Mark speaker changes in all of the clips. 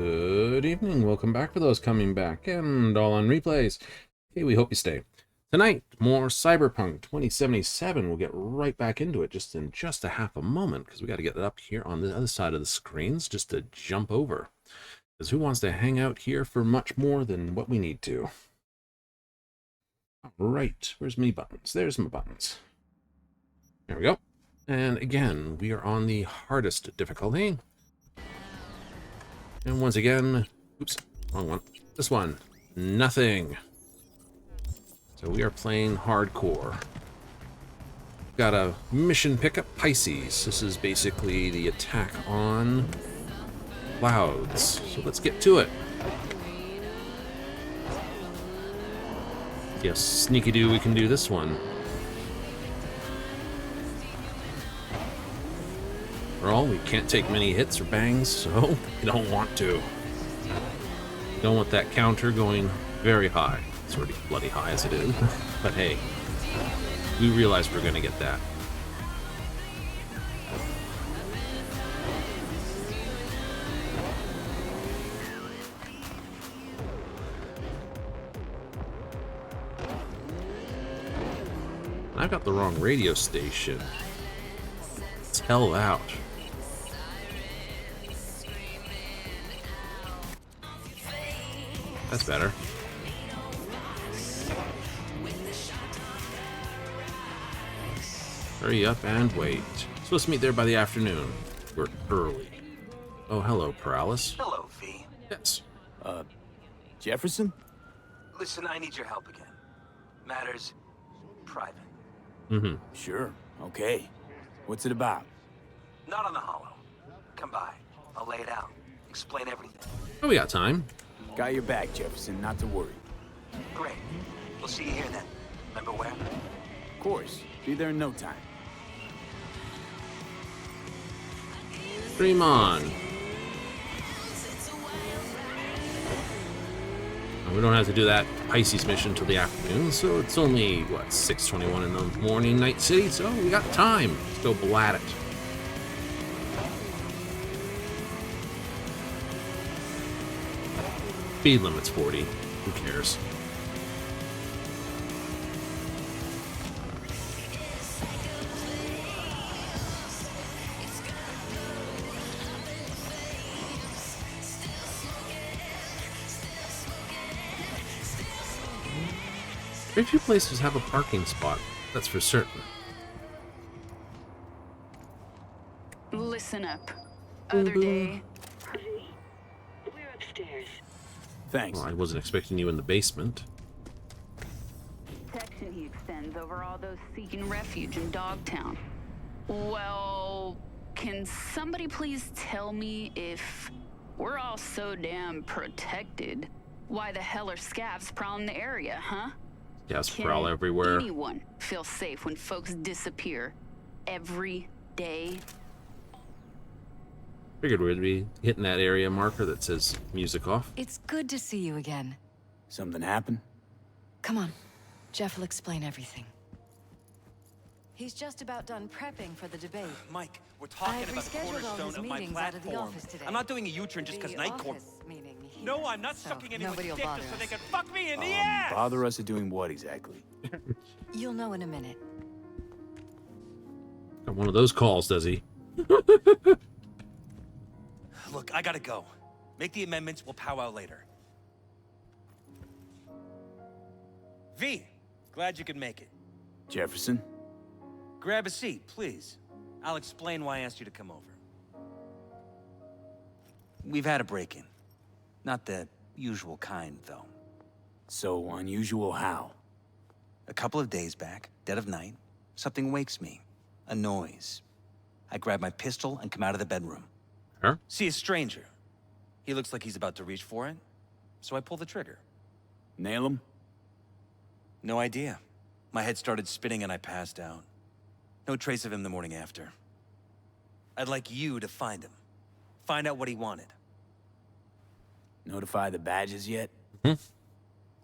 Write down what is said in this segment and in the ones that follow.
Speaker 1: Good evening. Welcome back for those coming back and all on replays. Hey, we hope you stay. Tonight, more Cyberpunk 2077. We'll get right back into it just in a half a moment because we got to get it up here on the other side of the screens just to jump over. Because who wants to hang out here for much more than what we need to? All right, where's my buttons? There's my buttons. There we go. And again, we are on the hardest difficulty. And once again, oops, wrong one. This one, nothing. So we are playing hardcore. Got a mission pickup, Pisces. This is basically the attack on clouds. So let's get to it. Yes, sneaky do, we can do this one. After all, we can't take many hits or bangs, so we don't want to. We don't want that counter going very high. It's already bloody high as it is. But hey, we realize we're going to get that. I've got the wrong radio station. Let's hell out. That's better. Hurry up and wait. Supposed to meet there by the afternoon. We're early. Oh, hello, Paralysis.
Speaker 2: Hello, V.
Speaker 1: Yes.
Speaker 3: Jefferson?
Speaker 2: Listen, I need your help again. Matters private.
Speaker 1: Mm-hmm.
Speaker 3: Sure. Okay. What's it about?
Speaker 2: Not on the hollow. Come by. I'll lay it out. Explain everything.
Speaker 1: Oh, we got time.
Speaker 3: Got your back, Jefferson. Not to worry.
Speaker 2: Great. We'll see you here then. Remember where?
Speaker 3: Of course. Be there in no time.
Speaker 1: Dream on. We don't have to do that Pisces mission till the afternoon, so it's only, what, 6:21 in the morning, Night City, so we got time. Let's go blat it. Speed limit's 40. Who cares? Very few places have a parking spot, that's for certain.
Speaker 4: Listen up. Other day.
Speaker 5: We're upstairs.
Speaker 3: Thanks.
Speaker 1: Well, I wasn't expecting you in the basement.
Speaker 4: Section he extends over all those seeking refuge in Dogtown. Well, can somebody please tell me if we're all so damn protected, why the hell are scavs prowling the area, huh?
Speaker 1: Yes, prowl everywhere.
Speaker 4: Anyone feel safe when folks disappear every day?
Speaker 1: Figured we'd be hitting that area marker that says music off.
Speaker 6: It's good to see you again.
Speaker 3: Something happened?
Speaker 6: Come on. Jeff will explain everything. He's just about done prepping for the debate.
Speaker 7: Mike, we're talking
Speaker 6: I've
Speaker 7: about the
Speaker 6: rescheduled all his
Speaker 7: cornerstone of my
Speaker 6: meetings out of the
Speaker 7: platform.
Speaker 6: office today.
Speaker 7: I'm not doing a U-turn just because
Speaker 6: The
Speaker 7: Night Court.
Speaker 6: office meaning here,
Speaker 7: No, I'm not
Speaker 6: so
Speaker 7: sucking anyone's
Speaker 6: nobody will
Speaker 7: dick
Speaker 6: bother
Speaker 7: just so they
Speaker 6: us.
Speaker 7: can fuck me in the ass!
Speaker 3: Bother us to doing what exactly?
Speaker 6: You'll know in a minute.
Speaker 1: Got one of those calls, does he?
Speaker 7: Look, I gotta go. Make the amendments, we'll powwow later. V, glad you could make it.
Speaker 3: Jefferson?
Speaker 7: Grab a seat, please. I'll explain why I asked you to come over. We've had a break-in. Not the usual kind, though.
Speaker 3: So unusual how?
Speaker 7: A couple of days back, dead of night, something wakes me. A noise. I grab my pistol and come out of the bedroom.
Speaker 1: Huh?
Speaker 7: See a stranger. He looks like he's about to reach for it, so I pull the trigger.
Speaker 3: Nail him?
Speaker 7: No idea. My head started spinning and I passed out. No trace of him the morning after. I'd like you to find him. Find out what he wanted.
Speaker 3: Notify the badges yet?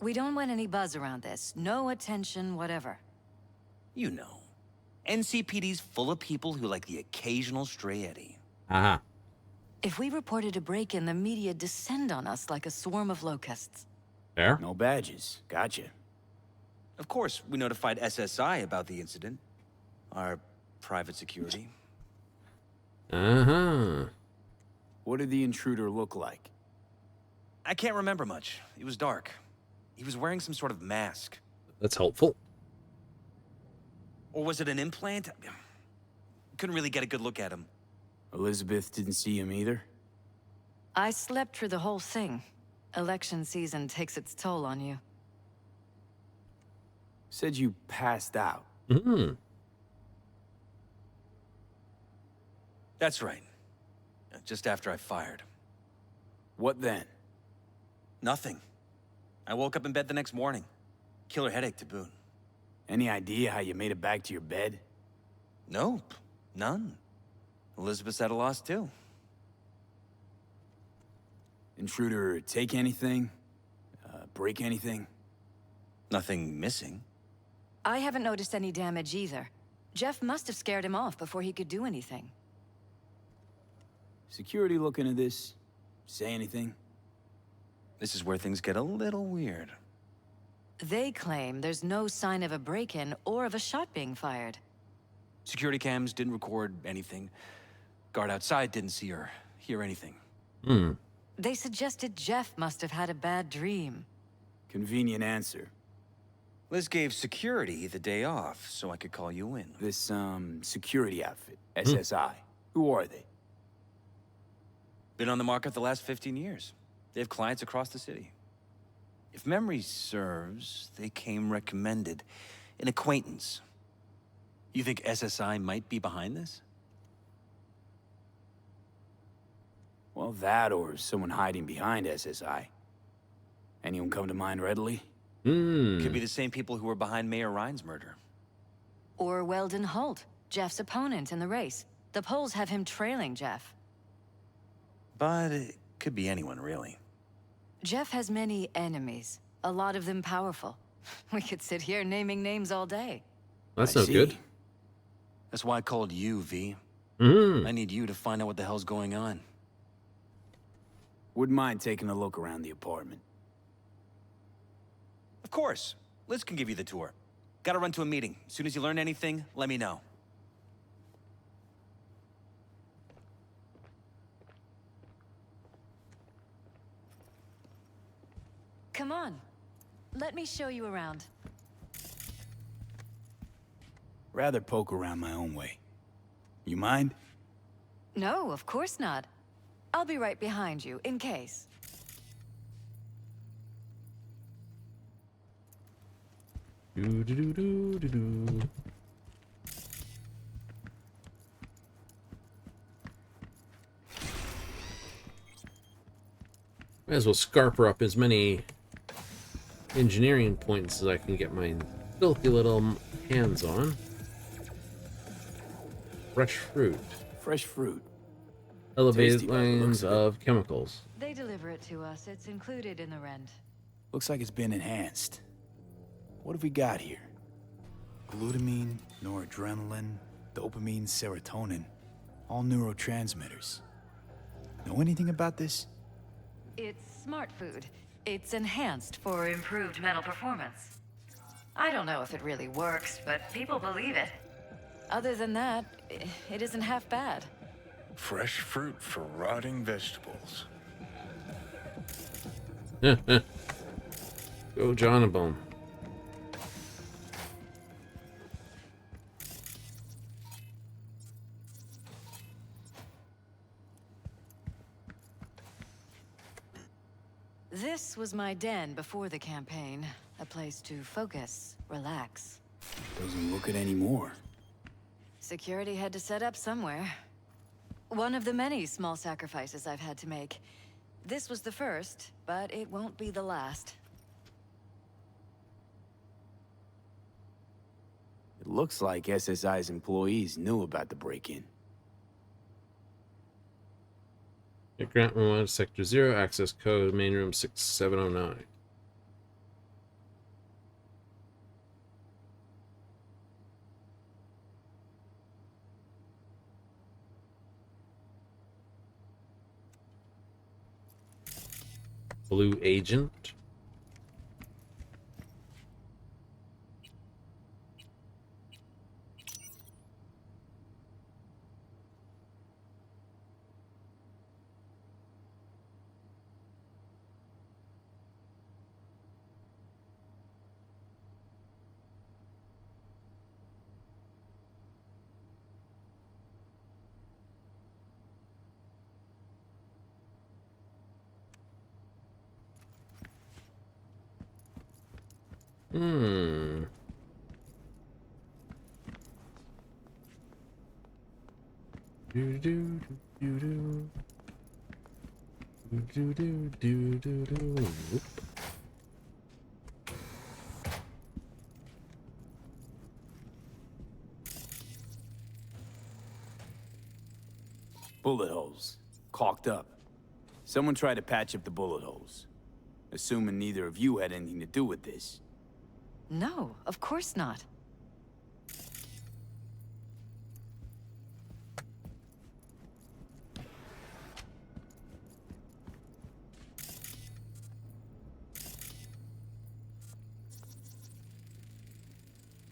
Speaker 6: We don't want any buzz around this. No attention, whatever.
Speaker 7: You know. NCPD's full of people who like the occasional stray eddy.
Speaker 1: Uh-huh.
Speaker 6: If we reported a break-in, the media descend on us like a swarm of locusts.
Speaker 1: There.
Speaker 3: No badges. Gotcha.
Speaker 7: Of course, we notified SSI about the incident. Our private security.
Speaker 1: Uh-huh.
Speaker 3: What did the intruder look like?
Speaker 7: I can't remember much. It was dark. He was wearing some sort of mask.
Speaker 1: That's helpful.
Speaker 7: Or was it an implant? Couldn't really get a good look at him.
Speaker 3: Elizabeth didn't see him either?
Speaker 6: I slept through the whole thing. Election season takes its toll on you.
Speaker 3: Said you passed out.
Speaker 1: Hmm.
Speaker 7: That's right. Just after I fired.
Speaker 3: What then?
Speaker 7: Nothing. I woke up in bed the next morning. Killer headache to boot.
Speaker 3: Any idea how you made it back to your bed?
Speaker 7: Nope. None. Elizabeth's at a loss too.
Speaker 3: Intruder take anything? Break anything?
Speaker 7: Nothing missing.
Speaker 6: I haven't noticed any damage either. Jeff must have scared him off before he could do anything.
Speaker 3: Security look into this? Say anything?
Speaker 7: This is where things get a little weird.
Speaker 6: They claim there's no sign of a break-in or of a shot being fired.
Speaker 7: Security cams didn't record anything. Guard outside didn't see or hear anything.
Speaker 1: Hmm.
Speaker 6: They suggested Jeff must have had a bad dream.
Speaker 3: Convenient answer.
Speaker 7: Liz gave security the day off so I could call you in.
Speaker 3: This, security outfit, SSI. Who are they?
Speaker 7: Been on the market the last 15 years. They have clients across the city. If memory serves, they came recommended. An acquaintance. You think SSI might be behind this?
Speaker 3: Well, that or someone hiding behind SSI. Anyone come to mind readily?
Speaker 1: Hmm.
Speaker 7: Could be the same people who were behind Mayor Ryan's murder.
Speaker 6: Or Weldon Holt, Jeff's opponent in the race. The polls have him trailing Jeff.
Speaker 7: But it could be anyone, really.
Speaker 6: Jeff has many enemies, a lot of them powerful. We could sit here naming names all day.
Speaker 1: That's
Speaker 3: I
Speaker 1: no
Speaker 3: see.
Speaker 1: good.
Speaker 7: That's why I called you, V.
Speaker 1: Hmm.
Speaker 7: I need you to find out what the hell's going on.
Speaker 3: Wouldn't mind taking a look around the apartment.
Speaker 7: Of course. Liz can give you the tour. Gotta run to a meeting. As soon as you learn anything, let me know.
Speaker 6: Come on. Let me show you around.
Speaker 3: Rather poke around my own way. You mind?
Speaker 6: No, of course not. I'll be right behind you, in case.
Speaker 1: Do-do-do-do-do-do. Might as well scarper up as many engineering points as I can get my filthy little hands on. Fresh fruit.
Speaker 3: Fresh fruit.
Speaker 1: Elevated
Speaker 3: Tasty by the looks
Speaker 1: lines
Speaker 3: of it.
Speaker 1: of chemicals.
Speaker 6: They deliver it to us. It's included in the rent.
Speaker 3: Looks like it's been enhanced. What have we got here? Glutamine, noradrenaline, dopamine, serotonin. All neurotransmitters. Know anything about this?
Speaker 6: It's smart food. It's enhanced for improved mental performance. I don't know if it really works, but people believe it. Other than that, it isn't half bad.
Speaker 8: Fresh fruit for rotting vegetables.
Speaker 1: Go Jonabone.
Speaker 6: This was my den before the campaign. A place to focus, relax.
Speaker 3: Doesn't look it anymore.
Speaker 6: Security had to set up somewhere. One of the many small sacrifices I've had to make. This was the first, but it won't be the last.
Speaker 3: It looks like SSI's employees knew about the break-in.
Speaker 1: Grant Room Sector 0, access code, main room 6709. Blue agent. Hmm. Do do do do do do do do do. Whoop.
Speaker 3: Bullet holes. Caulked up. Someone tried to patch up the bullet holes. Assuming neither of you had anything to do with this.
Speaker 6: No, of course not.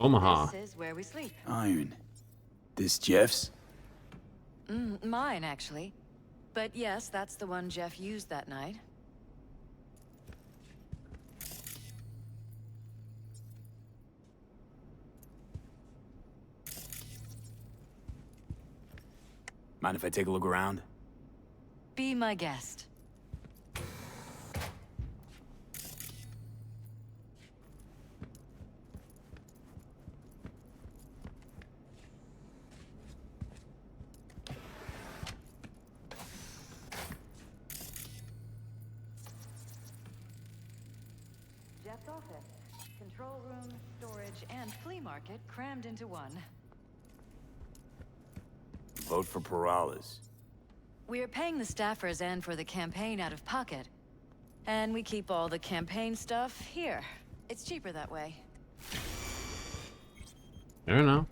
Speaker 1: Omaha.
Speaker 6: This is where we sleep.
Speaker 3: Iron. This Jeff's?
Speaker 6: Mine, actually. But yes, that's the one Jeff used that night.
Speaker 3: Mind if I take a look around?
Speaker 6: Be my guest. Jeff's office. Control room, storage, and flea market crammed into one.
Speaker 3: Vote for Perales.
Speaker 6: We're paying the staffers and for the campaign out of pocket. And we keep all the campaign stuff here. It's cheaper that way.
Speaker 1: I don't know.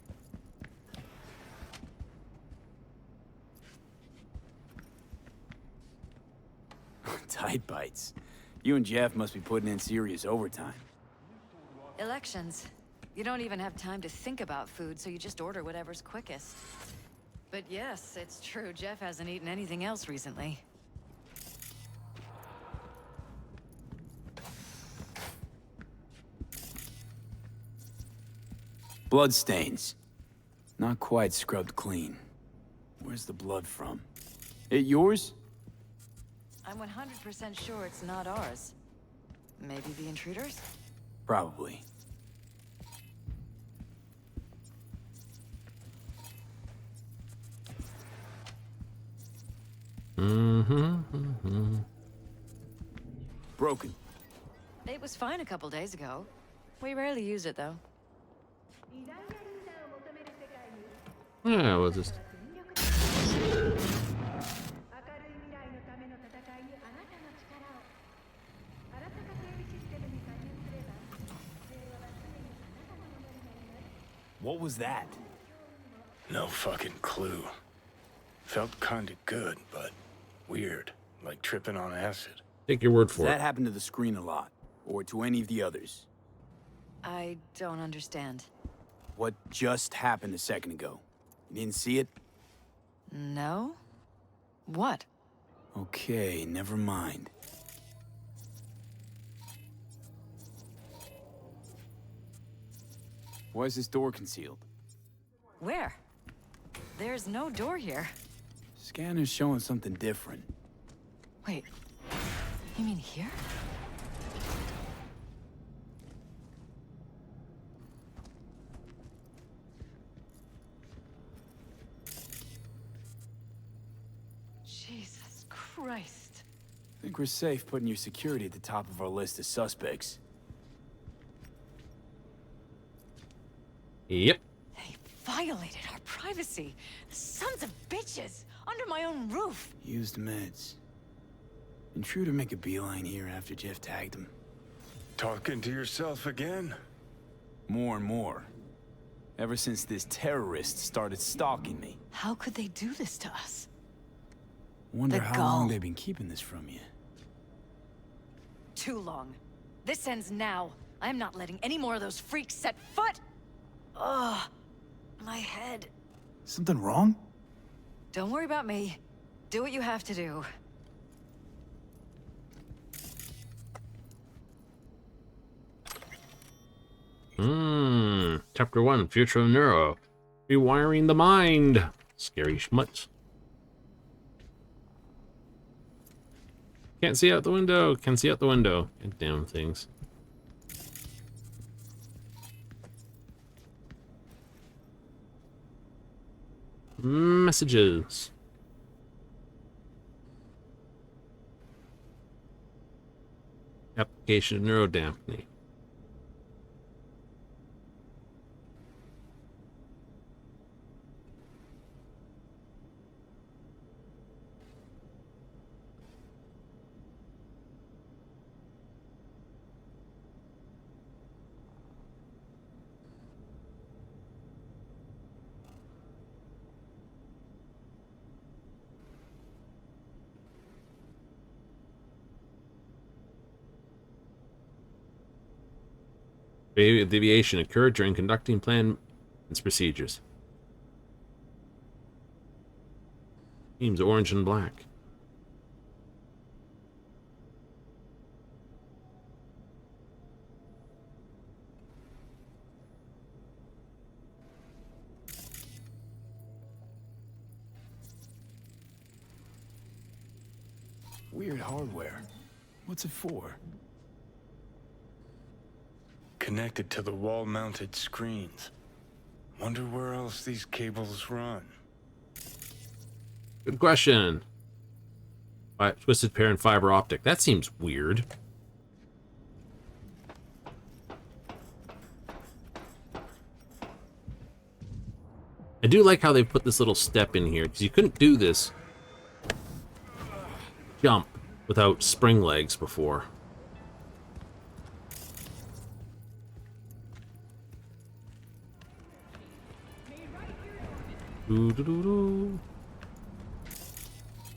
Speaker 3: Tight bites. You and Jeff must be putting in serious overtime.
Speaker 6: Elections. You don't even have time to think about food, so you just order whatever's quickest. But yes, it's true, Jeff hasn't eaten anything else recently.
Speaker 3: Bloodstains. Not quite scrubbed clean. Where's the blood from? It yours?
Speaker 6: I'm 100% sure it's not ours. Maybe the intruders?
Speaker 3: Probably. Broken.
Speaker 6: It was fine a couple days ago. We rarely use it, though.
Speaker 1: Yeah, we'll just.
Speaker 3: What was that?
Speaker 8: No fucking clue. Felt kinda good, but weird. Like tripping on acid.
Speaker 1: Take your word
Speaker 3: Does
Speaker 1: for
Speaker 3: that
Speaker 1: it.
Speaker 3: happen to the screen a lot? Or to any of the others?
Speaker 6: I don't understand.
Speaker 3: What just happened a second ago? You didn't see it?
Speaker 6: No? What?
Speaker 3: Okay, never mind. Why is this door concealed?
Speaker 6: Where? There's no door here.
Speaker 3: Scanner's showing something different.
Speaker 6: Wait, you mean here? Jesus Christ.
Speaker 3: Think we're safe putting your security at the top of our list of suspects.
Speaker 1: Yep.
Speaker 6: They violated our privacy. Sons of bitches! Under my own roof!
Speaker 3: Used meds. Intruder make a beeline here after Jeff tagged him.
Speaker 8: Talking to yourself again?
Speaker 3: More and more. Ever since this terrorist started stalking me.
Speaker 6: How could they do this to us?
Speaker 3: Wonder
Speaker 6: The
Speaker 3: how
Speaker 6: gall.
Speaker 3: long they've been keeping this from you.
Speaker 6: too long. This ends now. I'm not letting any more of those freaks set foot. Ugh, my head.
Speaker 3: Something wrong?
Speaker 6: Don't worry about me. Do what you have to do.
Speaker 1: Chapter 1, Future of Neuro. Rewiring the mind. Scary schmutz. Can't see out the window. Can see out the window. God damn things. Messages. Application of neurodampening. Deviation occurred during conducting plan and procedures. Teams orange and black.
Speaker 3: Weird hardware. What's it for?
Speaker 8: Connected to the wall-mounted screens. Wonder where else these cables run.
Speaker 1: Good question. Twisted pair and fiber optic. That seems weird. I do like how they put this little step in here, because you couldn't do this jump without spring legs before. Doo-doo-doo-doo.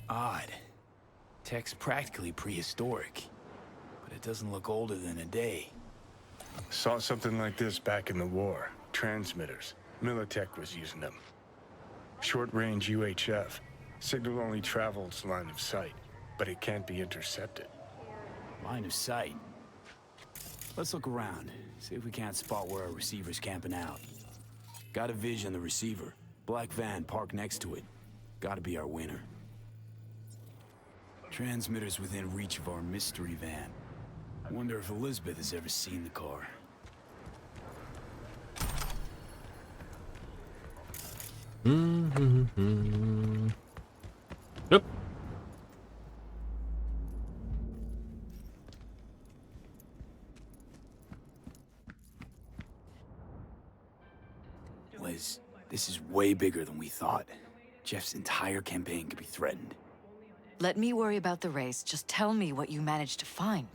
Speaker 3: Odd. Tech's practically prehistoric, but it doesn't look older than a day.
Speaker 8: Saw something like this back in the war. Transmitters. Militech was using them. Short-range UHF. Signal only travels line of sight, but it can't be intercepted.
Speaker 3: Line of sight. Let's look around, see if we can't spot where our receiver's camping out. Got a vision of the receiver. Black van parked next to it. Gotta be our winner. Transmitters within reach of our mystery van. I wonder if Elizabeth has ever seen the car.
Speaker 1: Yep.
Speaker 3: Liz, this is way bigger than we thought. Jeff's entire campaign could be threatened.
Speaker 6: Let me worry about the race. Just tell me what you managed to find.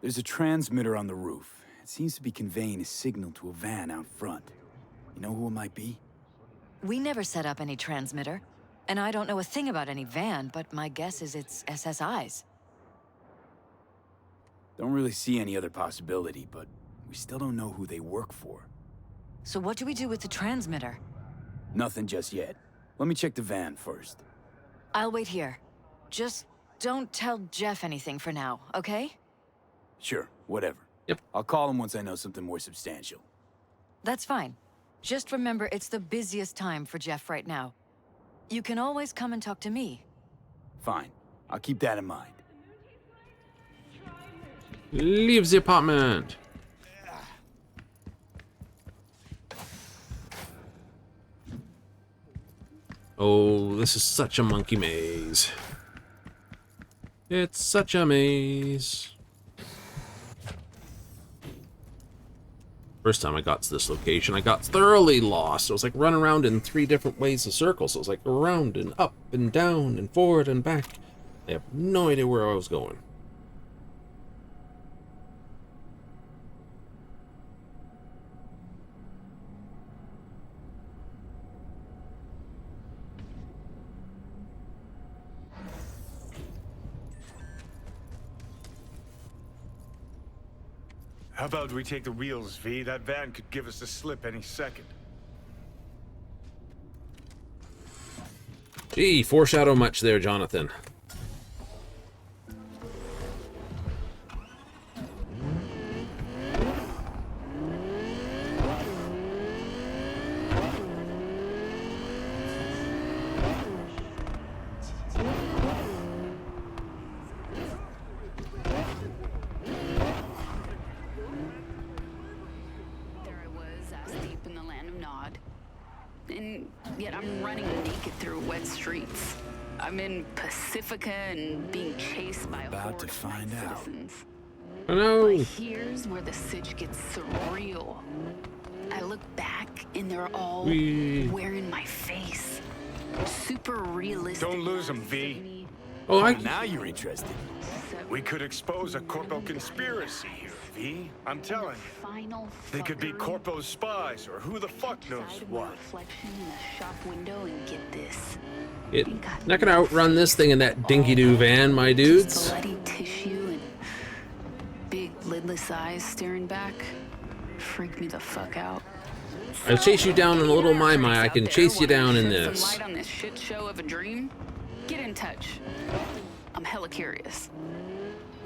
Speaker 3: There's a transmitter on the roof. It seems to be conveying a signal to a van out front. You know who it might be?
Speaker 6: We never set up any transmitter, and I don't know a thing about any van, but my guess is it's SSI's.
Speaker 3: Don't really see any other possibility, but we still don't know who they work for.
Speaker 6: So what do we do with the transmitter?
Speaker 3: Nothing just yet. Let me check the van first.
Speaker 6: I'll wait here. Just don't tell Jeff anything for now, okay?
Speaker 3: Sure, whatever.
Speaker 1: Yep.
Speaker 3: I'll call him once I know something more substantial.
Speaker 6: That's fine. Just remember it's the busiest time for Jeff right now. You can always come and talk to me.
Speaker 3: Fine. I'll keep that in mind.
Speaker 1: Leave the apartment. Oh, this is such a monkey maze. It's such a maze. First time I got to this location, I got thoroughly lost. I was like running around in 3 different ways of circles. So it was like around and up and down and forward and back. I have no idea where I was going.
Speaker 8: How about we take the wheels, V? That van could give us a slip any second.
Speaker 1: Gee, foreshadow much there, Jonathan.
Speaker 4: There I was, ass deep in the land of Nod. And yet I'm running naked through wet streets. I'm in Pacifica and being chased by a
Speaker 3: About
Speaker 4: horde
Speaker 3: to
Speaker 4: of
Speaker 3: find
Speaker 4: night
Speaker 3: out.
Speaker 4: citizens.
Speaker 1: Oh no!
Speaker 4: But here's where the sitch gets surreal. I look back and they're all
Speaker 1: Wee.
Speaker 4: wearing my face. Super realistic.
Speaker 8: Don't lose 'em, V.
Speaker 1: Oh, I...
Speaker 3: Now you're interested.
Speaker 8: We could expose a corpo conspiracy here, V. I'm telling you.
Speaker 4: Final
Speaker 8: They could be
Speaker 4: fuckery.
Speaker 8: corpo spies or who the fuck knows
Speaker 4: Side of my
Speaker 8: what.
Speaker 4: reflection in a shop window and get this.
Speaker 1: It,
Speaker 4: Ain't got
Speaker 1: not gonna
Speaker 4: no
Speaker 1: outrun this thing in that
Speaker 4: face
Speaker 1: dinky-doo van, my
Speaker 4: Just
Speaker 1: dudes.
Speaker 4: bloody tissue and big lidless eyes staring back. Freak me the fuck out.
Speaker 1: I'll chase you down in a little my. I can chase you down in
Speaker 4: Some
Speaker 1: this.
Speaker 4: light on this shit show of a dream. Get in touch. I'm hella curious.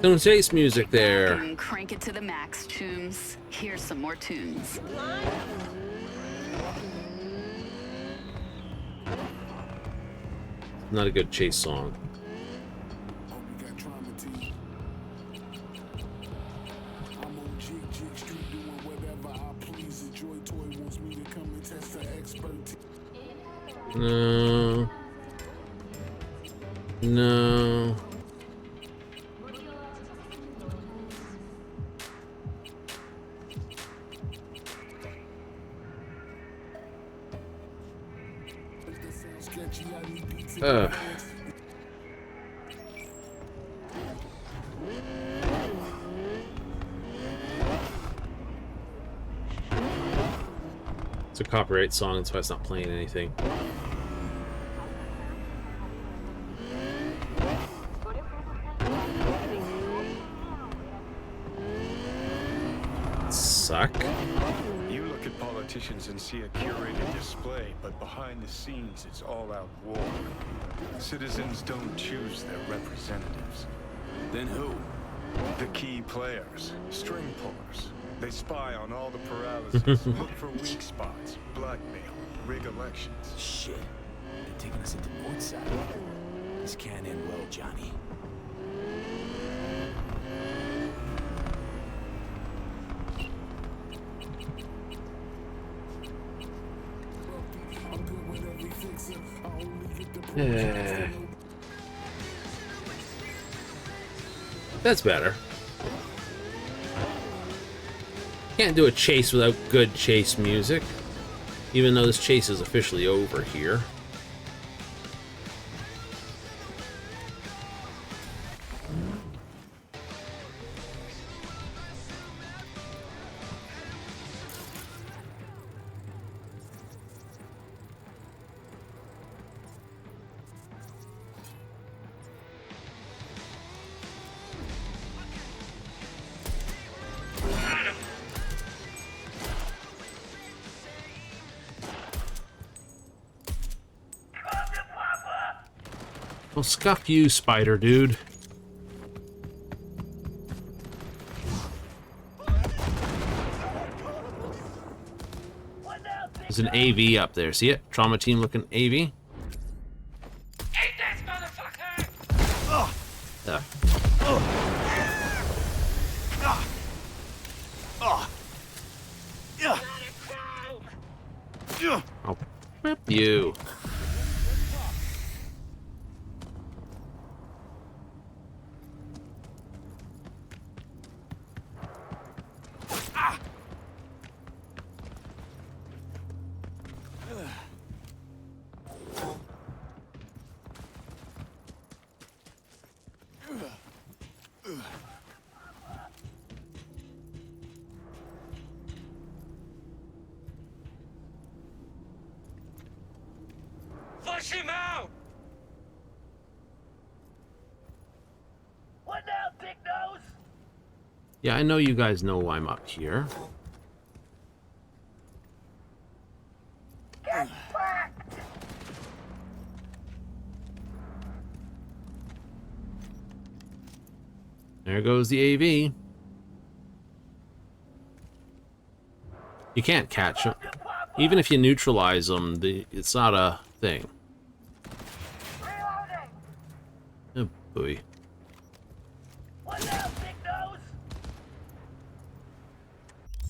Speaker 1: Some chase music there.
Speaker 4: And crank it to the max, chooms. Here's some more tunes.
Speaker 1: Not a good chase song. No. No. Ugh. It's a copyright song, that's why it's not playing anything. Suck.
Speaker 8: You look at politicians and see a curated display, but behind the scenes it's all-out war. Citizens don't choose their representatives.
Speaker 3: Then who?
Speaker 8: The key players, string pullers. They spy on all the paralysis, look for weak spots, blackmail, rig elections.
Speaker 3: Shit. They're taking us into Portside. This can't end well, Johnny.
Speaker 1: That's better. Can't do a chase without good chase music. Even though this chase is officially over here. Well, scuff you, spider dude. There's an AV up there. See it? Trauma team looking AV.
Speaker 2: Eat this motherfucker!
Speaker 1: I'll whip you. Yeah, I know you guys know I'm up here. There goes the AV. You can't catch them. Even if you neutralize them, it's not a thing. Oh boy.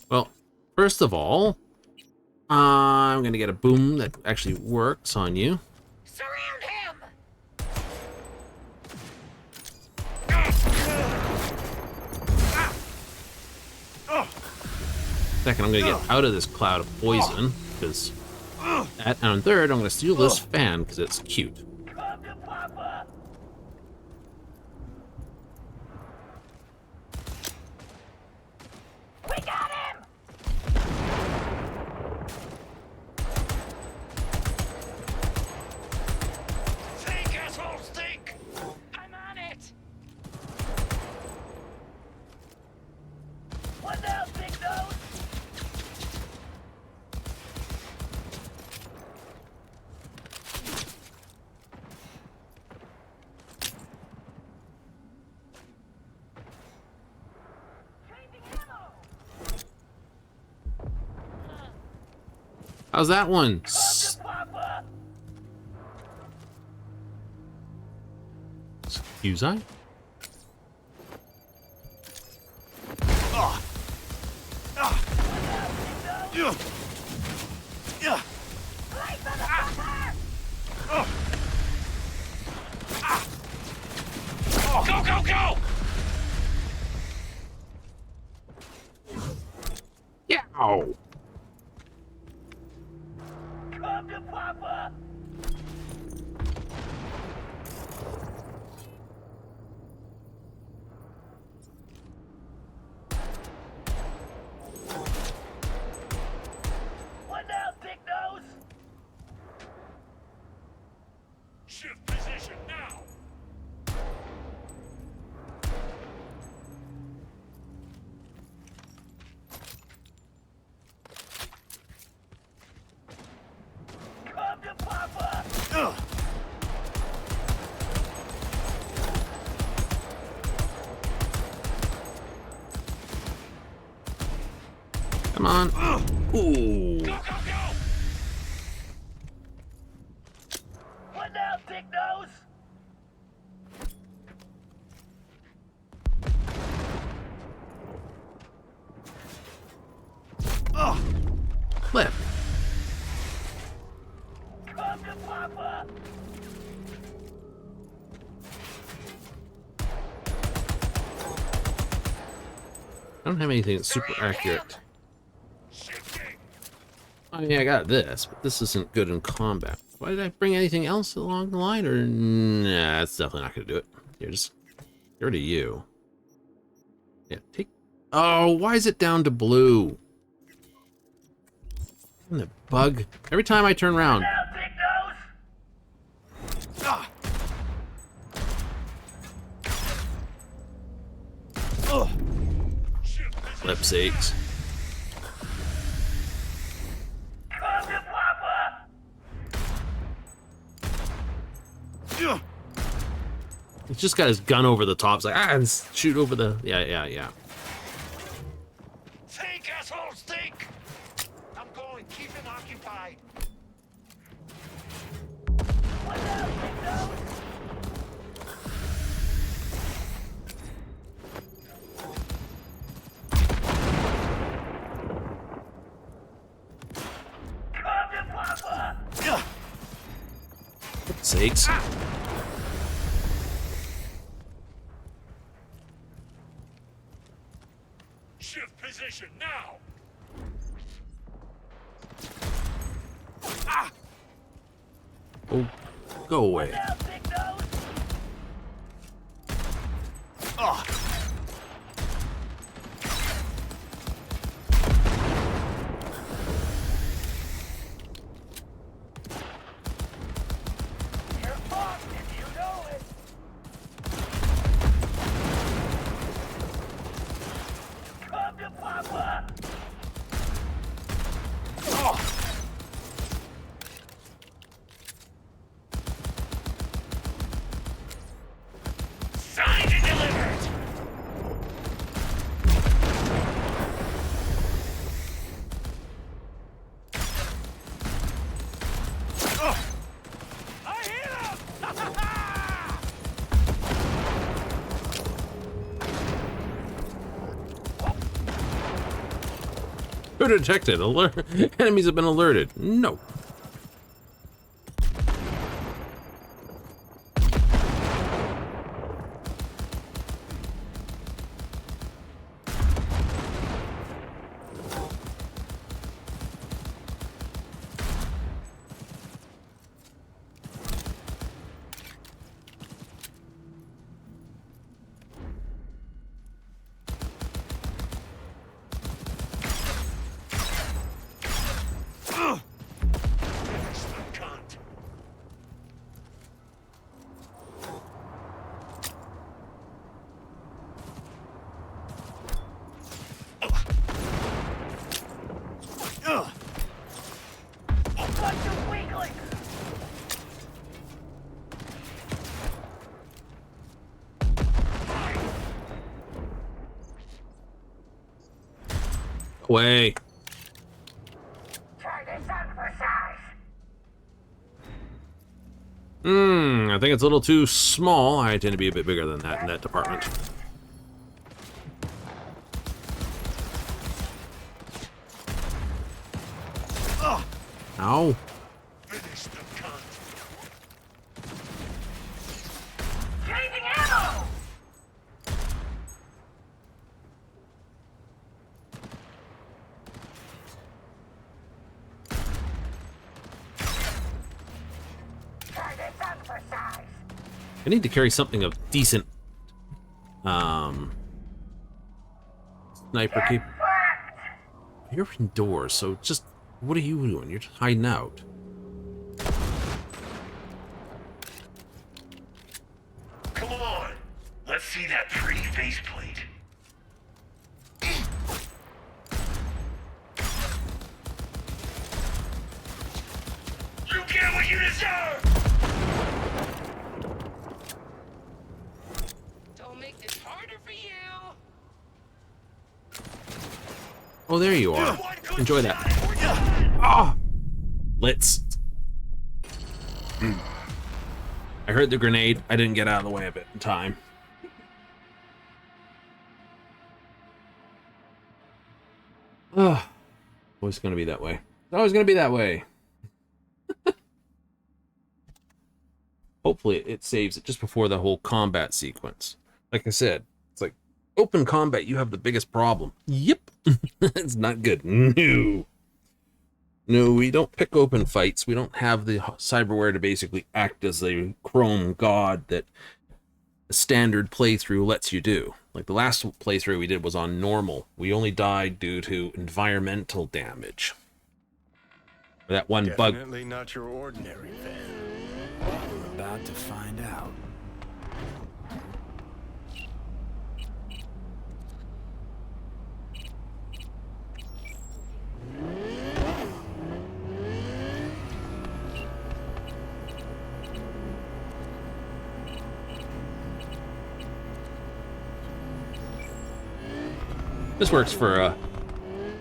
Speaker 1: Well, first of all, I'm gonna get a boom that actually works on you.
Speaker 6: Surround him!
Speaker 1: Second, I'm gonna get out of this cloud of poison, because... And third, I'm gonna steal this fan, because it's cute.
Speaker 6: We got him!
Speaker 8: Think, assholes, think!
Speaker 6: I'm on it!
Speaker 5: What now, big nose?
Speaker 1: How's that one? Excuse I?
Speaker 8: Go, go, go!
Speaker 1: Yow!
Speaker 5: Come to Papa! What now, big nose?
Speaker 8: Shift position now!
Speaker 5: Come to Papa!
Speaker 1: Come on. Ooh.
Speaker 8: Go, go, go!
Speaker 5: What now, big nose?
Speaker 1: Flip.
Speaker 5: Come to Papa!
Speaker 1: I don't have anything that's super accurate.
Speaker 8: Shifting!
Speaker 1: I mean, I got this, but this isn't good in combat. Why did I bring anything else along the line? Or, nah, that's definitely not going to do it. Here, just get rid of you. Yeah, take... Oh, why is it down to blue? And the bug. Every time I turn around.
Speaker 5: Now, big nose?
Speaker 1: Flip sakes.
Speaker 5: Come to Papa!
Speaker 1: He's just got his gun over the top. It's like, and shoot over the... Yeah.
Speaker 8: Think, assholes, think! I'm going, keep him occupied.
Speaker 5: What now, big nose? Come to Papa!
Speaker 1: Flip sakes.
Speaker 8: Shift position now!
Speaker 1: Oh, go away.
Speaker 5: Now, big nose? You're fucked if you know it!
Speaker 1: Who detected? Alert. Enemies have been alerted. No.
Speaker 5: Bunch of weaklings!
Speaker 1: Away.
Speaker 5: Try this on for size.
Speaker 1: I think it's a little too small. I tend to be a bit bigger than that in that department. Ow.
Speaker 5: Changing ammo! Try this on for size.
Speaker 1: I need to carry something of decent sniper cap. You're indoors, so just what are you doing? You're just hiding out.
Speaker 5: Come on! Let's see that pretty faceplate. You get what you deserve! Don't make this harder for you!
Speaker 1: Oh, there you are. Enjoy that. Ah! Let's. I heard the grenade. I didn't get out of the way of it in time. Ah, always gonna be that way. It's always gonna be that way. Hopefully, it saves it just before the whole combat sequence. Like I said, it's like open combat. You have the biggest problem. Yep, it's not good. No. No, we don't pick open fights. We don't have the cyberware to basically act as a chrome god that a standard playthrough lets you do. Like the last playthrough we did was on normal. We only died due to environmental damage. That one bug.
Speaker 8: Definitely not your ordinary van.
Speaker 3: We're about to find out.
Speaker 1: This works for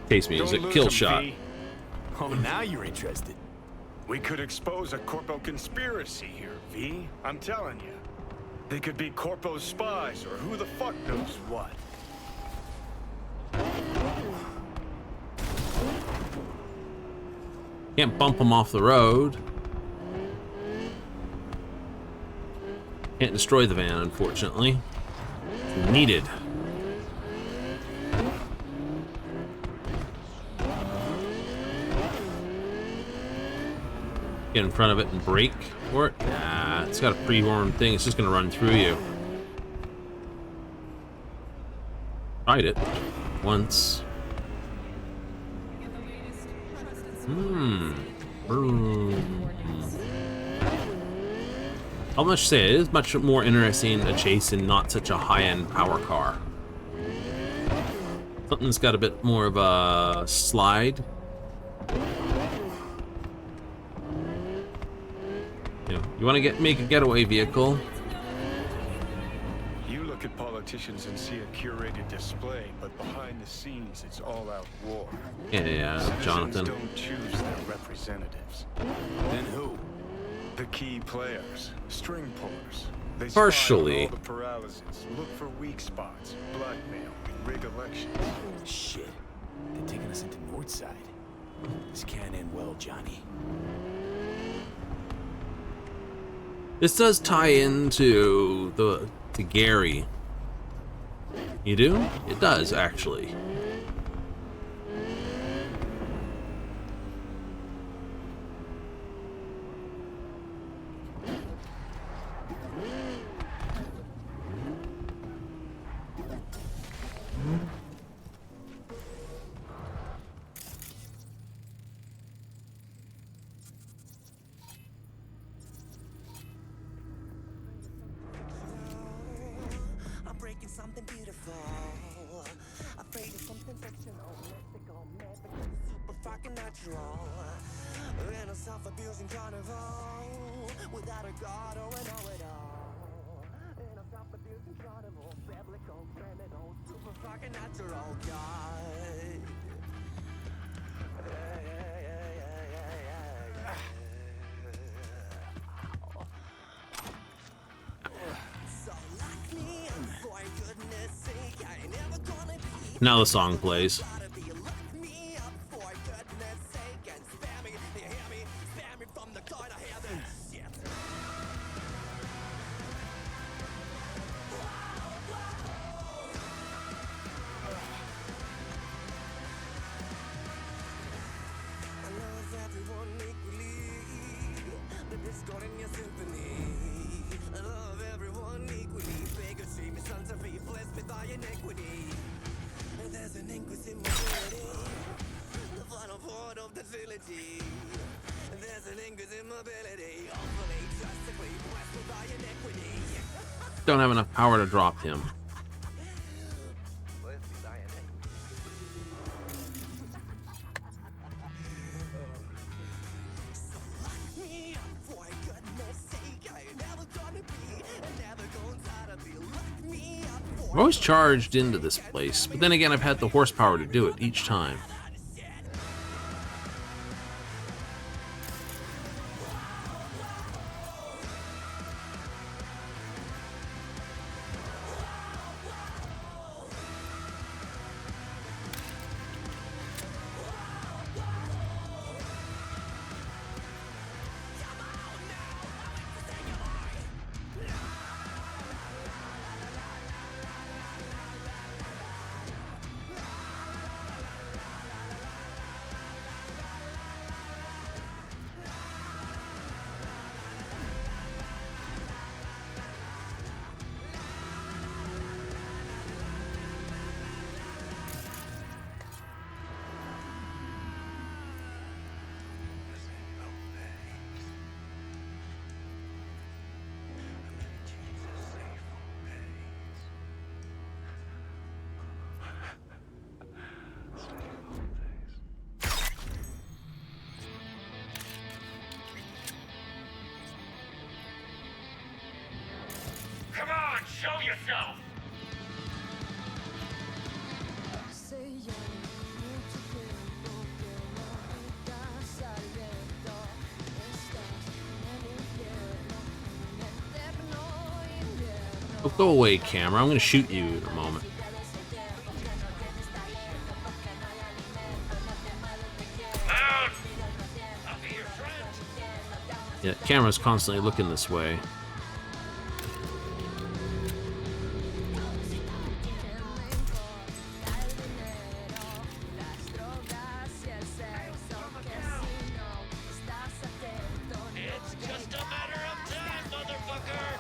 Speaker 1: case music,
Speaker 8: Don't lose
Speaker 1: kill
Speaker 8: 'em,
Speaker 1: shot.
Speaker 8: V.
Speaker 3: Oh, now you're interested.
Speaker 8: We could expose a Corpo conspiracy here, V. I'm telling you. They could be Corpo's spies, or who the fuck knows what.
Speaker 1: Can't bump them off the road. Can't destroy the van, unfortunately. It's needed. Get in front of it and brake for it? Nah, it's got a pre-warmed thing. It's just gonna run through you. Tried it once. I must say, it is much more interesting a chase in not such a high-end power car. Something that's got a bit more of a slide. You know, you want to make a getaway vehicle.
Speaker 8: You look at politicians and see a curated display, but behind the scenes, it's all-out war.
Speaker 1: Yeah,
Speaker 8: Citizens
Speaker 1: Jonathan.
Speaker 8: don't choose their representatives.
Speaker 3: Then who?
Speaker 8: The key players, string pullers. They
Speaker 1: Partially.
Speaker 8: spy on all the paralysis, look for weak spots, blackmail, rig elections.
Speaker 3: Shit. They're taking us into North outside. This can't end well, Johnny.
Speaker 1: This does tie into to Gary. You do? It does, actually.
Speaker 9: I'm breaking something beautiful. Afraid of something fictional. Mystical, mythical, super fucking natural. In a self-abusing carnival. Without a god or an know-it-all. In a self-abusing carnival. Biblical, criminal, super fucking natural. God.
Speaker 1: Now the song plays. Don't have enough power to drop him. I'm always charged into this place, but then again, I've had the horsepower to do it each time.
Speaker 5: Come on, show yourself!
Speaker 1: Oh, go away, camera. I'm gonna shoot you in a moment.
Speaker 5: Out! I'll be your friend.
Speaker 1: Yeah, camera's constantly looking this way.
Speaker 5: It's just a matter of time, motherfucker!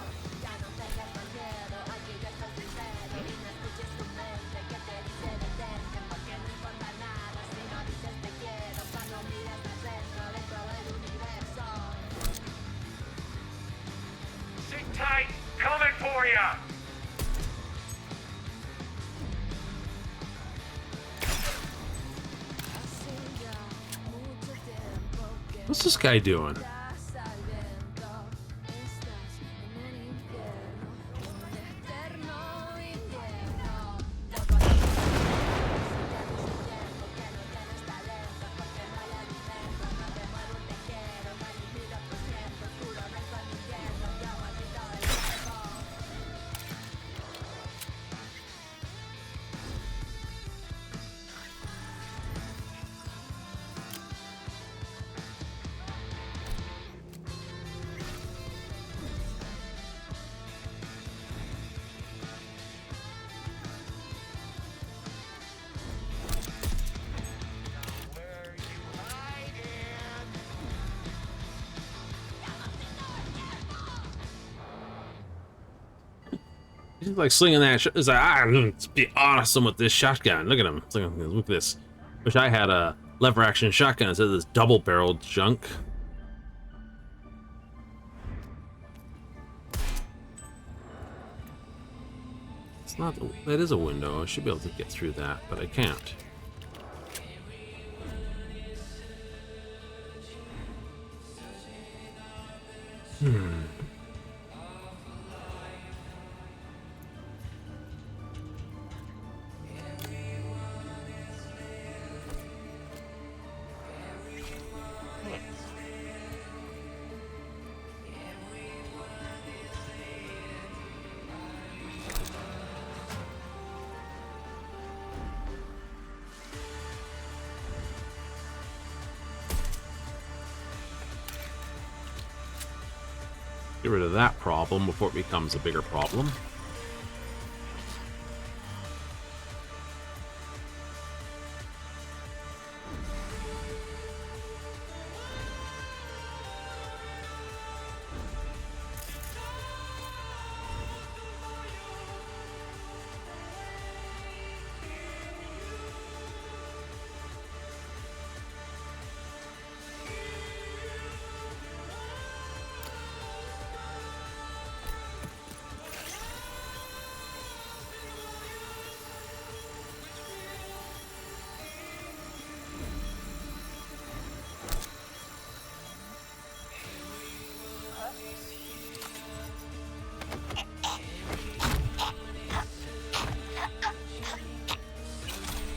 Speaker 5: Sit tight, coming for ya!
Speaker 1: What's this guy doing? He's like slinging that. It's like, it's be awesome with this shotgun. Look at him. Look at this. Wish I had a lever action shotgun instead of this double barreled junk. It's not. That is a window. I should be able to get through that, but I can't. Get rid of that problem before it becomes a bigger problem.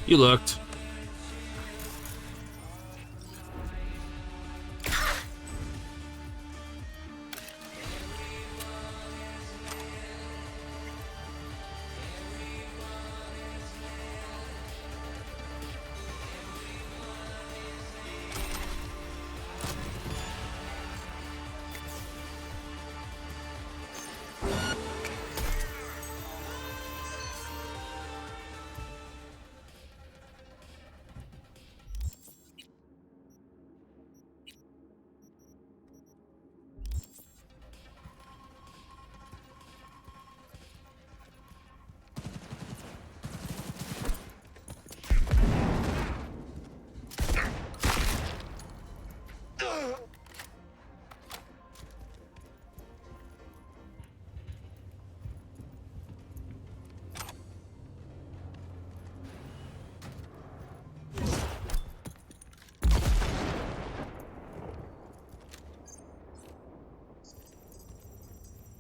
Speaker 1: You looked.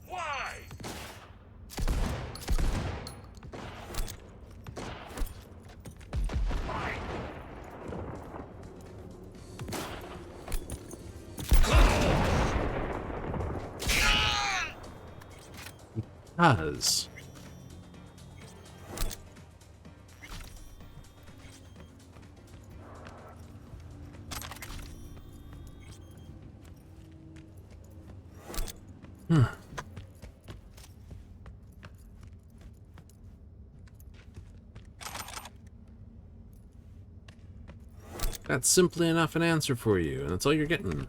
Speaker 5: Why?
Speaker 1: Does. That's simply enough an answer for you, and that's all you're getting.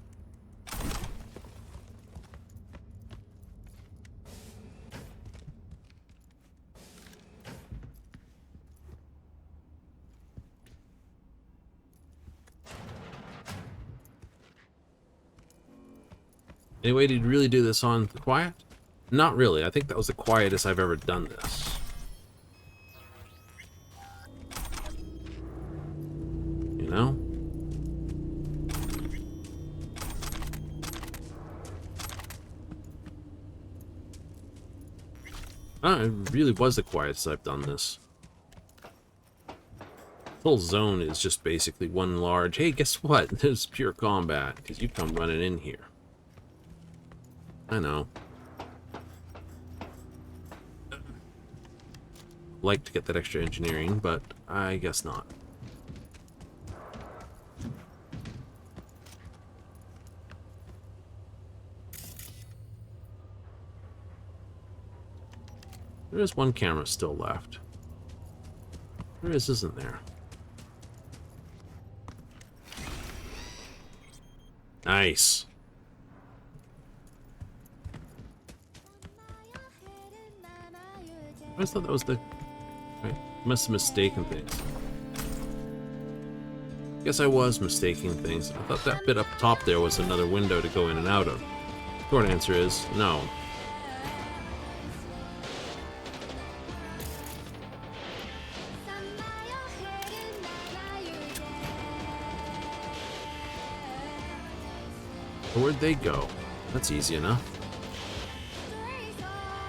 Speaker 1: Any way to really do this on quiet? Not really. I think that was the quietest I've ever done this. You know? It really was the quietest I've done this. The whole zone is just basically one large, hey, guess what? There's pure combat, because you come running in here. I know. Like to get that extra engineering, but I guess not. There is one camera still left. There is, isn't there? Nice. always thought that was the... I must have mistaken things. Guess I was mistaking things. I thought that bit up top there was another window to go in and out of. Short answer is no. Where'd they go? That's easy enough.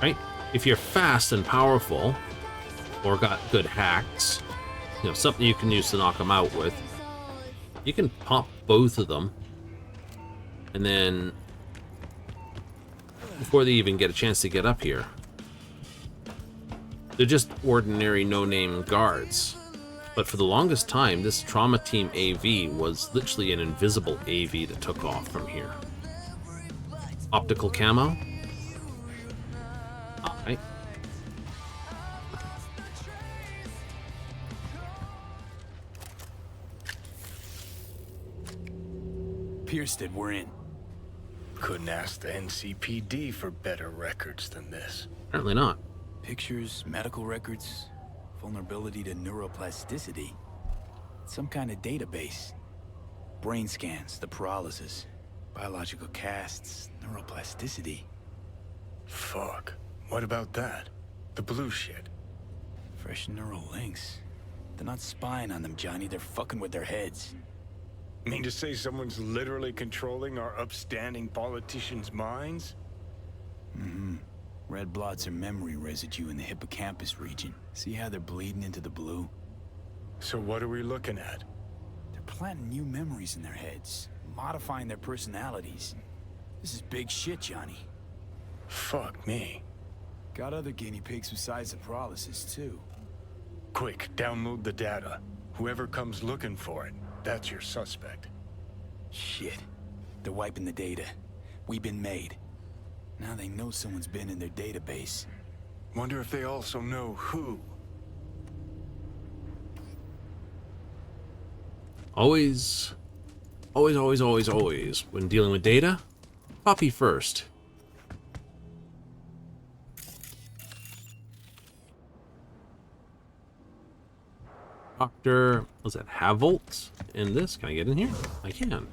Speaker 1: Right? If you're fast and powerful, or got good hacks, you know, something you can use to knock them out with, you can pop both of them, and then before they even get a chance to get up here, they're just ordinary no-name guards. But for the longest time, this Trauma Team AV was literally an invisible AV that took off from here. Optical camo. Alright.
Speaker 3: Pierstead, we're in.
Speaker 8: Couldn't ask the NCPD for better records than this.
Speaker 1: Apparently not.
Speaker 3: Pictures, medical records, vulnerability to neuroplasticity. Some kind of database. Brain scans, the paralysis, biological casts, neuroplasticity.
Speaker 8: Fuck. What about that? The blue shit.
Speaker 3: Fresh neural links. They're not spying on them, Johnny. They're fucking with their heads.
Speaker 8: Mean to say someone's literally controlling our upstanding politicians' minds?
Speaker 3: Mm-hmm. Red blots are memory residue in the hippocampus region. See how they're bleeding into the blue?
Speaker 8: So what are we looking at?
Speaker 3: They're planting new memories in their heads, modifying their personalities. This is big shit, Johnny.
Speaker 8: Fuck me.
Speaker 3: Got other guinea pigs besides the paralysis, too.
Speaker 8: Quick, download the data. Whoever comes looking for it, that's your suspect.
Speaker 3: Shit. They're wiping the data. We've been made. Now they know someone's been in their database.
Speaker 8: Wonder if they also know who.
Speaker 1: Always, when dealing with data, copy first. Dr. Was that Havolt in this? Can I get in here? I can.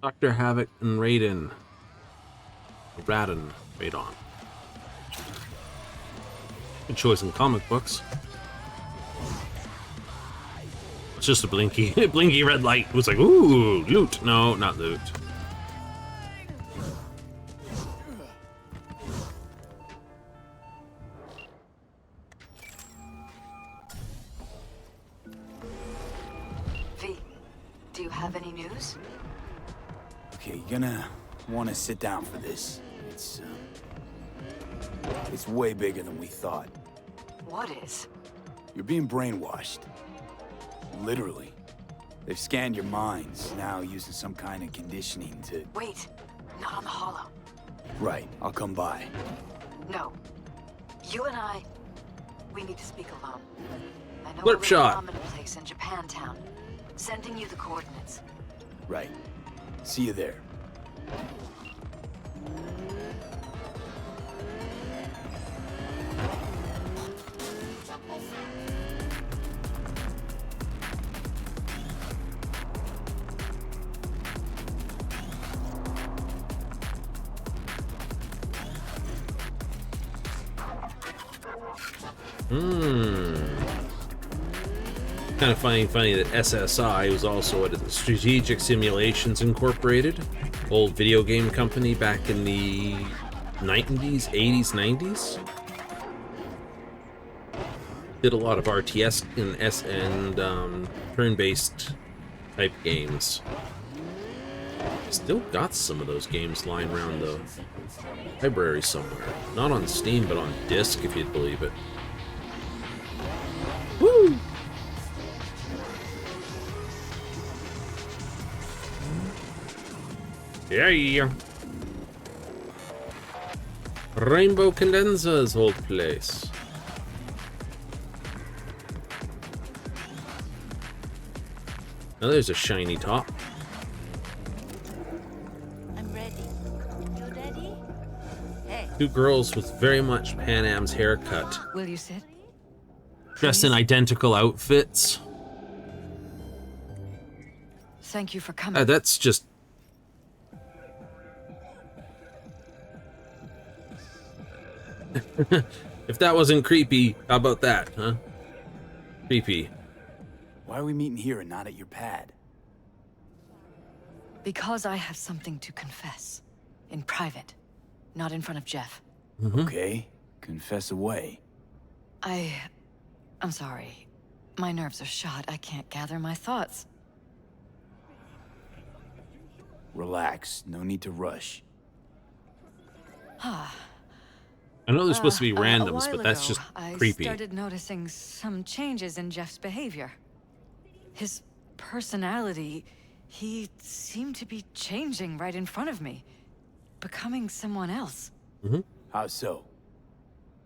Speaker 1: Dr. Havoc and Raiden. Radon. Radon. Good choice in comic books. It's just a blinky, blinky red light. It was like, ooh, loot. No, not loot.
Speaker 6: V, do you have any news?
Speaker 3: Okay, you're gonna want to sit down for this. It's way bigger than we thought.
Speaker 6: What is?
Speaker 3: You're being brainwashed. Literally. They've scanned your minds, now using some kind of conditioning to...
Speaker 6: Wait, not on the hollow.
Speaker 3: Right, I'll come by.
Speaker 6: No. You and I, we need to speak alone. I know
Speaker 1: Flip
Speaker 6: a
Speaker 1: shot.
Speaker 6: prominent place in Japantown. Sending you the coordinates.
Speaker 3: Right. See you there.
Speaker 1: Kind of funny that SSI was also at the Strategic Simulations Incorporated, old video game company back in the 90s, 80s, 90s. Did a lot of RTS and turn-based type games. Still got some of those games lying around the library somewhere. Not on Steam, but on disc, if you'd believe it. Woo! Yeah. Rainbow condensers, old place. Now there's a shiny top.
Speaker 10: I'm ready. You ready?
Speaker 1: Two girls with very much Pan Am's haircut,
Speaker 6: Will you sit?
Speaker 1: dressed in
Speaker 6: Please?
Speaker 1: identical outfits.
Speaker 6: Thank you for coming.
Speaker 1: That's just... If that wasn't creepy, how about that, huh? Creepy.
Speaker 3: Why are we meeting here and not at your pad?
Speaker 6: Because I have something to confess. In private. Not in front of Jeff.
Speaker 3: Okay, confess away.
Speaker 6: I'm sorry. My nerves are shot. I can't gather my thoughts.
Speaker 3: Relax, no need to rush.
Speaker 1: I know they're supposed to be
Speaker 6: A
Speaker 1: randoms,
Speaker 6: while
Speaker 1: but that's
Speaker 6: ago,
Speaker 1: just
Speaker 6: I
Speaker 1: creepy.
Speaker 6: started noticing some changes in Jeff's behavior. His personality, he seemed to be changing right in front of me. Becoming someone else.
Speaker 3: How so?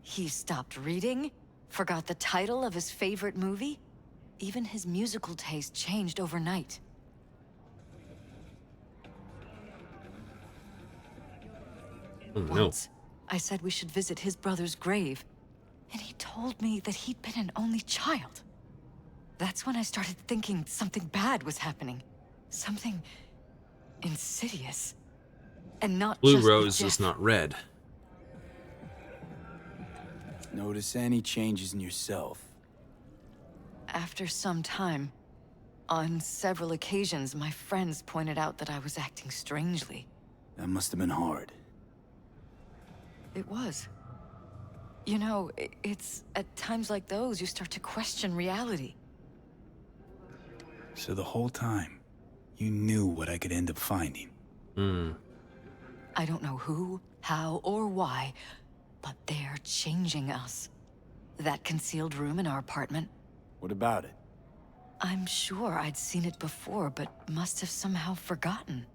Speaker 6: He stopped reading, forgot the title of his favorite movie. Even his musical taste changed overnight.
Speaker 1: Oh, no.
Speaker 6: Once, I said we should visit his brother's grave, and he told me that he'd been an only child. That's when I started thinking something bad was happening. Something insidious. And not
Speaker 1: Blue
Speaker 6: just with
Speaker 1: rose
Speaker 6: Jeff.
Speaker 1: is not red.
Speaker 3: Notice any changes in yourself?
Speaker 6: After some time, on several occasions, my friends pointed out that I was acting strangely.
Speaker 3: That must have been hard.
Speaker 6: It was. You know, it's at times like those you start to question reality.
Speaker 3: So the whole time, you knew what I could end up finding.
Speaker 6: I don't know who, how, or why, but they're changing us. That concealed room in our apartment,
Speaker 3: What about it?
Speaker 6: I'm sure I'd seen it before, but must have somehow forgotten.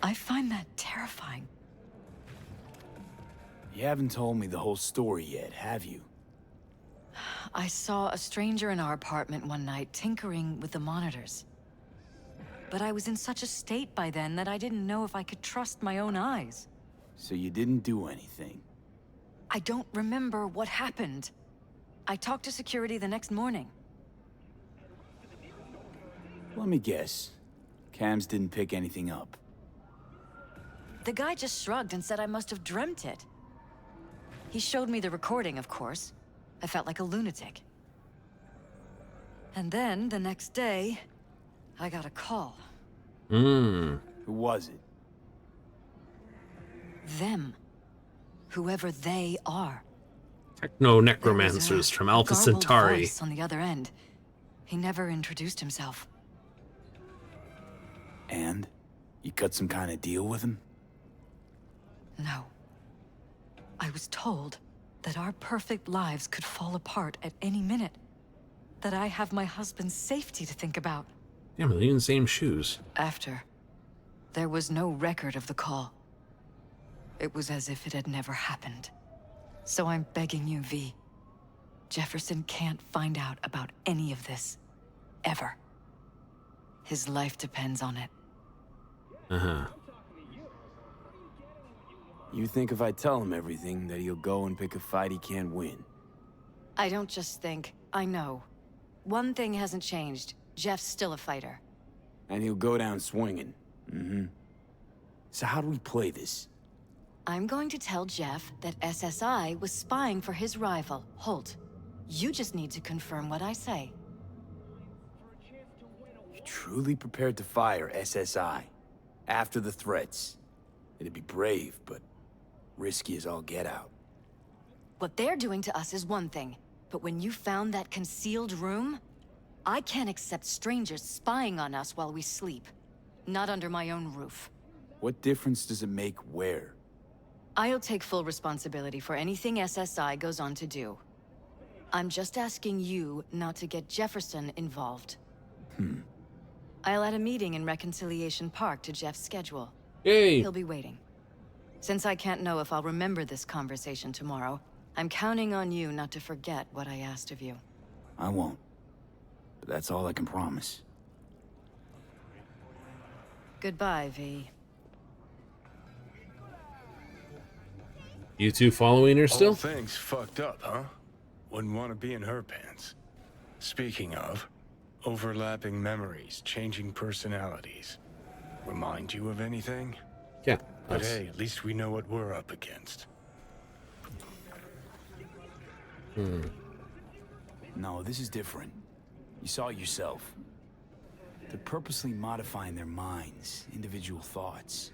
Speaker 6: I find that terrifying.
Speaker 3: You haven't told me the whole story yet, have you?
Speaker 6: I saw a stranger in our apartment one night tinkering with the monitors. But I was in such a state by then that I didn't know if I could trust my own eyes.
Speaker 3: So you didn't do anything?
Speaker 6: I don't remember what happened. I talked to security the next morning.
Speaker 3: Let me guess. Cams didn't pick anything up.
Speaker 6: The guy just shrugged and said I must have dreamt it. He showed me the recording, of course. I felt like a lunatic. And then, the next day, I got a call.
Speaker 3: Who was it?
Speaker 6: Them. Whoever they are.
Speaker 1: Techno
Speaker 6: There was
Speaker 1: necromancers
Speaker 6: a
Speaker 1: from Alpha
Speaker 6: garbled
Speaker 1: Centauri.
Speaker 6: voice on the other end. He never introduced himself.
Speaker 3: And? You cut some kind of deal with him?
Speaker 6: No. I was told that our perfect lives could fall apart at any minute. That I have my husband's safety to think about.
Speaker 1: Damn, they're in the same shoes.
Speaker 6: After, there was no record of the call. It was as if it had never happened. So I'm begging you, V. Jefferson can't find out about any of this. Ever. His life depends on it.
Speaker 3: You think if I tell him everything, that he'll go and pick a fight he can't win?
Speaker 6: I don't just think, I know. One thing hasn't changed. Jeff's still a fighter.
Speaker 3: And he'll go down swinging. So how do we play this?
Speaker 6: I'm going to tell Jeff that SSI was spying for his rival, Holt. You just need to confirm what I say.
Speaker 3: You're truly prepared to fire SSI? After the threats? It'd be brave, but risky as all get out.
Speaker 6: What they're doing to us is one thing, but when you found that concealed room, I can't accept strangers spying on us while we sleep. Not under my own roof.
Speaker 3: What difference does it make where?
Speaker 6: I'll take full responsibility for anything SSI goes on to do. I'm just asking you not to get Jefferson involved. I'll add a meeting in Reconciliation Park to Jeff's schedule.
Speaker 1: Yay!
Speaker 6: He'll be waiting. Since I can't know if I'll remember this conversation tomorrow, I'm counting on you not to forget what I asked of you.
Speaker 3: I won't. But that's all I can promise.
Speaker 6: Goodbye, V.
Speaker 1: You two following her
Speaker 8: Whole
Speaker 1: still?
Speaker 8: thing's fucked up, huh? Wouldn't want to be in her pants. Speaking of, overlapping memories, changing personalities. Remind you of anything?
Speaker 1: Yeah.
Speaker 8: But hey, at least we know what we're up against.
Speaker 3: No, this is different. You saw it yourself. They're purposely modifying their minds, individual thoughts.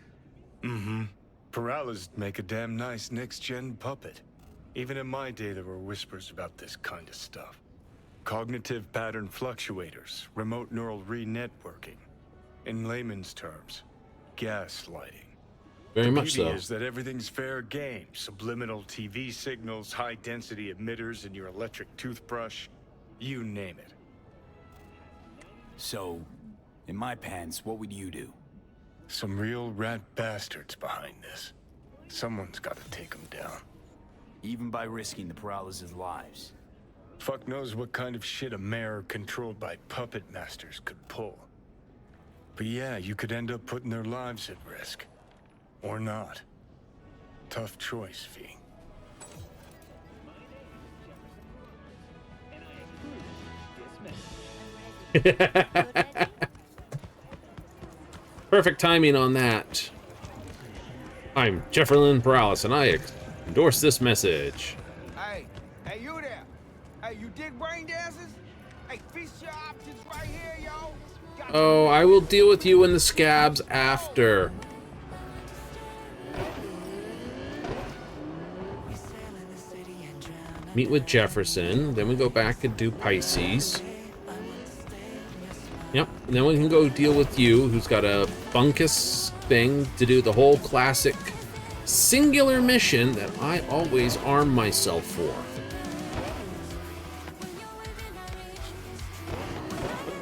Speaker 8: Mm-hmm. Paralys make a damn nice next-gen puppet. Even in my day, there were whispers about this kind of stuff. Cognitive pattern fluctuators, remote neural re-networking. In layman's terms, gaslighting.
Speaker 1: Very
Speaker 8: The
Speaker 1: much
Speaker 8: beauty
Speaker 1: so.
Speaker 8: is that everything's fair game. Subliminal TV signals, high-density emitters in your electric toothbrush. You name it.
Speaker 3: So, in my pants, what would you do?
Speaker 8: Some real rat bastards behind this. Someone's got to take them down.
Speaker 3: Even by risking the paralysis' lives.
Speaker 8: Fuck knows what kind of shit a mayor controlled by puppet masters could pull. But yeah, you could end up putting their lives at risk. Or not. Tough choice, V.
Speaker 1: Perfect timing on that. I'm Jefferlin Paralysis, and I endorse this message.
Speaker 10: Hey, you there? Hey, you dig brain dancers? Hey, feast your options right here, yo.
Speaker 1: Oh, I will deal with you in the scabs after. Meet with Jefferson, then we go back and do Pisces. Yep, and then we can go deal with you, who's got a bunkus thing to do the whole classic singular mission that I always arm myself for.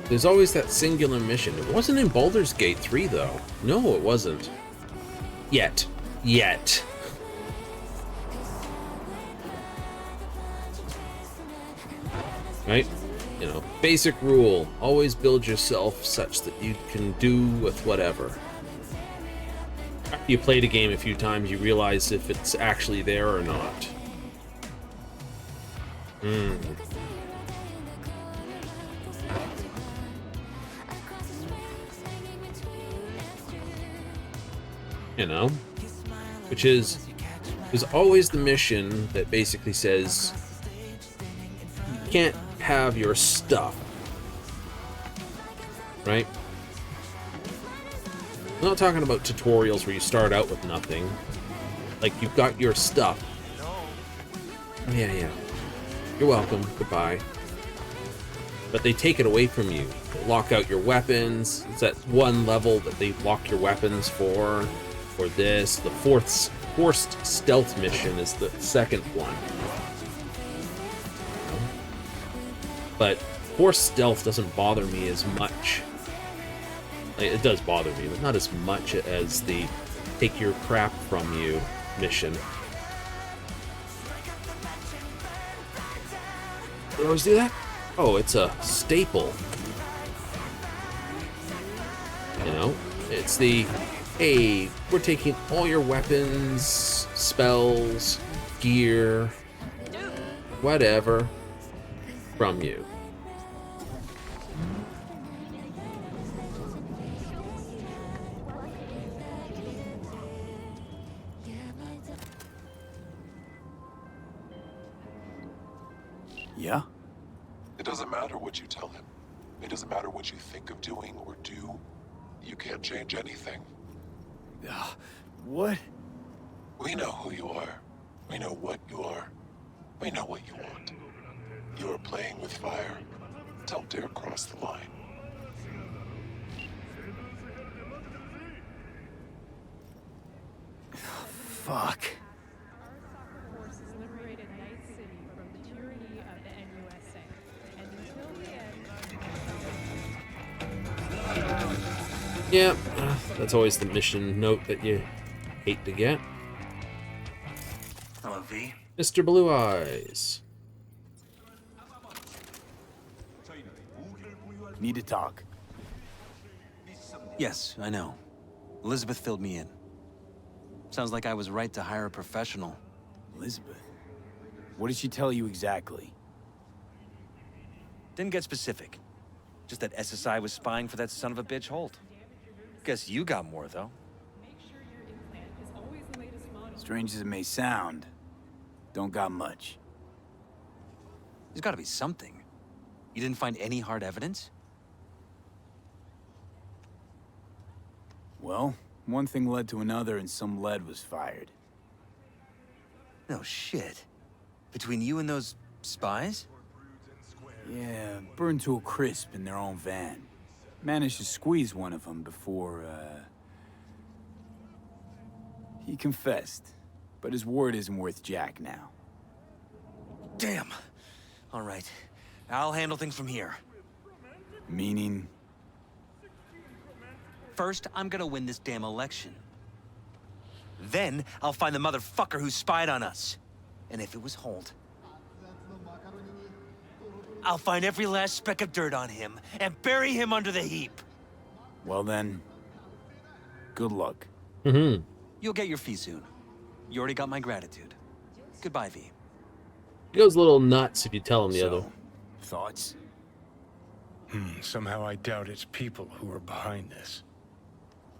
Speaker 1: There's always that singular mission. It wasn't in Baldur's Gate 3, though. No, it wasn't. Yet. Right? You know, basic rule. Always build yourself such that you can do with whatever. After you played a game a few times, you realize if it's actually there or not. You know? Which is... There's always the mission that basically says... You can't have your stuff. Right? I'm not talking about tutorials where you start out with nothing. Like, you've got your stuff. Oh, yeah. You're welcome. Goodbye. But they take it away from you. They lock out your weapons. It's that one level that they lock your weapons for this. The forced stealth mission is the second one. But forced stealth doesn't bother me as much. Like, it does bother me, but not as much as the take your crap from you mission. Do I always do that? Oh, it's a staple. You know, it's the, hey, we're taking all your weapons, spells, gear, whatever, from you.
Speaker 3: Yeah?
Speaker 11: It doesn't matter what you tell him. It doesn't matter what you think of doing or do. You can't change anything.
Speaker 3: What?
Speaker 11: We know who you are. We know what you are. We know what you want. You are playing with fire. Don't dare cross the line.
Speaker 3: Fuck.
Speaker 12: Arasaka forces liberated Night City from the tyranny of the NUSA. And until the end...
Speaker 1: Yeah, that's always the mission note that you hate to get.
Speaker 2: Hello, V.
Speaker 1: Mr. Blue Eyes.
Speaker 3: Need to talk.
Speaker 7: Yes, I know. Elizabeth filled me in. Sounds like I was right to hire a professional.
Speaker 3: Elizabeth? What did she tell you exactly?
Speaker 7: Didn't get specific. Just that SSI was spying for that son of a bitch Holt. Guess you got more, though.
Speaker 3: Strange as it may sound, don't got much.
Speaker 7: There's gotta be something. You didn't find any hard evidence?
Speaker 3: Well, one thing led to another and some lead was fired.
Speaker 7: No shit. Between you and those spies?
Speaker 3: Yeah, burned to a crisp in their own van. Managed to squeeze one of them before, he confessed, but his word isn't worth jack now.
Speaker 7: Damn. All right. I'll handle things from here.
Speaker 3: Meaning?
Speaker 7: First, I'm gonna win this damn election. Then, I'll find the motherfucker who spied on us. And if it was Holt, I'll find every last speck of dirt on him and bury him under the heap.
Speaker 3: Well then, good luck.
Speaker 1: Mm-hmm.
Speaker 7: You'll get your fee soon. You already got my gratitude. Goodbye, V.
Speaker 1: He goes a little nuts if you tell him the other.
Speaker 3: Thoughts?
Speaker 8: Somehow I doubt it's people who are behind this.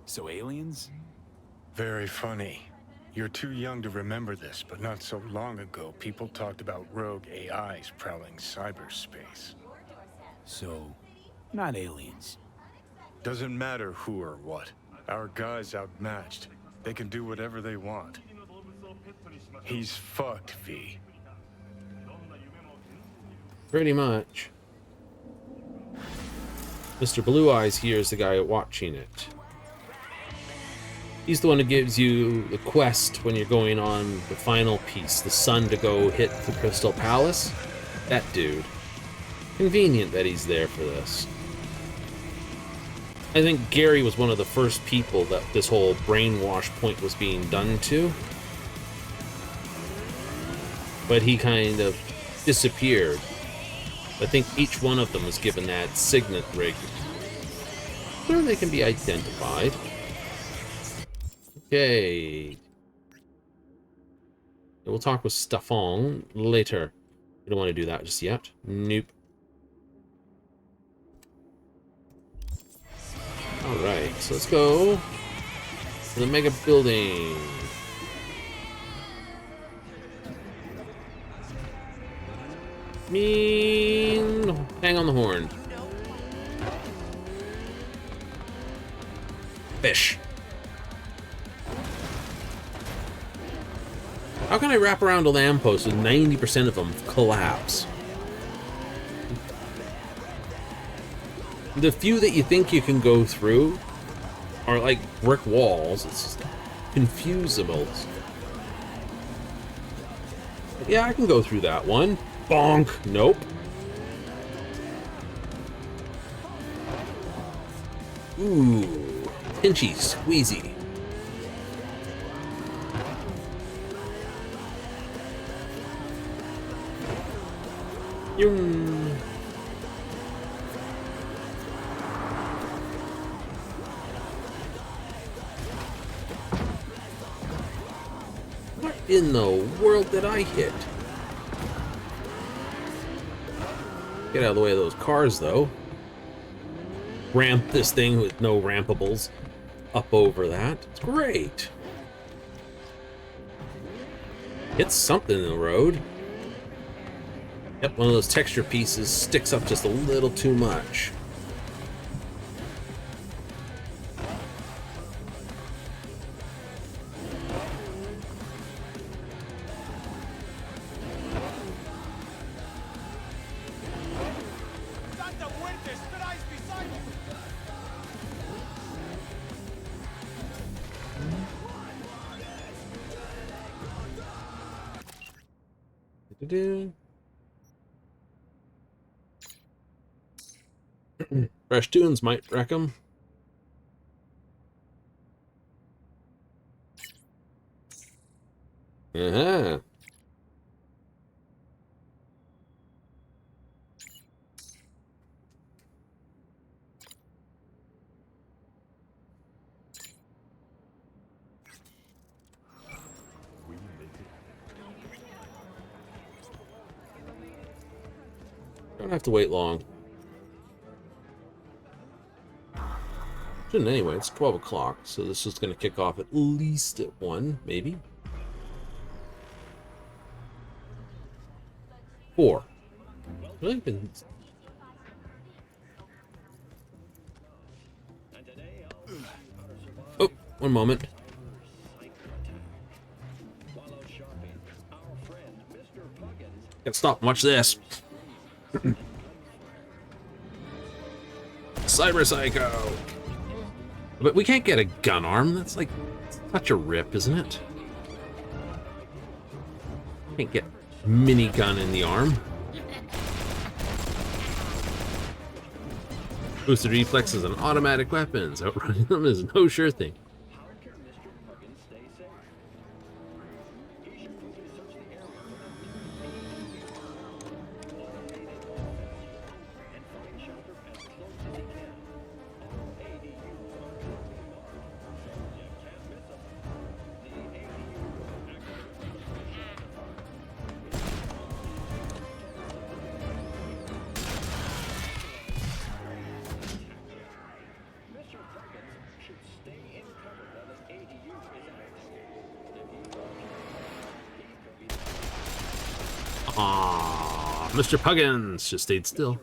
Speaker 3: So aliens?
Speaker 8: Very funny. You're too young to remember this, but not so long ago, people talked about rogue AIs prowling cyberspace.
Speaker 3: So, not aliens.
Speaker 8: Doesn't matter who or what. Our guy's outmatched. They can do whatever they want. He's fucked, V.
Speaker 1: Pretty much. Mr. Blue Eyes here is the guy watching it. He's the one who gives you the quest when you're going on the final piece, the sun to go hit the Crystal Palace. That dude. Convenient that he's there for this. I think Gary was one of the first people that this whole brainwash point was being done to. But he kind of disappeared. I think each one of them was given that signet rig. So they can be identified. Okay. And we'll talk with Stefan later. We don't want to do that just yet. Nope. Alright, so let's go to the mega building. Hang on the horn. Fish. How can I wrap around a lamppost with 90% of them collapse? The few that you think you can go through are like brick walls. It's confusable. Yeah, I can go through that one. Bonk. Nope. Ooh. Pinchy, squeezy. What in the world did I hit? Get out of the way of those cars, though. Ramp this thing with no rampables up over that. It's great. Hit something in the road. Yep, one of those texture pieces sticks up just a little too much. Fresh tunes might wreck them. Uh-huh. Don't have to wait long. Shouldn't anyway. It's 12 o'clock, so this is going to kick off at least at 1, maybe. 4. Really been... Oh, one moment. Gotta stop and watch this. Cyber Psycho. But we can't get a gun arm. That's like such a rip, isn't it? Can't get minigun in the arm. Boosted reflexes on automatic weapons. Outrunning them is no sure thing. Aww, Mr. Puggins just stayed still.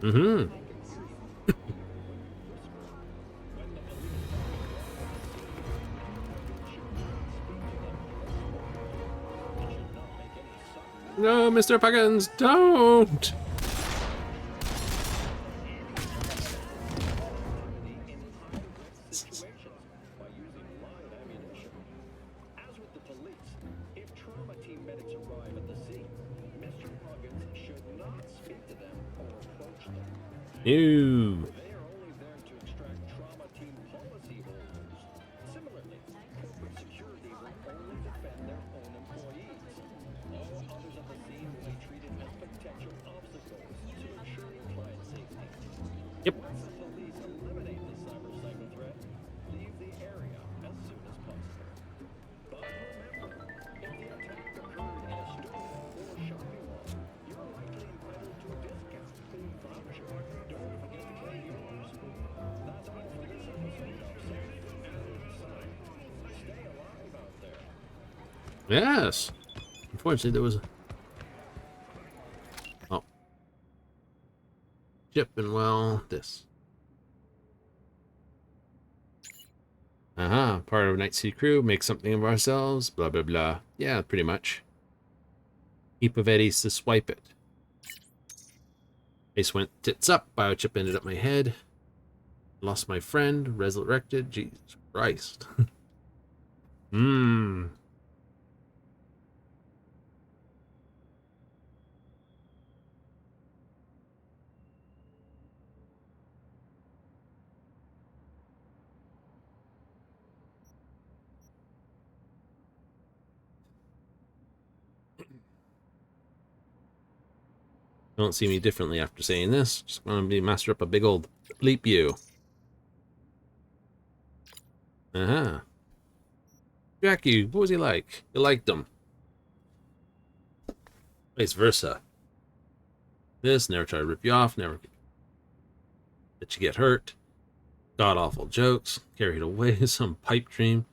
Speaker 1: Mm-hmm. No, Mr. Puggins, don't! Ew. Yep. Yes. Unfortunately, there was a... Oh. Chip and well, this. Part of Night City crew, make something of ourselves, blah, blah, blah. Yeah, pretty much. Heap of eddies to swipe it. Face went tits up, biochip ended up my head. Lost my friend, resurrected, Jesus Christ. Don't see me differently after saying this. Just gonna be master up a big old bleep you. Jackie, what was he like? You liked him. Vice versa. This, never try to rip you off, never let you get hurt. God awful jokes, carried away, some pipe dream.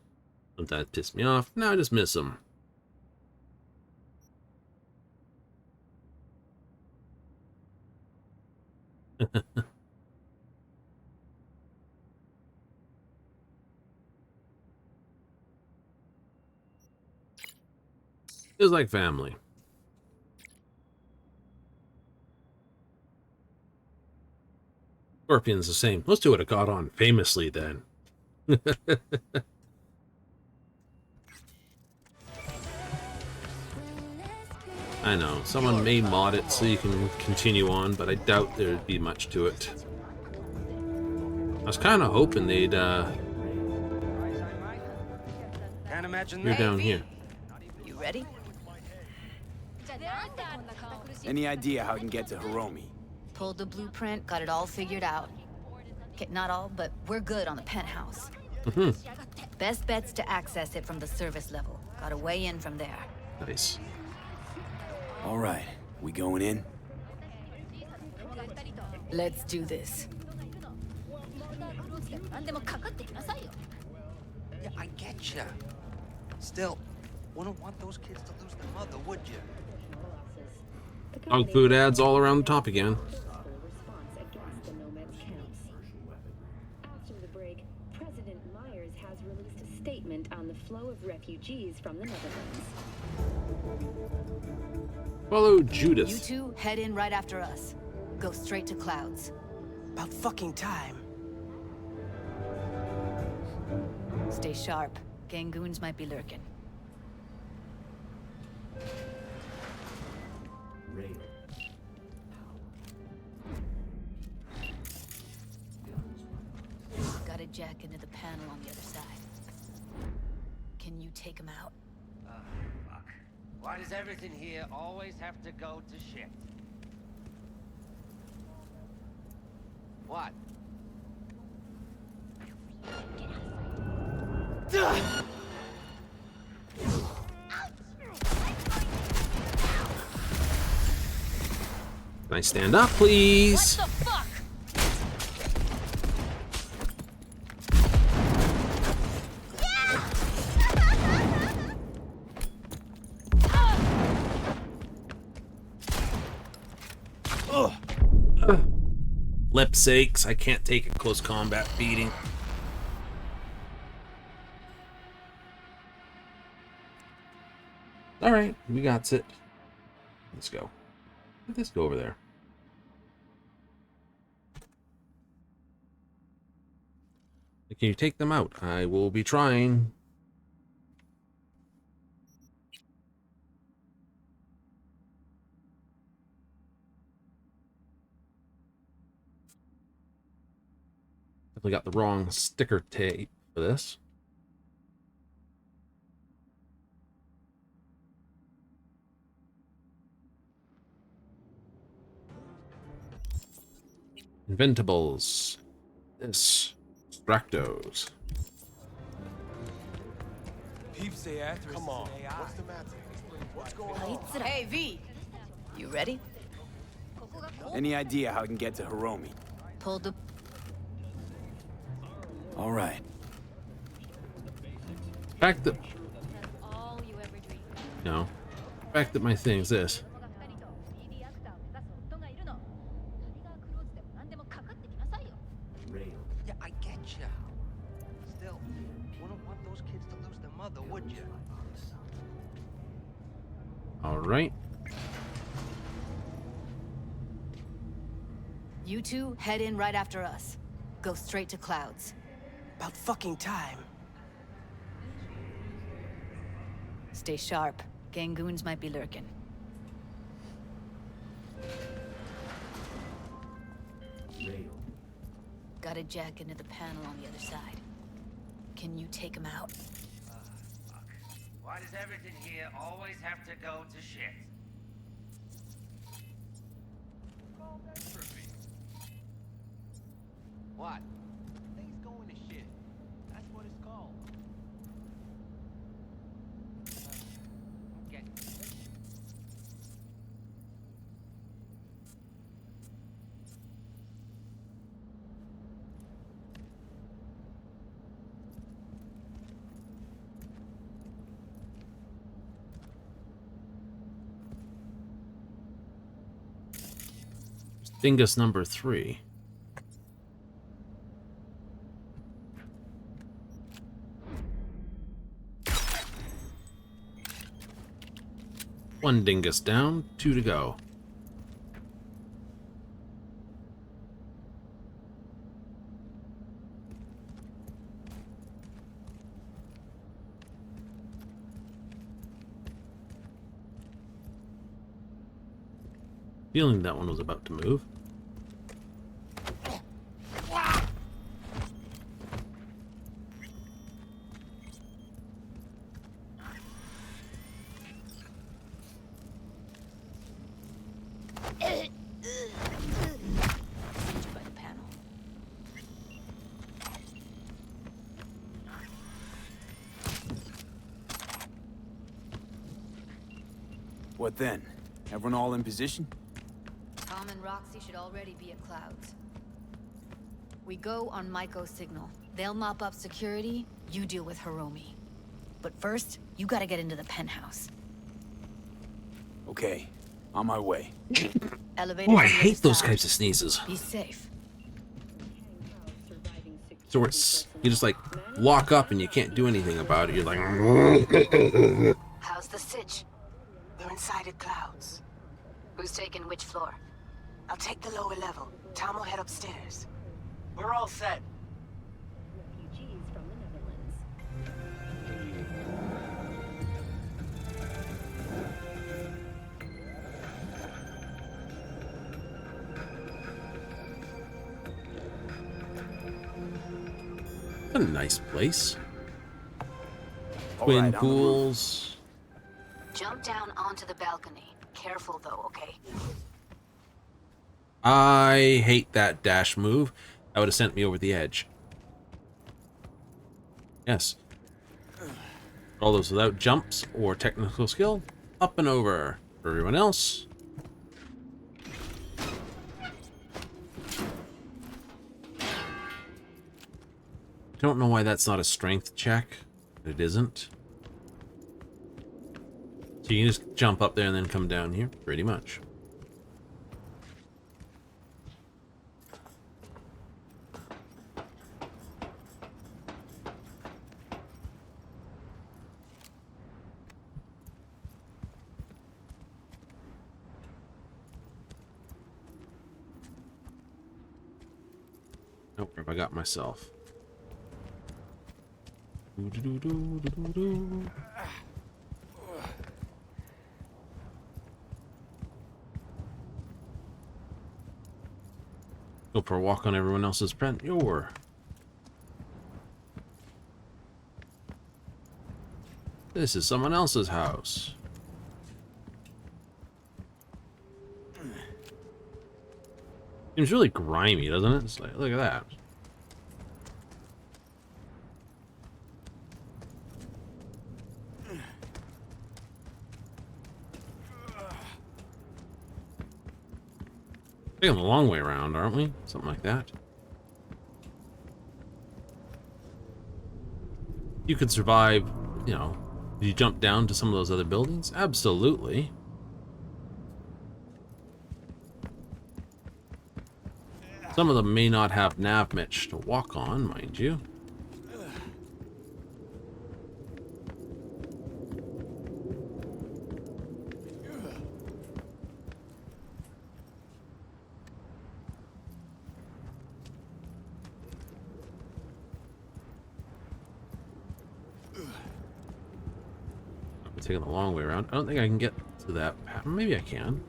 Speaker 1: Sometimes piss me off. Now I just miss him. Feels like family. Scorpion's the same. Those two would have got on famously then. I know, someone may mod it so you can continue on, but I doubt there'd be much to it. I was kind of hoping they'd,
Speaker 13: Can't imagine
Speaker 1: you're
Speaker 13: that.
Speaker 1: down here.
Speaker 6: You ready?
Speaker 3: Any idea how I can get to Hiromi?
Speaker 13: Pulled the blueprint, got it all figured out. Okay, not all, but we're good on the penthouse. Best bet's to access it from the service level. Got a way in from there.
Speaker 1: Nice.
Speaker 3: All right, we going in?
Speaker 13: Let's do this.
Speaker 2: Yeah, I get ya. Still, wouldn't want those kids to lose their mother, would you?
Speaker 1: Dog food ads all around the top again.
Speaker 14: After the break, President Myers has released a statement on the flow of refugees from the Netherlands.
Speaker 1: Follow Judith.
Speaker 13: You two head in right after us. Go straight to Clouds.
Speaker 2: About fucking time.
Speaker 13: Stay sharp. Gangoons might be lurking. Got a jack into the panel on the other side. Can you take him out?
Speaker 15: Fuck. Why does everything here always have to go to shit? What?
Speaker 1: Can I stand up, please?
Speaker 13: What the fuck?
Speaker 1: Lip sakes, I can't take a close combat beating. Alright, we got it. Let's go. Let's go over there. Can you take them out? I will be trying. Definitely got the wrong sticker tape for this. Inventables. This. Stractos.
Speaker 10: Peeps say after
Speaker 9: Come on, what's the matter? What's going on?
Speaker 13: Hey, V. You ready?
Speaker 3: Any idea how I can get to Hiromi?
Speaker 13: Pulled the...
Speaker 3: All right.
Speaker 1: Fact that... No. Fact that my thing's this.
Speaker 2: Yeah, I get ya. Still, wouldn't want those kids to lose their mother, would you?
Speaker 1: Alright.
Speaker 13: You two head in right after us. Go straight to Clouds.
Speaker 2: About fucking time.
Speaker 13: Stay sharp. Gangoons might be lurking. Got a jack into the panel on the other side. Can you take him out?
Speaker 15: Fuck. Why does everything here always have to go to shit? What?
Speaker 10: Things going to shit. That's what it's called.
Speaker 15: Okay.
Speaker 1: Dingus number 3. One dingus down, 2 to go. Feeling that one was about to move.
Speaker 3: What then? Everyone all in position?
Speaker 13: Tom and Roxy should already be at Clouds. We go on Maiko's signal. They'll mop up security, you deal with Hiromi. But first, you gotta get into the penthouse.
Speaker 3: Okay, on my way.
Speaker 13: Elevator.
Speaker 1: Oh, I hate those types of sneezes.
Speaker 13: Be safe.
Speaker 1: So it's you just like lock up and you can't do anything about it. You're like,
Speaker 13: How's the sitch?
Speaker 16: We're inside at Clouds.
Speaker 13: Who's taking which floor?
Speaker 16: I'll take the lower level. Tom will head upstairs.
Speaker 15: We're all set.
Speaker 14: Refugees from the Netherlands.
Speaker 1: a nice place.
Speaker 3: All
Speaker 1: Twin
Speaker 3: right, on the
Speaker 1: pools.
Speaker 13: Jump down onto the balcony. Careful though, okay?
Speaker 1: I hate that dash move. That would have sent me over the edge. Yes. All those without jumps or technical skill, up and over. For everyone else, I don't know why that's not a strength check. It isn't. So you can just jump up there and then come down here, pretty much. Nope, where have I got myself? Go for a walk on everyone else's print. This is someone else's house. Seems really grimy, doesn't it? It's like, look at that. Taking the long way around, aren't we? Something like that. You could survive, you know, if you jump down to some of those other buildings? Absolutely. Some of them may not have nav mitch to walk on, mind you. I'm taking the long way around. I don't think I can get to that. Maybe I can.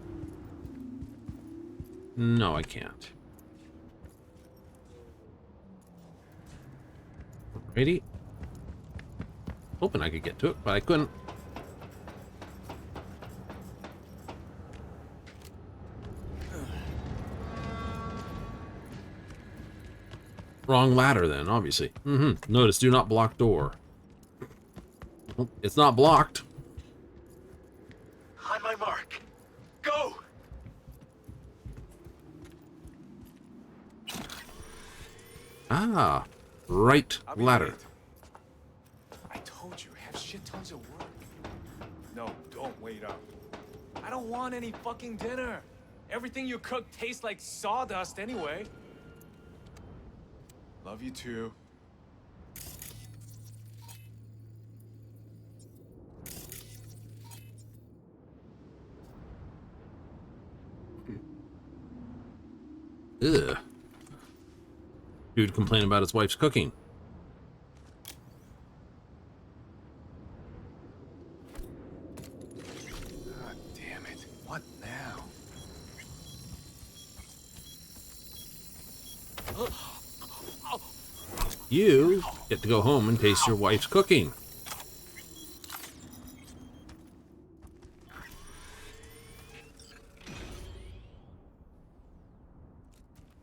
Speaker 1: No, I can't. Alrighty. Hoping I could get to it, but I couldn't. Wrong ladder then, obviously. Notice, do not block door. Oh, it's not blocked.
Speaker 5: On my mark. Go!
Speaker 1: Ah, right ladder.
Speaker 10: I told you, have shit tons of work. No, don't wait up. I don't want any fucking dinner. Everything you cook tastes like sawdust anyway. Love you too.
Speaker 1: Ugh. Dude complain about his wife's cooking.
Speaker 10: God damn it. What now?
Speaker 1: You get to go home and taste your wife's cooking.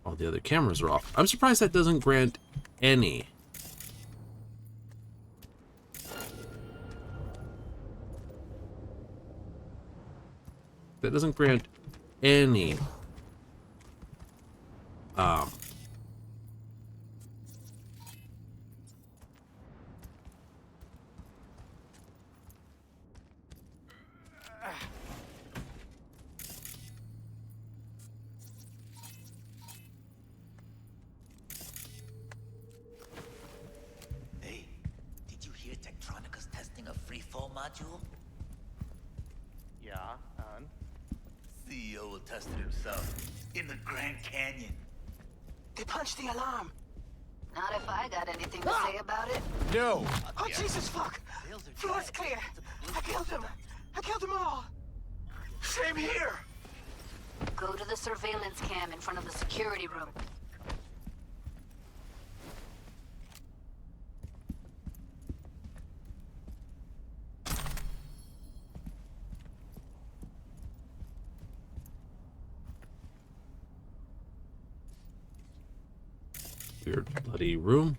Speaker 1: All the other cameras are off. I'm surprised that doesn't grant any. That doesn't grant any
Speaker 15: Hey, did you hear Tektronica's testing a freefall module?
Speaker 17: Yeah, and?
Speaker 15: CEO will test it himself in the Grand Canyon.
Speaker 16: They punched the alarm. Not if I got anything to say about it.
Speaker 3: No!
Speaker 16: Oh, Jesus, fuck! Floor's clear. I killed them. I killed them all.
Speaker 8: Same here!
Speaker 13: Go to the surveillance cam in front of the security room.
Speaker 1: weird bloody room.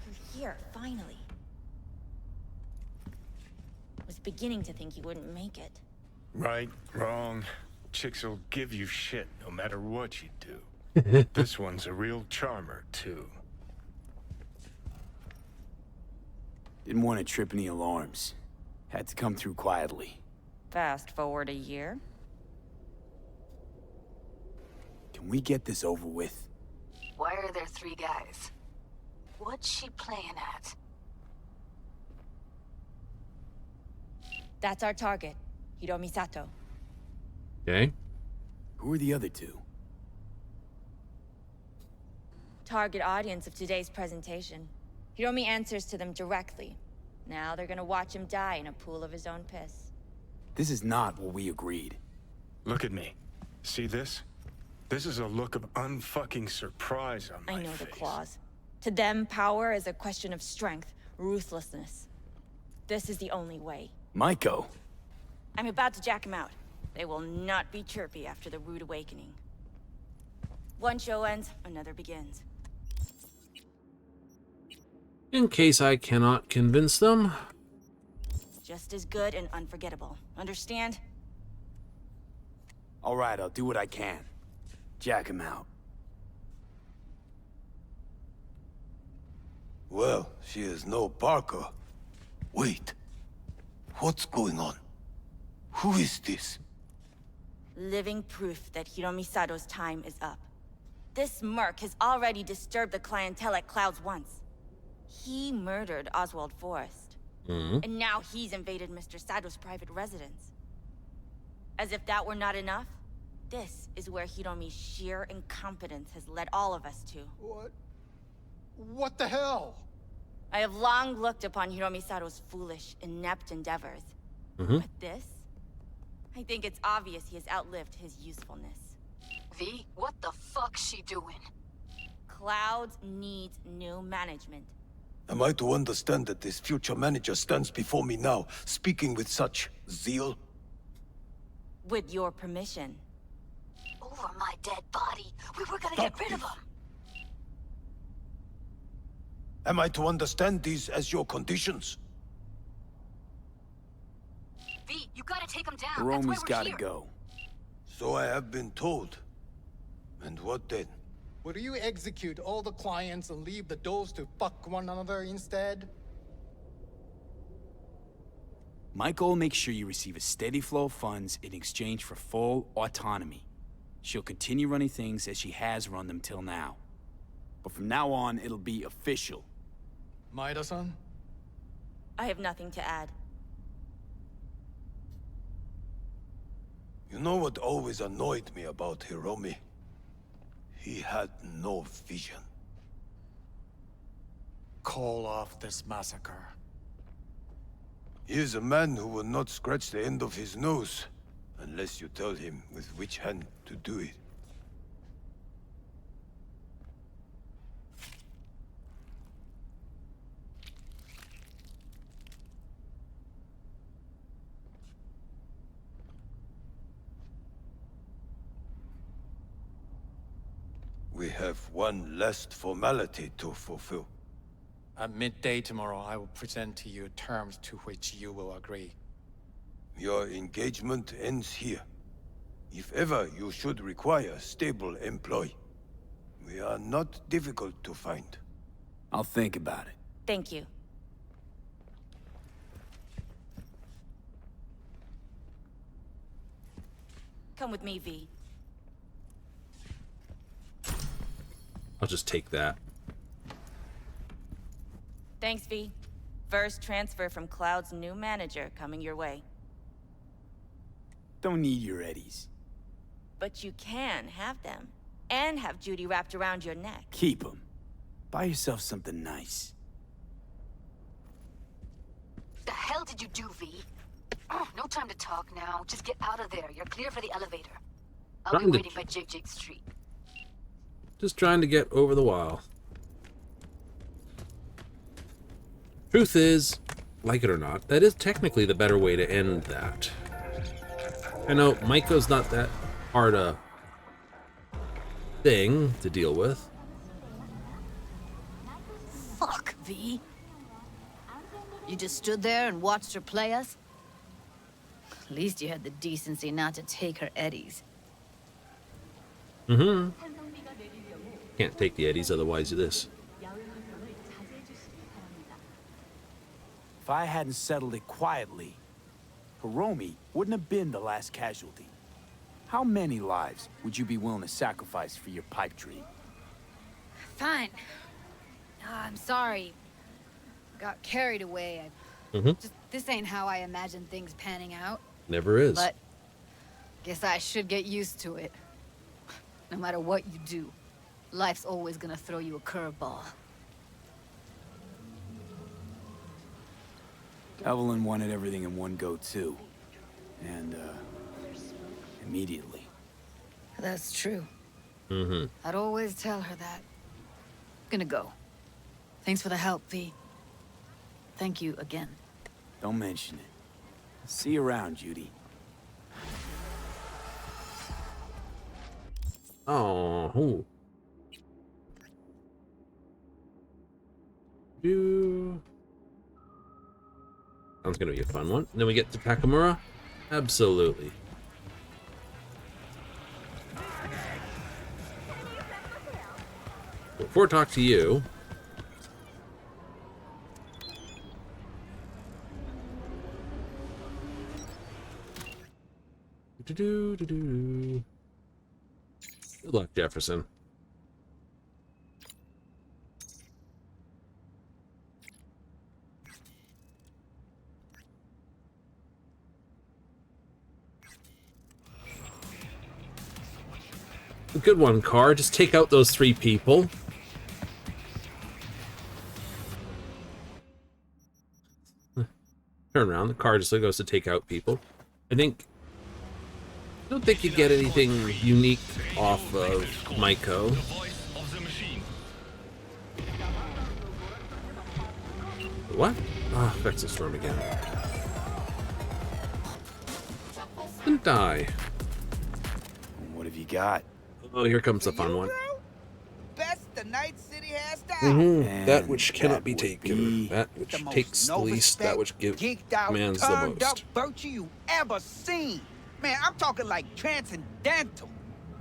Speaker 18: You're here, finally. Was beginning to think you wouldn't make it.
Speaker 8: Right, wrong. Chicks will give you shit no matter what you do. This one's a real charmer, too.
Speaker 3: Didn't want to trip any alarms. Had to come through quietly.
Speaker 18: Fast forward a year.
Speaker 3: Can we get this over with?
Speaker 13: Why are there 3 guys? What's she playing at?
Speaker 18: That's our target, Hiromi Sato.
Speaker 1: Okay.
Speaker 3: Who are the other 2?
Speaker 18: Target audience of today's presentation. Hiromi answers to them directly. Now they're gonna watch him die in a pool of his own piss.
Speaker 3: This is not what we agreed.
Speaker 8: Look at me. See this? This is a look of unfucking surprise on my
Speaker 18: I know
Speaker 8: face.
Speaker 18: the clause. To them, power is a question of strength, ruthlessness. This is the only way.
Speaker 3: Maiko!
Speaker 18: I'm about to jack him out. They will not be chirpy after the rude awakening. One show ends, another begins.
Speaker 1: In case I cannot convince them.
Speaker 18: Just as good and unforgettable. Understand?
Speaker 3: Alright, I'll do what I can. Jack him out.
Speaker 19: Well, she is no Parker. Wait. What's going on? Who is this?
Speaker 18: Living proof that Hiromi Sato's time is up. This merc has already disturbed the clientele at Clouds once. He murdered Oswald Forrest. And now he's invaded Mr. Sato's private residence. As if that were not enough, this is where Hiromi's sheer incompetence has led all of us to.
Speaker 20: What the hell?
Speaker 18: I have long looked upon Hiromi Sato's foolish, inept endeavors.
Speaker 1: Mm-hmm.
Speaker 18: But this? I think it's obvious he has outlived his usefulness.
Speaker 13: V, what the fuck's she doing?
Speaker 18: Clouds needs new management.
Speaker 19: Am I to understand that this future manager stands before me now, speaking with such zeal?
Speaker 18: With your permission.
Speaker 13: Over my dead body. We were gonna get rid of him.
Speaker 19: Am I to understand these as your conditions?
Speaker 13: V, you gotta take him down. That's why
Speaker 3: Hiromi's
Speaker 13: we're
Speaker 3: gotta
Speaker 13: here.
Speaker 3: go.
Speaker 19: So I have been told. And what then?
Speaker 20: Would you execute all the clients and leave the doors to fuck one another instead?
Speaker 3: Michael will make sure you receive a steady flow of funds in exchange for full autonomy. She'll continue running things as she has run them till now. But from now on, it'll be official.
Speaker 20: Maeda-san?
Speaker 18: I have nothing to add.
Speaker 19: You know what always annoyed me about Hiromi? He had no vision.
Speaker 20: Call off this massacre.
Speaker 19: He is a man who will not scratch the end of his nose, unless you tell him with which hand to do it. We We have one last formality to fulfill.
Speaker 20: At midday tomorrow, I will present to you terms to which you will agree.
Speaker 19: Your engagement ends here. If ever you should require stable employ, we are not difficult to find.
Speaker 3: I'll think about it.
Speaker 18: Thank you. Come with me, V.
Speaker 1: I'll just take that.
Speaker 18: Thanks, V. First transfer from Cloud's new manager coming your way.
Speaker 3: Don't need your eddies.
Speaker 18: But you can have them. And have Judy wrapped around your neck.
Speaker 3: Keep them. Buy yourself something nice.
Speaker 16: The hell did you do, V? Oh, no time to talk now. Just get out of there. You're clear for the elevator. I'll be waiting by Jig Street.
Speaker 1: Just trying to get over the wall. Truth is, like it or not, that is technically the better way to end that. I know Maiko's not that hard a thing to deal with.
Speaker 13: Fuck, V. You just stood there and watched her play us? At least you had the decency not to take her eddies.
Speaker 1: Mm-hmm. Can't take the eddies, otherwise this.
Speaker 3: If I hadn't settled it quietly, Hiromi wouldn't have been the last casualty. How many lives would you be willing to sacrifice for your pipe dream?
Speaker 13: Fine. I'm sorry. Got carried away. This ain't how I imagined things panning out.
Speaker 1: Never is.
Speaker 13: But guess I should get used to it. No matter what you do, life's always gonna throw you a curveball.
Speaker 3: Evelyn wanted everything in one go, too. And, immediately.
Speaker 13: That's true.
Speaker 1: Mm-hmm.
Speaker 13: I'd always tell her that. Gonna go. Thanks for the help, V. Thank you again.
Speaker 3: Don't mention it. See you around, Judy.
Speaker 1: Oh. Sounds gonna be a fun one. Then we get to Takamura. Absolutely. Before I talk to you, good luck, Jefferson. A good one, Car. Just take out those 3 people. Turn around. The car just goes to take out people. I don't think you get anything unique off of Maiko. What? Ah, oh, Vexel Storm again. Didn't die.
Speaker 3: What have you got?
Speaker 1: Oh, here comes the fun one.
Speaker 21: Best the Night City has to
Speaker 1: That which cannot be taken. That which takes the least. That which commands the
Speaker 21: turned up
Speaker 1: most.
Speaker 21: virtue you ever seen. Man, I'm talking like transcendental.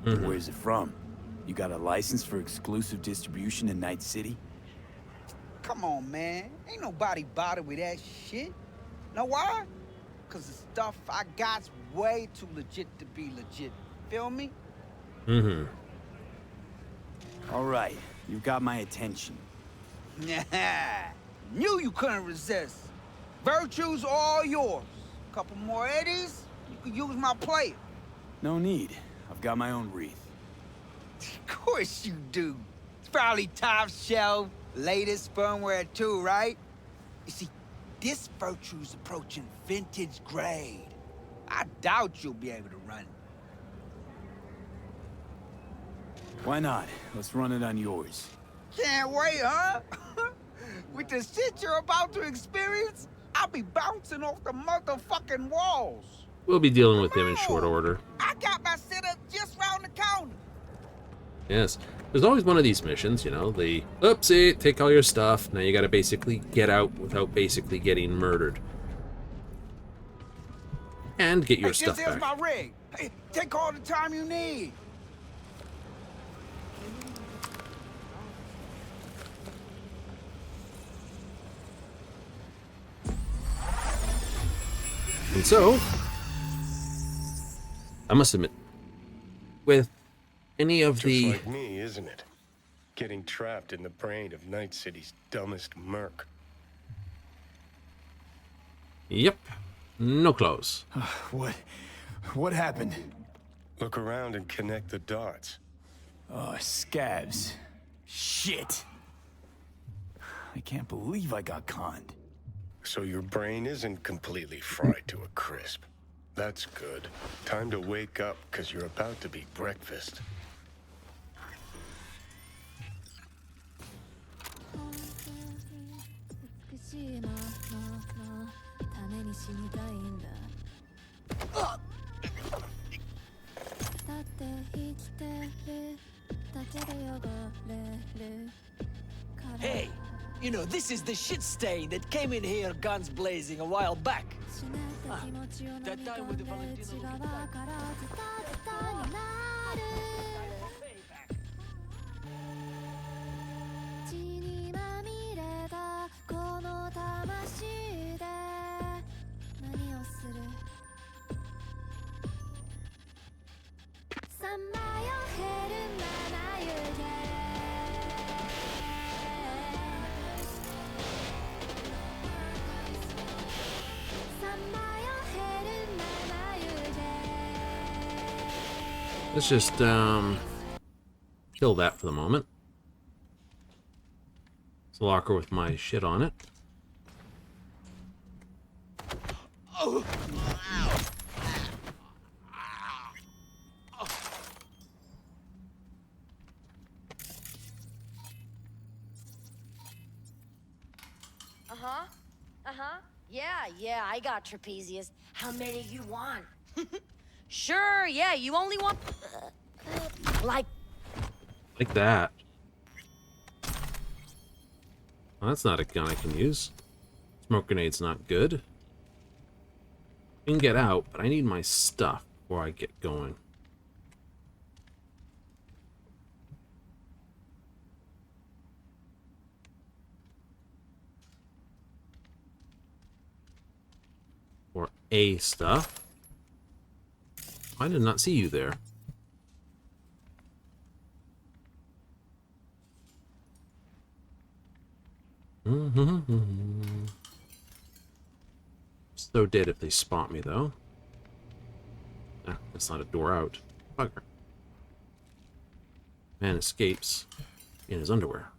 Speaker 3: Where's it from? You got a license for exclusive distribution in Night City?
Speaker 21: Come on, man. Ain't nobody bothered with that shit. Know why? Cause the stuff I got's way too legit to be legit. Feel me?
Speaker 1: Mm-hmm.
Speaker 3: All right, you've got my attention.
Speaker 21: Knew you couldn't resist. Virtue's all yours. Couple more eddies, you can use my player.
Speaker 3: No need. I've got my own wreath.
Speaker 21: Of course you do. It's probably top shelf, latest firmware too, right? You see, this Virtue's approaching vintage grade. I doubt you'll be able to run it.
Speaker 3: Why not? Let's run it on yours.
Speaker 21: Can't wait, huh? With the shit you're about to experience, I'll be bouncing off the motherfucking walls.
Speaker 1: We'll be dealing with him in short order.
Speaker 21: I got my setup just round the corner.
Speaker 1: Yes. There's always one of these missions, you know, the oopsie, take all your stuff. Now you gotta basically get out without basically getting murdered. And get your stuff
Speaker 21: Here's
Speaker 1: back.
Speaker 21: my rig. Hey, take all the time you need.
Speaker 1: And so, I must admit, with any of
Speaker 8: Just
Speaker 1: the...
Speaker 8: like me, isn't it? Getting trapped in the brain of Night City's dumbest merc.
Speaker 1: Yep. No clothes.
Speaker 3: What happened?
Speaker 8: Look around and connect the dots.
Speaker 3: Oh, scabs. Shit. I can't believe I got conned.
Speaker 8: So your brain isn't completely fried to a crisp. That's good. Time to wake up, because you're about to be breakfast.
Speaker 4: Hey, you know, this is the shit stain that came in here guns blazing a while back. That time with the Valentino looking
Speaker 1: Let's just, kill that for the moment. It's a locker with my shit on it.
Speaker 4: Oh.
Speaker 16: Uh-huh. Uh-huh. Yeah, I got trapezius. How many you want? Sure, yeah, you only want... like...
Speaker 1: Like that. Well, that's not a gun I can use. Smoke grenade's not good. I can get out, but I need my stuff before I get going. Or A stuff. I did not see you there. So dead if they spot me, though. Ah, that's not a door out. Bugger. Man escapes in his underwear.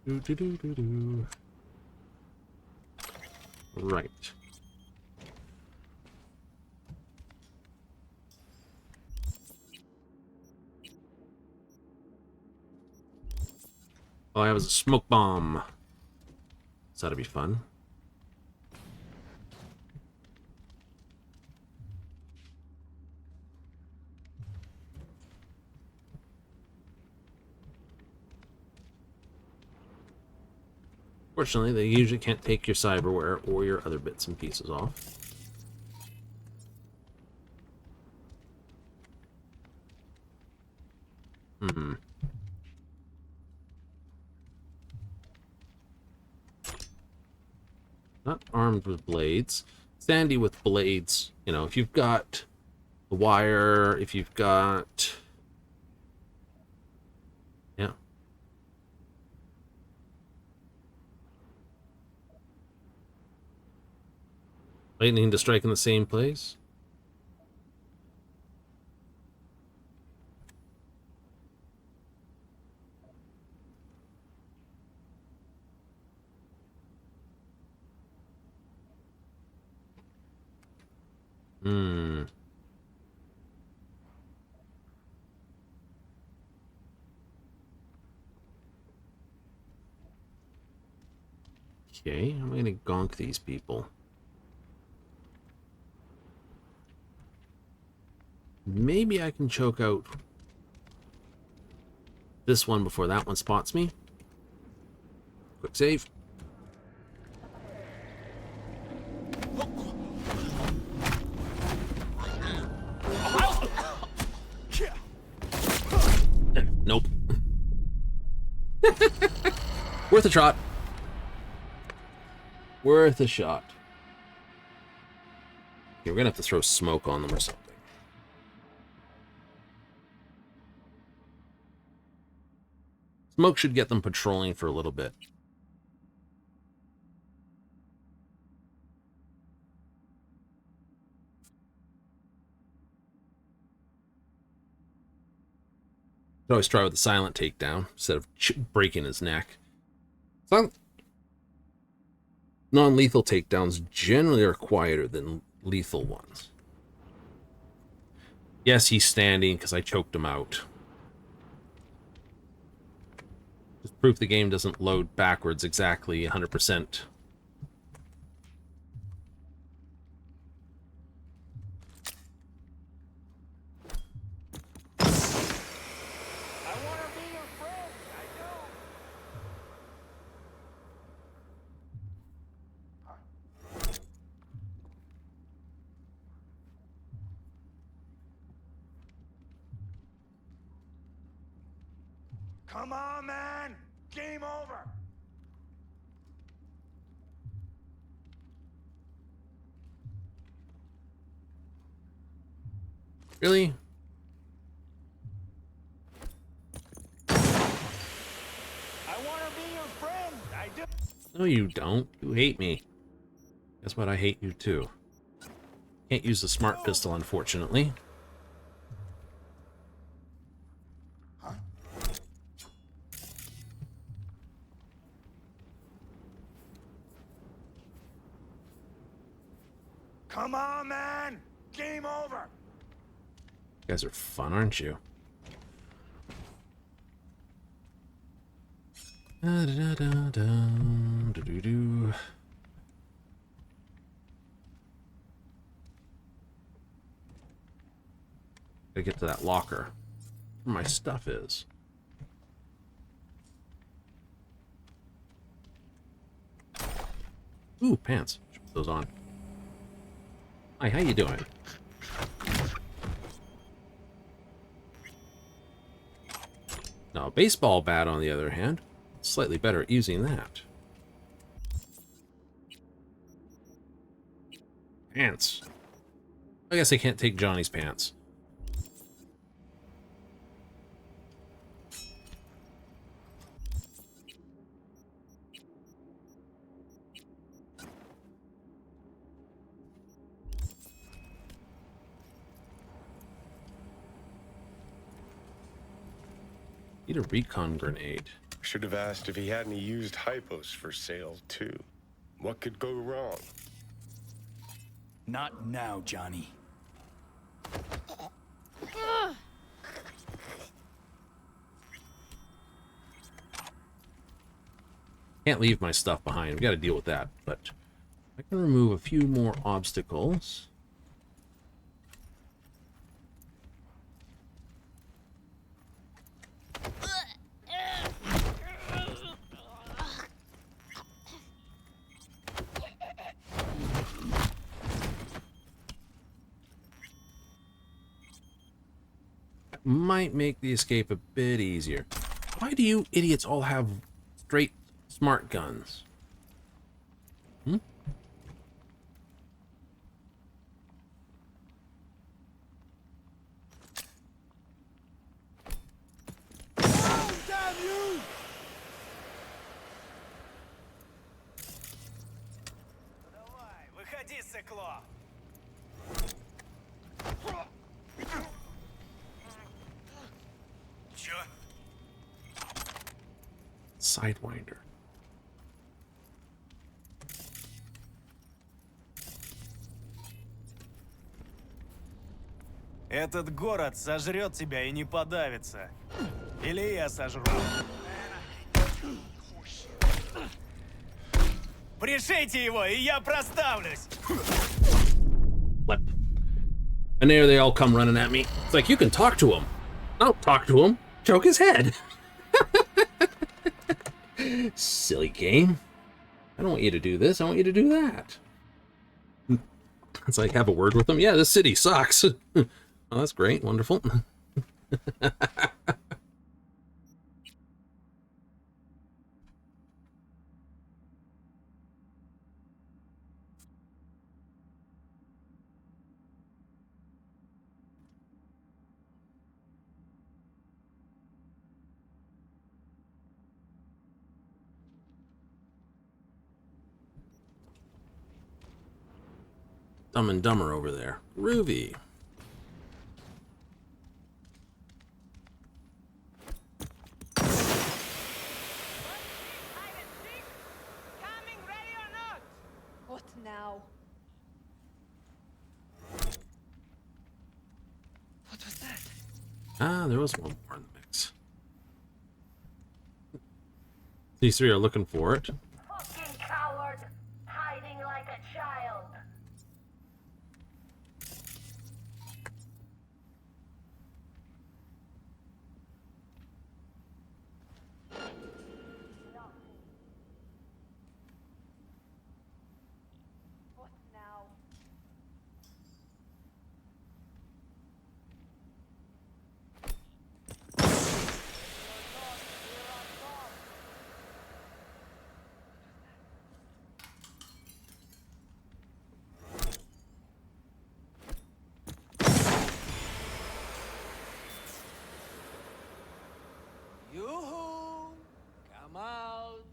Speaker 1: Do. Right. All I have is a smoke bomb. So that'll be fun. Fortunately, they usually can't take your cyberware or your other bits and pieces off. Not armed with blades. Sandy with blades. You know, if you've got the wire, if you've got... Yeah. Lightning to strike in the same place. Okay, I'm gonna gonk these people. Maybe I can choke out this one before that one spots me. Quick save. Nope. Worth a shot. Worth a shot. Okay, we're gonna have to throw smoke on them or something. Smoke should get them patrolling for a little bit. Could always try with the silent takedown instead of breaking his neck. Non-lethal takedowns generally are quieter than lethal ones. Yes, he's standing because I choked him out. Just proof the game doesn't load backwards exactly 100%.
Speaker 8: Come on, man! Game over!
Speaker 1: Really?
Speaker 8: I want to be your friend. I do.
Speaker 1: No, you don't. You hate me. Guess what? I hate you too. Can't use the smart pistol, unfortunately.
Speaker 8: Come on, man! Game over!
Speaker 1: You guys are fun, aren't you? Da-da-da-dum, Gotta get to that locker where my stuff is. Ooh, pants. Should put those on. Hi, how you doing? Now, a baseball bat, on the other hand, slightly better at using that. Pants. I guess I can't take Johnny's pants. Need a recon grenade.
Speaker 8: Should have asked if he had any used hypos for sale, too. What could go wrong?
Speaker 3: Not now, Johnny.
Speaker 1: Can't leave my stuff behind. We got to deal with that. But I can remove a few more obstacles. Might make the escape a bit easier. Why do you idiots all have straight smart guns? Hmm?
Speaker 8: Oh, damn you!
Speaker 10: Давай, выходи, сыкло!
Speaker 1: Sidewinder.
Speaker 10: Этот город сожрет тебя и не подавится. Или я сожру.
Speaker 21: Пришейте его, и я проставлюсь.
Speaker 1: Flip. And there they all come running at me. It's like, you can talk to him. Don't talk to him. Choke his head. Silly game. I don't want you to do this. I want you to do that. It's like, have a word with them. Yeah, this city sucks. Oh, that's great. Wonderful. Dumb and Dumber over there. Groovy.
Speaker 12: What now?
Speaker 2: What was that?
Speaker 1: Ah, there was one more in the mix. These three are looking for it.
Speaker 9: Fucking coward! Hiding like a child! What now?
Speaker 4: Yoo-hoo! Come out,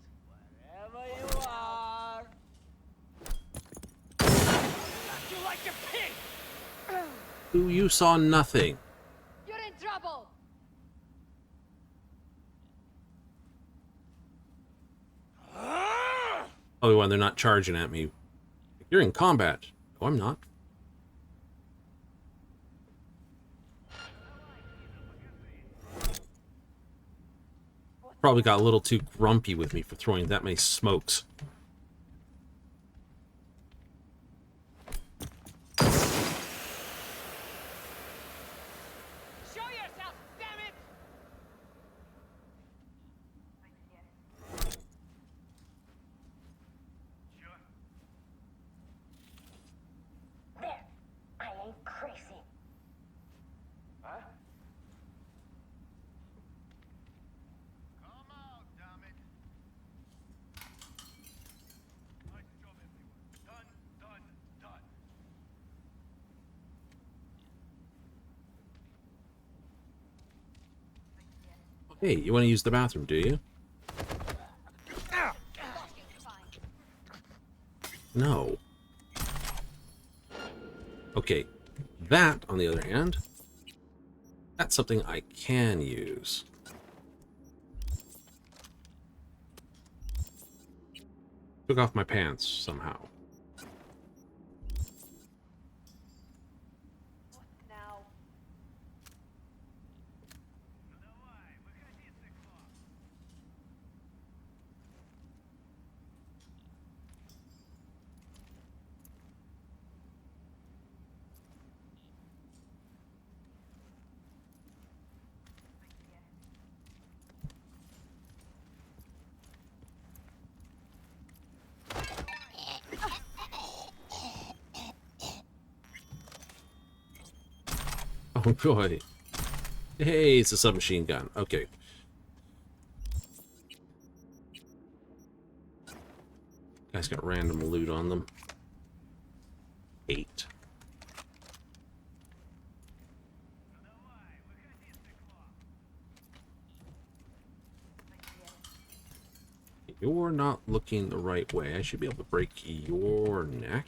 Speaker 4: wherever you are. You like a pig!
Speaker 1: Ooh, you saw nothing.
Speaker 16: You're in trouble!
Speaker 1: Oh, when they're not charging at me. You're in combat. Oh, I'm not. Probably got a little too grumpy with me for throwing that many smokes.
Speaker 4: Show yourself, damn it!
Speaker 9: There! I ain't crazy.
Speaker 10: Huh?
Speaker 1: Hey, you want to use the bathroom, do you? No. Okay, that, on the other hand, that's something I can use. Took off my pants somehow. Oh boy. Hey, it's a submachine gun. Okay. Guys got random loot on them. 8. You're not looking the right way. I should be able to break your neck.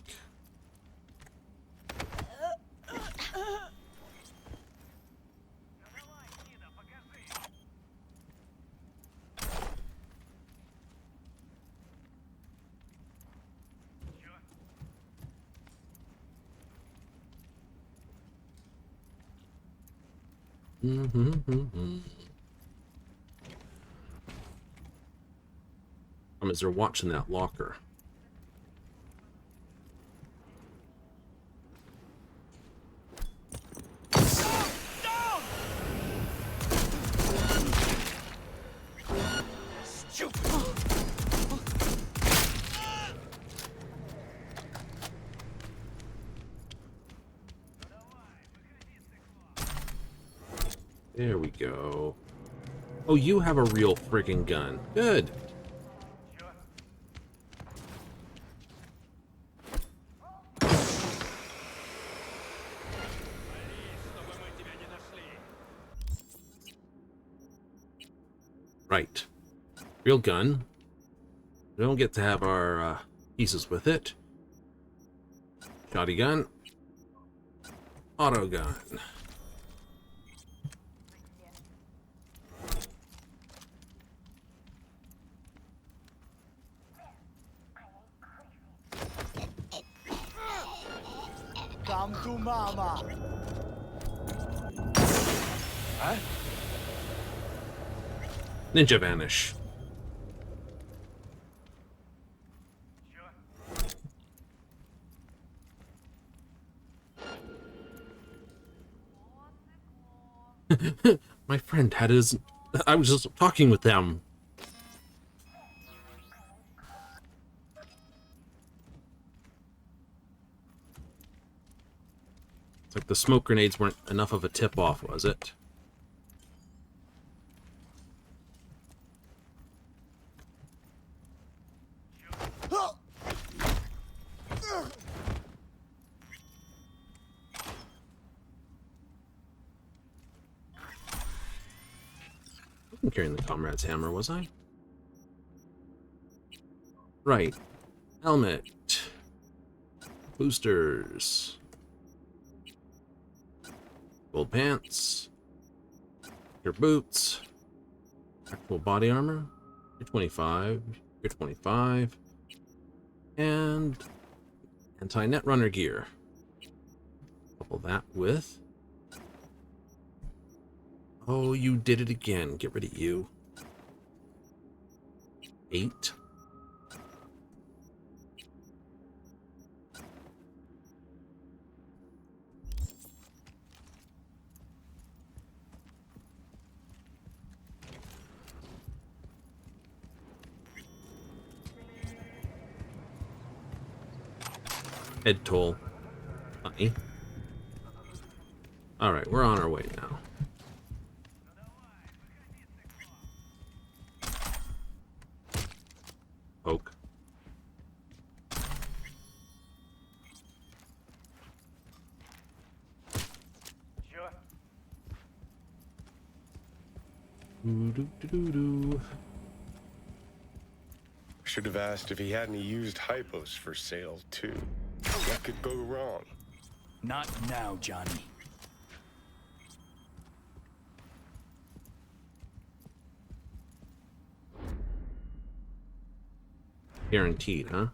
Speaker 1: As they're watching that locker. There we go. Oh, you have a real friggin' gun. Good. Right. Real gun. We don't get to have our pieces with it. Shotty gun. Auto gun.
Speaker 21: Come to mama. Huh?
Speaker 1: Ninja vanish. My friend had his... I was just talking with them. It's like the smoke grenades weren't enough of a tip-off, was it? I wasn't carrying the comrade's hammer, was I? Right. Helmet. Boosters. Gold pants. Your boots. Actual body armor. You're 25. You're 25. And anti-netrunner gear. Couple that with... Oh, you did it again. Get rid of you. 8. Head toll. Funny. Alright, we're on our way now. Poke.
Speaker 8: Sure.
Speaker 1: Doo-doo-doo-doo-doo.
Speaker 8: Should have asked if he had any used hypos for sale, too. What could go wrong?
Speaker 3: Not now, Johnny.
Speaker 1: Guaranteed, huh?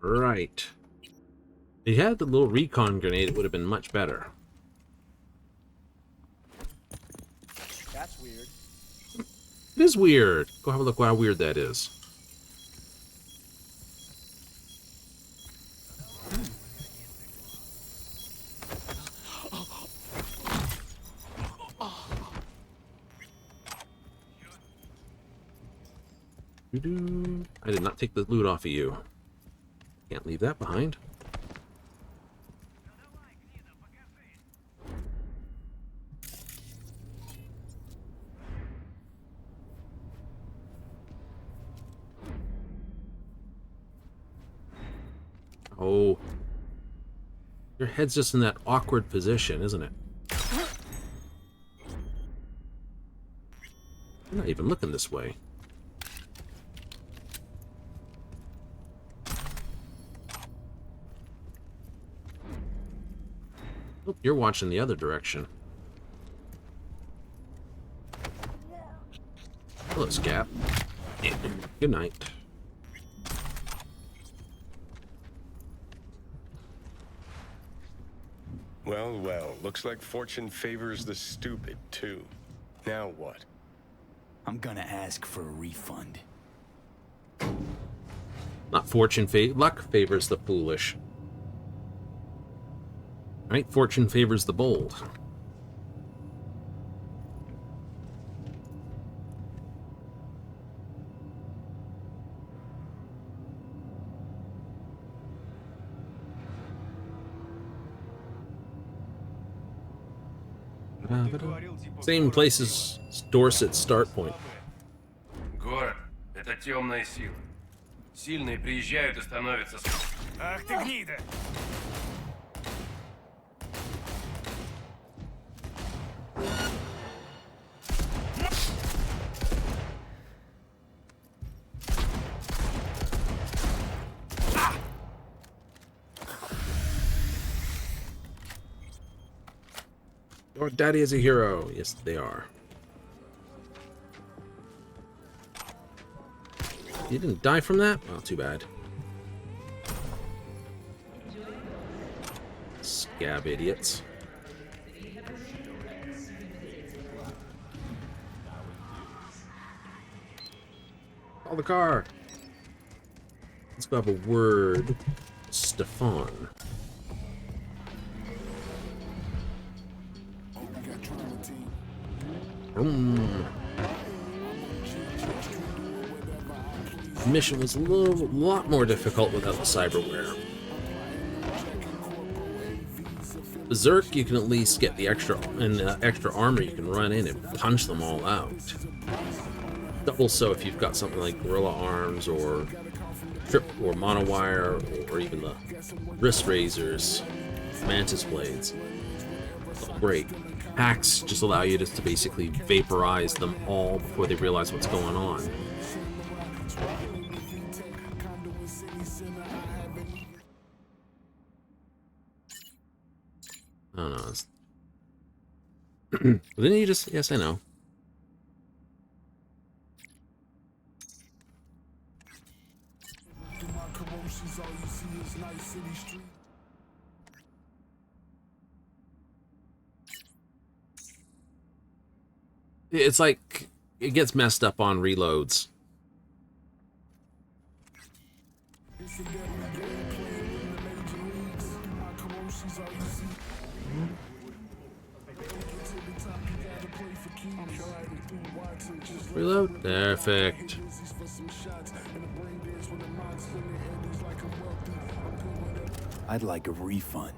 Speaker 1: Alright. If he had the little recon grenade, it would have been much better.
Speaker 21: That's weird.
Speaker 1: It is weird. Go have a look how weird that is. Doo-doo. I did not take the loot off of you. Can't leave that behind. Oh. Your head's just in that awkward position, isn't it? You're not even looking this way. Oh, you're watching the other direction. Hello, Scap. Good night.
Speaker 8: Well, well, looks like fortune favors the stupid, too. Now what?
Speaker 3: I'm gonna ask for a refund.
Speaker 1: Not luck favors the foolish. Right? Fortune favors the bold. Same place as Dorset's start point.
Speaker 5: Город — это темная сила. Сильные приезжают и становятся...
Speaker 8: Ах ты гнида!
Speaker 1: Your daddy is a hero. Yes, they are. You didn't die from that? Well, too bad. Scab idiots. Call the car. Let's go have a word. Stefan. The mission was a lot more difficult without the cyberware. Berserk, you can at least get the extra armor. You can run in and punch them all out. Double so if you've got something like gorilla arms or trip or monowire or even the wrist razors, mantis blades. Oh, great. Hacks just allow you to basically vaporize them all before they realize what's going on. I don't know. Then you just... Yes, I know. It's like it gets messed up on reloads. Reload. Perfect.
Speaker 3: I'd like a refund.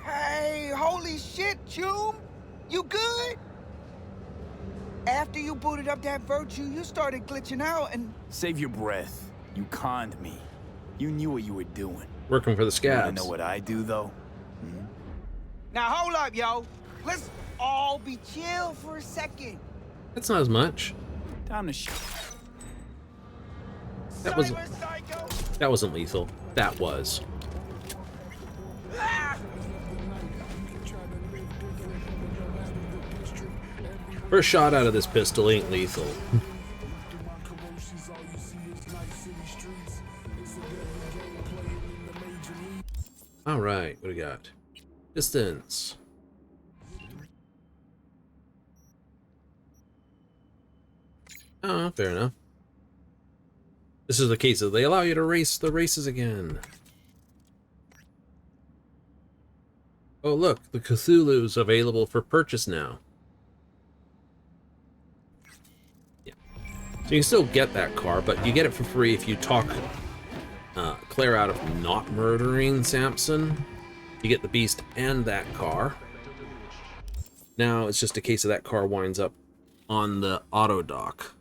Speaker 21: Hey, holy shit, Chum! You good? After you booted up that virtue, you started glitching out and...
Speaker 3: Save your breath. You conned me. You knew what you were doing.
Speaker 1: Working for the scabs.
Speaker 3: You wanna know what I do, though?
Speaker 21: Now hold up, yo. Let's all be chill for a second.
Speaker 1: That's not as much.
Speaker 3: Time to shoot.
Speaker 1: That wasn't lethal. That was. First shot out of this pistol ain't lethal. Alright, what do we got? Distance. Oh, fair enough. This is the case of they allow you to race the races again. Oh look, the Cthulhu's available for purchase now. Yeah. So you can still get that car, but you get it for free if you talk Claire out of not murdering Samson. You get the beast and that car. Now it's just a case of that car winds up on the auto dock.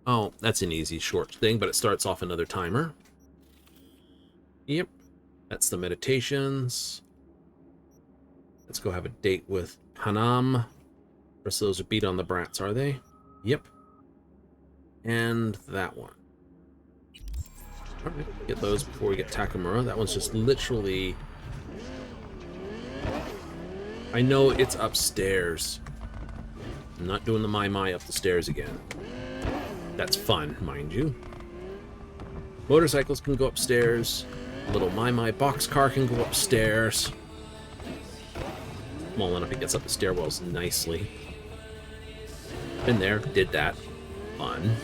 Speaker 1: Oh, that's an easy short thing, but it starts off another timer. Yep. That's the meditations. Let's go have a date with Hanam. Rest of those are beat on the brats, are they? Yep. And that one. Alright, get those before we get Takamura. That one's just literally... I know it's upstairs. I'm not doing the my up the stairs again. That's fun, mind you. Motorcycles can go upstairs. A little my box car can go upstairs. small enough it gets up the stairwells nicely. Been there, did that. Fun.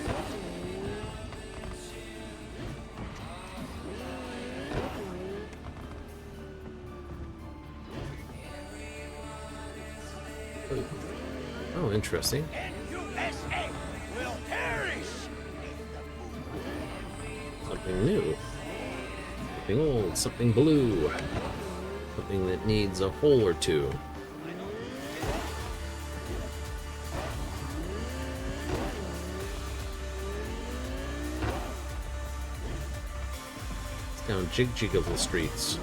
Speaker 1: Oh, interesting.
Speaker 9: USA will perish.
Speaker 1: Something new. Something old, something blue. Something that needs a hole or two. It's down jig-jiggable streets.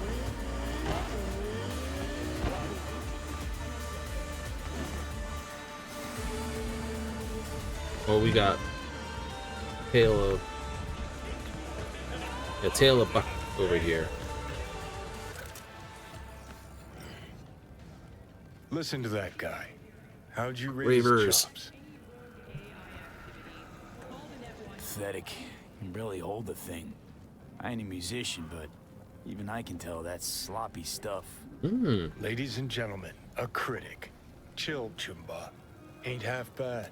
Speaker 1: Oh, we got Tail of Buck over here.
Speaker 8: Listen to that guy. How'd you raise
Speaker 1: Ravers.
Speaker 8: his chops?
Speaker 3: Pathetic. Can barely hold the thing. I ain't a musician, but even I can tell that's sloppy stuff.
Speaker 8: Ladies and gentlemen, a critic. Chill, Chumba. Ain't half bad.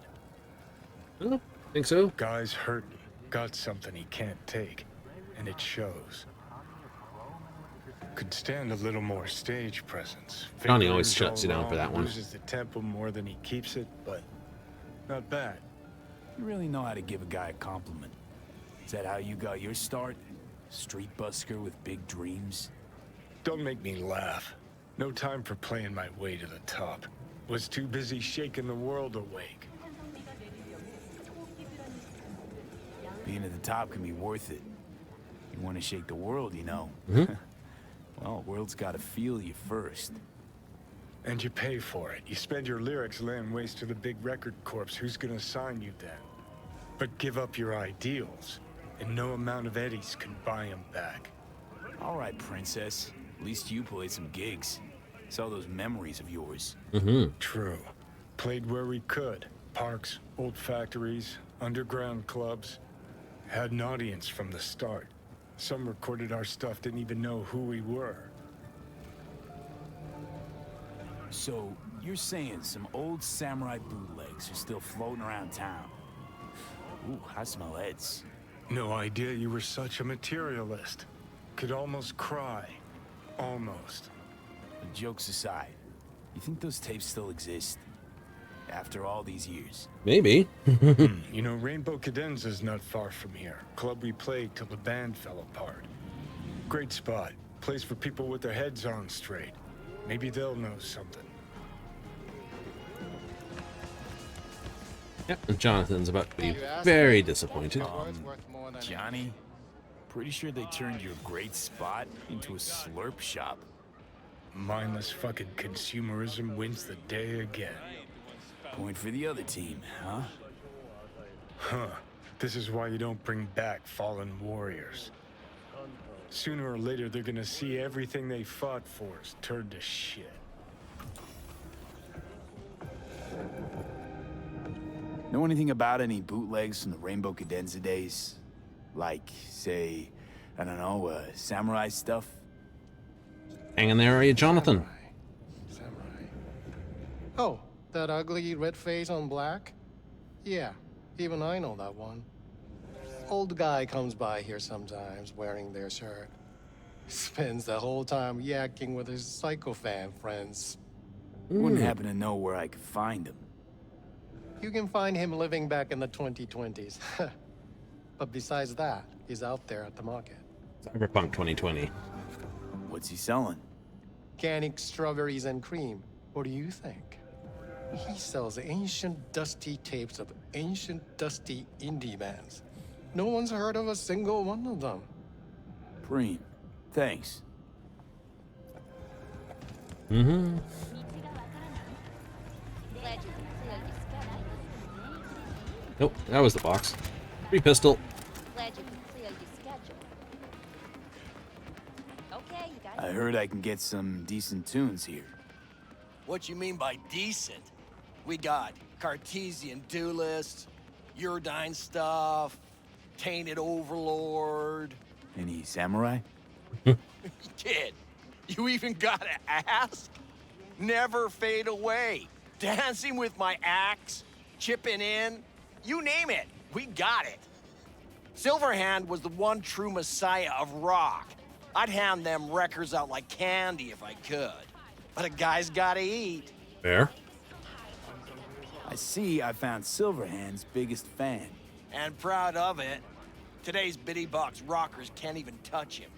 Speaker 1: Oh, think so?
Speaker 8: Guy's hurting. Got something he can't take. And it shows. Could stand a little more stage presence.
Speaker 1: Johnny always
Speaker 8: Fingers
Speaker 1: shuts you down
Speaker 8: all
Speaker 1: for that
Speaker 8: wrong,
Speaker 1: one.
Speaker 8: Loses the tempo more than he keeps it, but not bad.
Speaker 3: You really know how to give a guy a compliment. Is that how you got your start? Street busker with big dreams?
Speaker 8: Don't make me laugh. No time for playing my way to the top. Was too busy shaking the world awake.
Speaker 3: Being at the top can be worth it. You want to shake the world, you know. Well, the world's got to feel you first.
Speaker 8: And you pay for it. You spend your lyrics laying waste to the big record corps. Who's gonna sign you then? But give up your ideals, and no amount of eddies can buy them back.
Speaker 3: All right, princess. At least you played some gigs. Saw those memories of yours.
Speaker 8: True. Played where we could. Parks, old factories, underground clubs. Had an audience from the start. Some recorded our stuff, didn't even know who we were.
Speaker 3: So, you're saying some old samurai bootlegs are still floating around town? Ooh, I smell heads.
Speaker 8: No idea you were such a materialist. Could almost cry. Almost.
Speaker 3: But jokes aside, you think those tapes still exist? After all these years?
Speaker 1: Maybe.
Speaker 8: You know, Rainbow Cadenza's not far from here. Club we played till the band fell apart. Great spot. Place for people with their heads on straight. Maybe they'll know something.
Speaker 1: Yep, and Jonathan's about to be very disappointed.
Speaker 3: Johnny, pretty sure they turned your great spot into a slurp shop.
Speaker 8: Mindless fucking consumerism wins the day again.
Speaker 3: Point for the other team, huh?
Speaker 8: Huh. This is why you don't bring back fallen warriors. Sooner or later, they're gonna see everything they fought for is turned to shit.
Speaker 3: Know anything about any bootlegs from the Rainbow Cadenza days? Like, say, I don't know, samurai stuff?
Speaker 1: Hang in there, are you, Jonathan?
Speaker 20: Oh, that ugly red face on black? Yeah, even I know that one. Old guy comes by here sometimes wearing their shirt. Spends the whole time yakking with his psychofan friends.
Speaker 3: Wouldn't happen to know where I could find him.
Speaker 20: You can find him living back in the 2020s. But besides that, he's out there at the market.
Speaker 1: Cyberpunk 2020.
Speaker 3: What's he selling?
Speaker 20: Organic strawberries and cream. What do you think? He sells ancient, dusty tapes of ancient, dusty indie bands. No one's heard of a single one of them.
Speaker 3: Preem, thanks.
Speaker 1: Nope, that was the box. Free pistol.
Speaker 3: I heard I can get some decent tunes here.
Speaker 4: What you mean by decent? We got Cartesian Duelist, Uridine stuff, Tainted Overlord.
Speaker 3: Any samurai?
Speaker 4: Kid, you even gotta ask?
Speaker 11: never fade away. Dancing with my axe, chipping in, you name it, we got it. Silverhand was the one true messiah of rock. I'd hand them records out like candy if I could. But a guy's gotta eat.
Speaker 1: Fair.
Speaker 3: I see I found Silverhand's biggest fan.
Speaker 11: And proud of it. Today's bitty box rockers can't even touch him.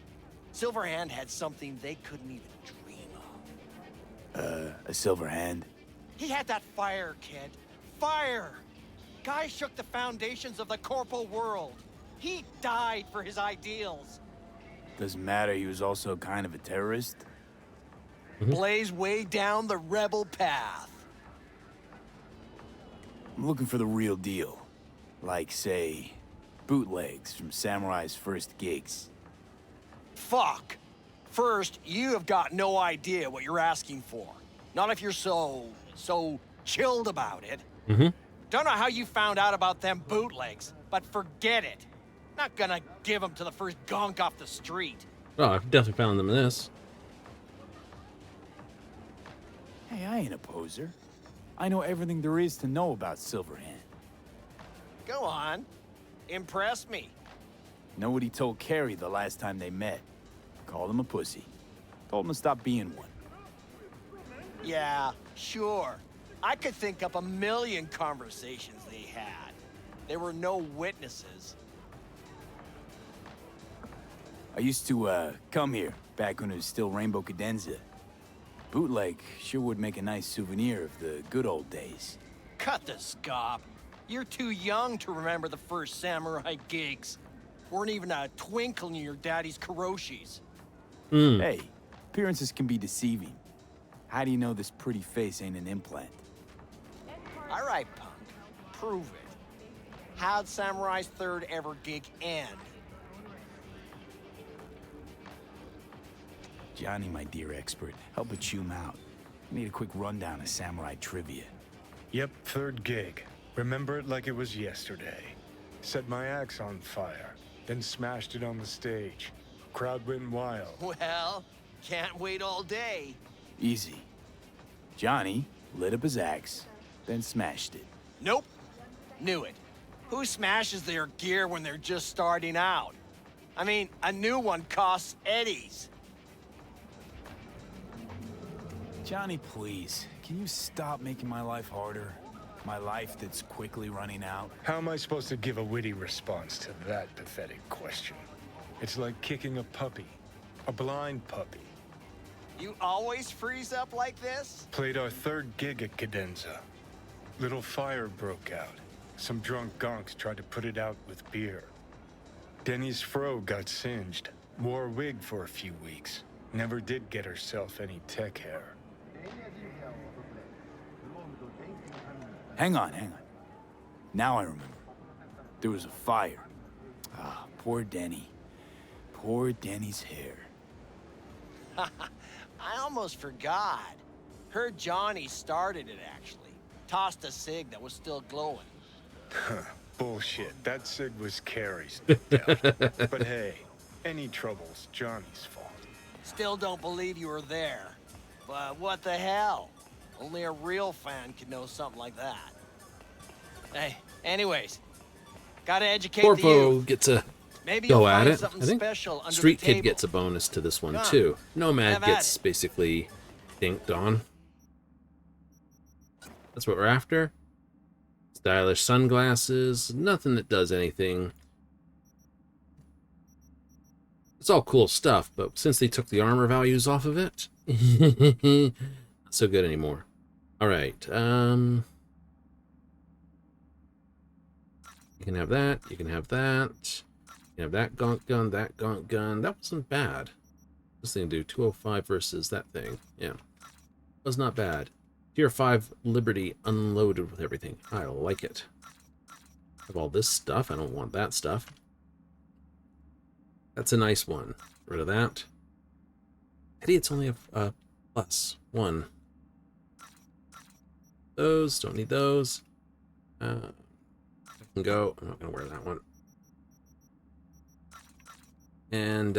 Speaker 11: Silverhand had something they couldn't even dream of.
Speaker 3: A Silverhand?
Speaker 11: He had that fire, kid. Fire! Guy shook the foundations of the corporal world. He died for his ideals.
Speaker 3: Doesn't matter, he was also kind of a terrorist.
Speaker 11: Blaze way down the rebel path.
Speaker 3: I'm looking for the real deal. Like, say, bootlegs from Samurai's first gigs.
Speaker 11: Fuck. First, you have got no idea what you're asking for. Not if you're so chilled about it. Don't know how you found out about them bootlegs, but forget it. Not gonna give them to the first gunk off the street.
Speaker 1: Oh, I've definitely found them in this.
Speaker 3: Hey, I ain't a poser. I know everything there is to know about Silverhand.
Speaker 11: Go on. Impress me.
Speaker 3: Know what he told Carrie the last time they met? Called him a pussy. Told him to stop being one.
Speaker 11: Yeah, sure. I could think up a million conversations they had. There were no witnesses.
Speaker 3: I used to, come here, back when it was still Rainbow Cadenza. Bootleg sure would make a nice souvenir of the good old days.
Speaker 11: Cut the scop. You're too young to remember the first samurai gigs. Weren't even a twinkle in your daddy's karoshis.
Speaker 3: Hey, appearances can be deceiving. How do you know this pretty face ain't an implant?
Speaker 11: All right, punk. Prove it. How'd Samurai's third ever gig end?
Speaker 3: Johnny, my dear expert, help but chew him out. I need a quick rundown of samurai trivia.
Speaker 8: Yep, third gig. Remember it like it was yesterday. Set my axe on fire, then smashed it on the stage. Crowd went wild.
Speaker 11: Well, can't wait all day.
Speaker 3: Easy. Johnny lit up his axe, then smashed it.
Speaker 11: Nope. Knew it. Who smashes their gear when they're just starting out? I mean, a new one costs eddies.
Speaker 3: Johnny, please, can you stop making my life harder? My life that's quickly running out?
Speaker 8: How am I supposed to give a witty response to that pathetic question? It's like kicking a puppy. A blind puppy.
Speaker 11: You always freeze up like this?
Speaker 8: Played our third gig at Cadenza. Little fire broke out. Some drunk gonks tried to put it out with beer. Denny's fro got singed. Wore a wig for a few weeks. Never did get herself any tech hair.
Speaker 3: Hang on. Now I remember. There was a fire. Ah, poor Denny. Poor Denny's hair.
Speaker 11: I almost forgot. Heard Johnny started it, actually. Tossed a cig that was still glowing.
Speaker 8: Bullshit. That cig was Carrie's, no doubt. But hey, any trouble's Johnny's fault.
Speaker 11: Still don't believe you were there. But what the hell? Only a real fan could know something like that. Hey, anyways. Gotta educate the
Speaker 1: Corpo
Speaker 11: youth.
Speaker 1: gets a
Speaker 11: Maybe
Speaker 1: go
Speaker 11: you'll
Speaker 1: at
Speaker 11: find
Speaker 1: it.
Speaker 11: something
Speaker 1: I think
Speaker 11: special under
Speaker 1: Street
Speaker 11: the
Speaker 1: Kid
Speaker 11: table.
Speaker 1: gets a bonus to this one
Speaker 11: Come on.
Speaker 1: too. Nomad
Speaker 11: Have at
Speaker 1: gets
Speaker 11: it.
Speaker 1: basically dinked on. That's what we're after. Stylish sunglasses. Nothing that does anything. It's all cool stuff, but since they took the armor values off of it, not so good anymore. All right. You can have that. You can have that. You can have that gonk gun, that gonk gun. That wasn't bad. This thing do 205 versus that thing. Yeah. Was not bad. Tier 5 Liberty unloaded with everything. I like it. Have all this stuff. I don't want that stuff. That's a nice one. Rid of that. Eddie, it's only a plus one. Those. Don't need those. I can go. I'm not going to wear that one. And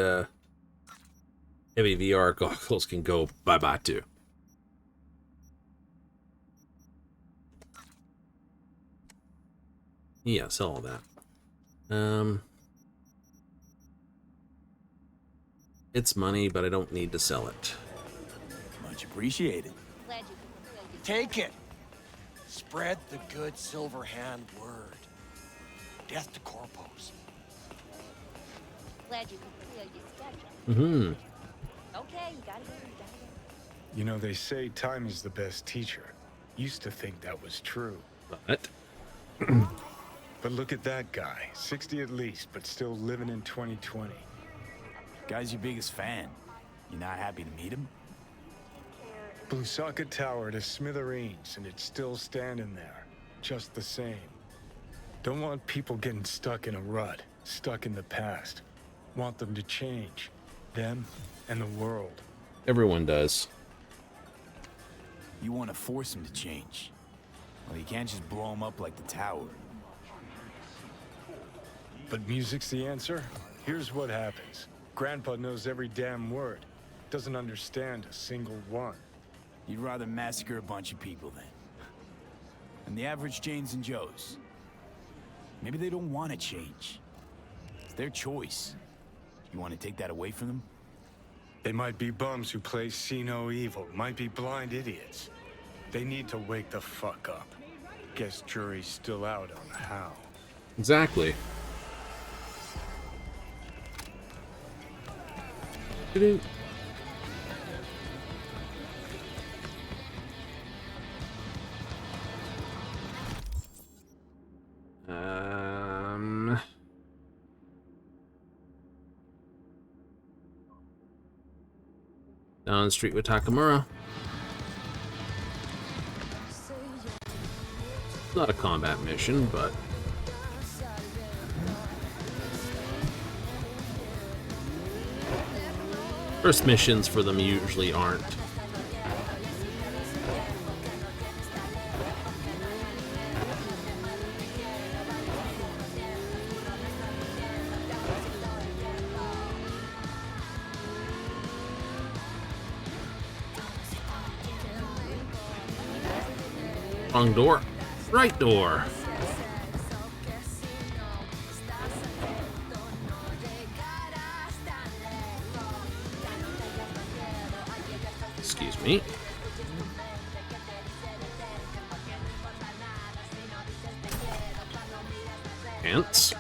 Speaker 1: heavy VR goggles can go bye-bye too. Yeah, sell all that. It's money, but I don't need to sell it.
Speaker 3: Much appreciated.
Speaker 11: Take it. Spread the good Silver Hand word. Death to corpos.
Speaker 16: Glad you could clear your schedule.
Speaker 1: Mm-hmm.
Speaker 16: Okay, you gotta go.
Speaker 8: You know, they say time is the best teacher. Used to think that was true.
Speaker 1: But
Speaker 8: But look at that guy. 60 at least, but still living in 2020.
Speaker 3: Guy's your biggest fan. You not happy to meet him?
Speaker 8: Arasaka Tower to smithereens, and it's still standing there. Just the same. Don't want people getting stuck in a rut, stuck in the past. Want them to change. Them and the world.
Speaker 1: Everyone does.
Speaker 3: You want to force him to change. Well, you can't just blow him up like the tower.
Speaker 8: But music's the answer? Here's what happens. Grandpa knows every damn word. Doesn't understand a single one.
Speaker 3: You'd rather massacre a bunch of people then. And the average Janes and Joes. Maybe they don't want to change. It's their choice. You want to take that away from them?
Speaker 8: They might be bums who play see no evil, might be blind idiots. They need to wake the fuck up. Guess jury's still out on how.
Speaker 1: Exactly. Doo-doo. Down the street with Takamura. It's not a combat mission, but first missions for them usually aren't. Wrong door. Right door. Excuse me. Pants.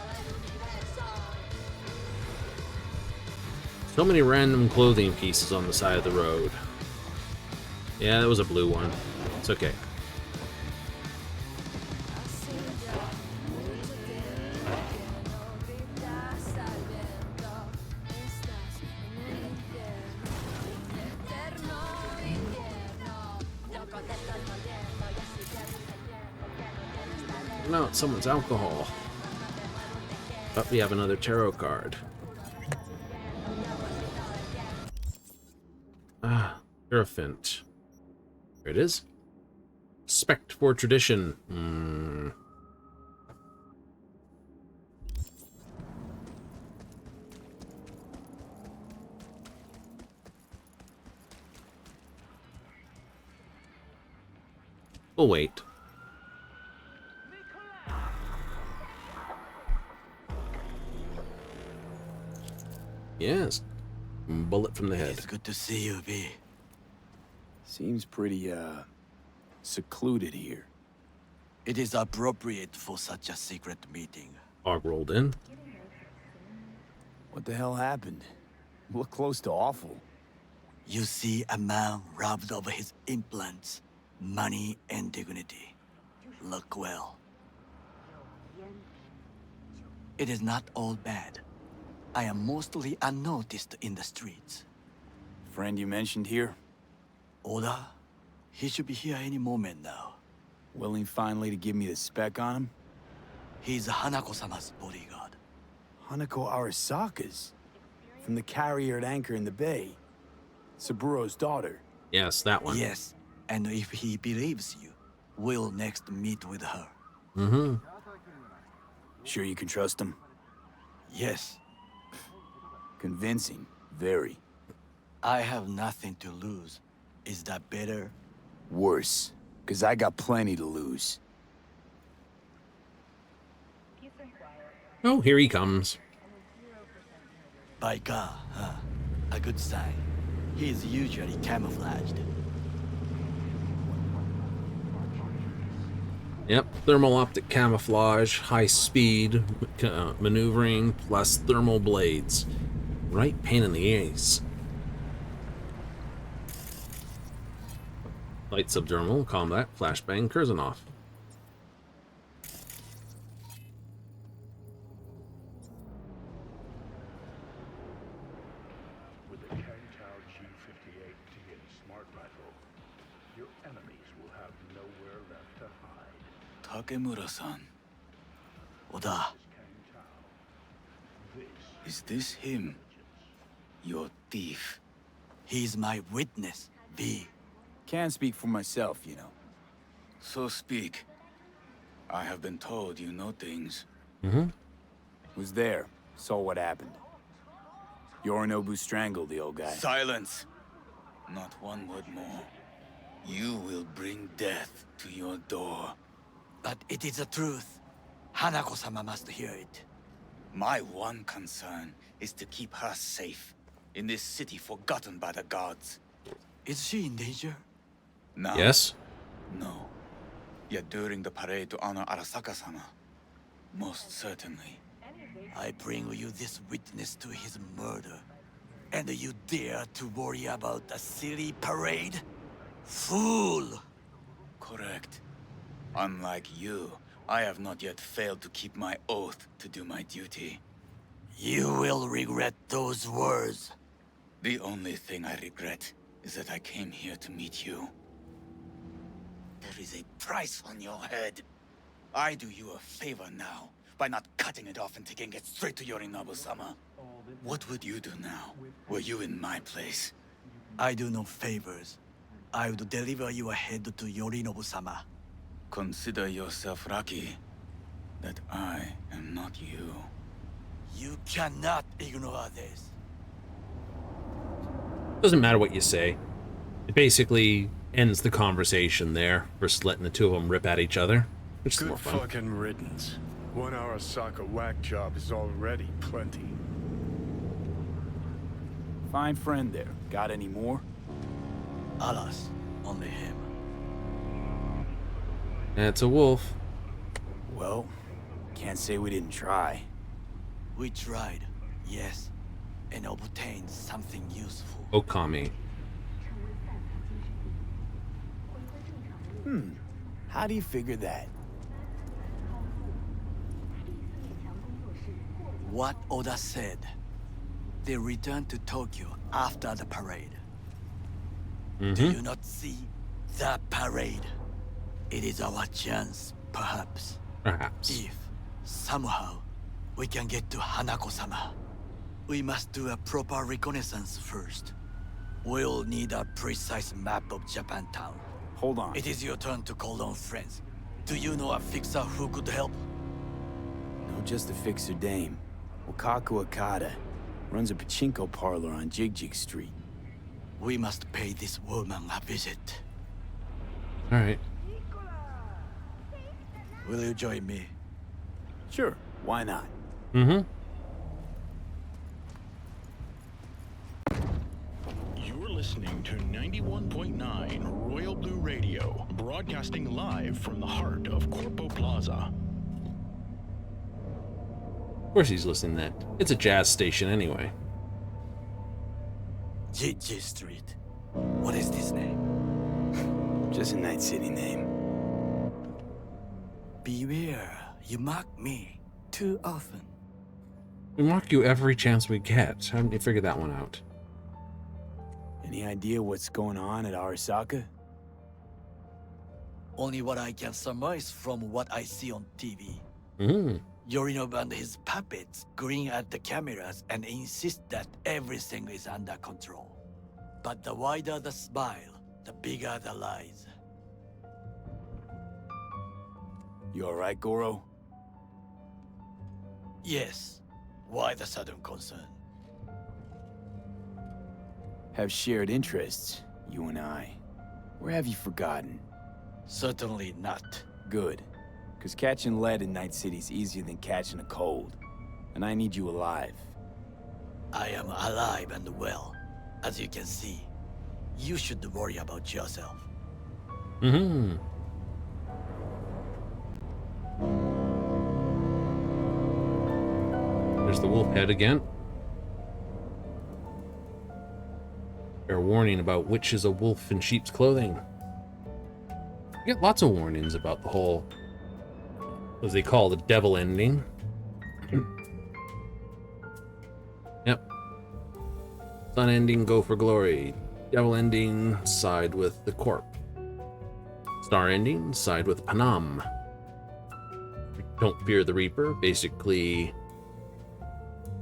Speaker 1: So many random clothing pieces on the side of the road. Yeah, that was a blue one. It's okay. No, it's someone's alcohol. But we have another tarot card. Ah, Hierophant. Here it is. Respect for tradition. We'll wait. Yes. Bullet from the head.
Speaker 21: It's good to see you, V.
Speaker 3: Seems pretty, secluded here.
Speaker 21: It is appropriate for such a secret meeting.
Speaker 1: Og rolled in.
Speaker 3: What the hell happened? Look close to awful.
Speaker 21: You see a man robbed of his implants, money and dignity. Look well. It is not all bad. I am mostly unnoticed in the streets.
Speaker 3: Friend you mentioned here?
Speaker 21: Oda? He should be here any moment now.
Speaker 3: Willing finally to give me the spec on him?
Speaker 21: He's Hanako-sama's bodyguard.
Speaker 3: Hanako Arasaka's? From the carrier at anchor in the bay. Saburo's daughter.
Speaker 1: Yes, that one.
Speaker 21: Yes, and if he believes you, we'll next meet with her.
Speaker 1: Mm-hmm.
Speaker 3: Sure you can trust him?
Speaker 21: Yes.
Speaker 3: Convincing. Very.
Speaker 21: I have nothing to lose. Is that better?
Speaker 3: Worse. 'Cause I got plenty to lose.
Speaker 1: Oh, here he comes.
Speaker 4: By God, huh? A good sign. He is usually camouflaged.
Speaker 1: Yep, thermal optic camouflage, high speed maneuvering, plus thermal blades. Right pain in the ace. Light subdermal, combat, flashbang, Kurzanoff.
Speaker 8: With the Kangtao G58 Tian smart rifle, your enemies will have nowhere left to hide.
Speaker 3: Takemura-san. Oda. Is this him? Your thief.
Speaker 4: He's my witness, V.
Speaker 3: Can't speak for myself, you know. So speak. I have been told you know things.
Speaker 7: Was there. Saw what happened. Yorinobu strangled the old guy.
Speaker 3: Silence! Not one word more. You will bring death to your door.
Speaker 4: But it is the truth. Hanako-sama must hear it.
Speaker 3: My one concern is to keep her safe in this city forgotten by the gods.
Speaker 4: Is she in danger?
Speaker 3: No.
Speaker 1: Yes?
Speaker 3: No. Yet during the parade to honor Arasaka-sama, most certainly.
Speaker 4: I bring you this witness to his murder. And you dare to worry about a silly parade? Fool!
Speaker 3: Correct. Unlike you, I have not yet failed to keep my oath to do my duty.
Speaker 4: You will regret those words.
Speaker 3: The only thing I regret is that I came here to meet you. There is a price on your head. I do you a favor now by not cutting it off and taking it straight to Yorinobu-sama. What would you do now, were you in my place?
Speaker 4: I do no favors. I would deliver you ahead to Yorinobu-sama.
Speaker 3: Consider yourself lucky that I am not you.
Speaker 4: You cannot ignore this.
Speaker 1: Doesn't matter what you say. It basically ends the conversation there versus letting the two of them rip at each other, which is more
Speaker 8: Good
Speaker 1: fun.
Speaker 8: fucking riddance. One Arasaka whack job is already plenty.
Speaker 7: Fine friend there. Got any more?
Speaker 4: Alas, only him.
Speaker 1: That's a wolf.
Speaker 7: Well, can't say we didn't try.
Speaker 4: We tried, yes, and obtained something useful.
Speaker 1: Okami.
Speaker 7: How do you figure that?
Speaker 4: What Oda said. They returned to Tokyo after the parade. Do you not see the parade? It is our chance, perhaps.
Speaker 1: Perhaps.
Speaker 4: If, somehow, we can get to Hanako-sama, we must do a proper reconnaissance first. We'll need a precise map of Japantown.
Speaker 7: Hold on.
Speaker 4: It is your turn to call on friends. Do you know a fixer who could help?
Speaker 7: No, just a fixer dame. Wakaku Akata. Runs a pachinko parlor on Jig Street.
Speaker 4: We must pay this woman a visit.
Speaker 1: Alright.
Speaker 4: Will you join me?
Speaker 7: Sure, why not?
Speaker 8: You're listening to 91.9 Royal Blue Radio, broadcasting live from the heart of Corpo Plaza.
Speaker 1: Of course he's listening to that. It's a jazz station anyway.
Speaker 4: Jig Street. What is this name?
Speaker 7: Just a Night City name.
Speaker 4: Beware, you mock me too often.
Speaker 1: We mock you every chance we get. How did you figure that one out?
Speaker 7: Any idea what's going on at Arasaka?
Speaker 4: Only what I can surmise from what I see on TV. Yorinobu and his puppets grin at the cameras and insist that everything is under control. But the wider the smile, the bigger the lies.
Speaker 7: You alright, Goro?
Speaker 4: Yes. Why the sudden concern?
Speaker 7: Have shared interests, you and I. Or have you forgotten?
Speaker 4: Certainly not.
Speaker 7: Good. Because catching lead in Night City's easier than catching a cold. and I need you alive.
Speaker 4: I am alive and well. As you can see, you should worry about yourself.
Speaker 1: Mm-hmm. There's the wolf head again. Fair warning about which is a wolf in sheep's clothing. You get lots of warnings about the whole, as they call the devil ending. Yep. Sun ending, go for glory. Devil ending, side with the corp. Star ending, side with Panam. Don't fear the Reaper, basically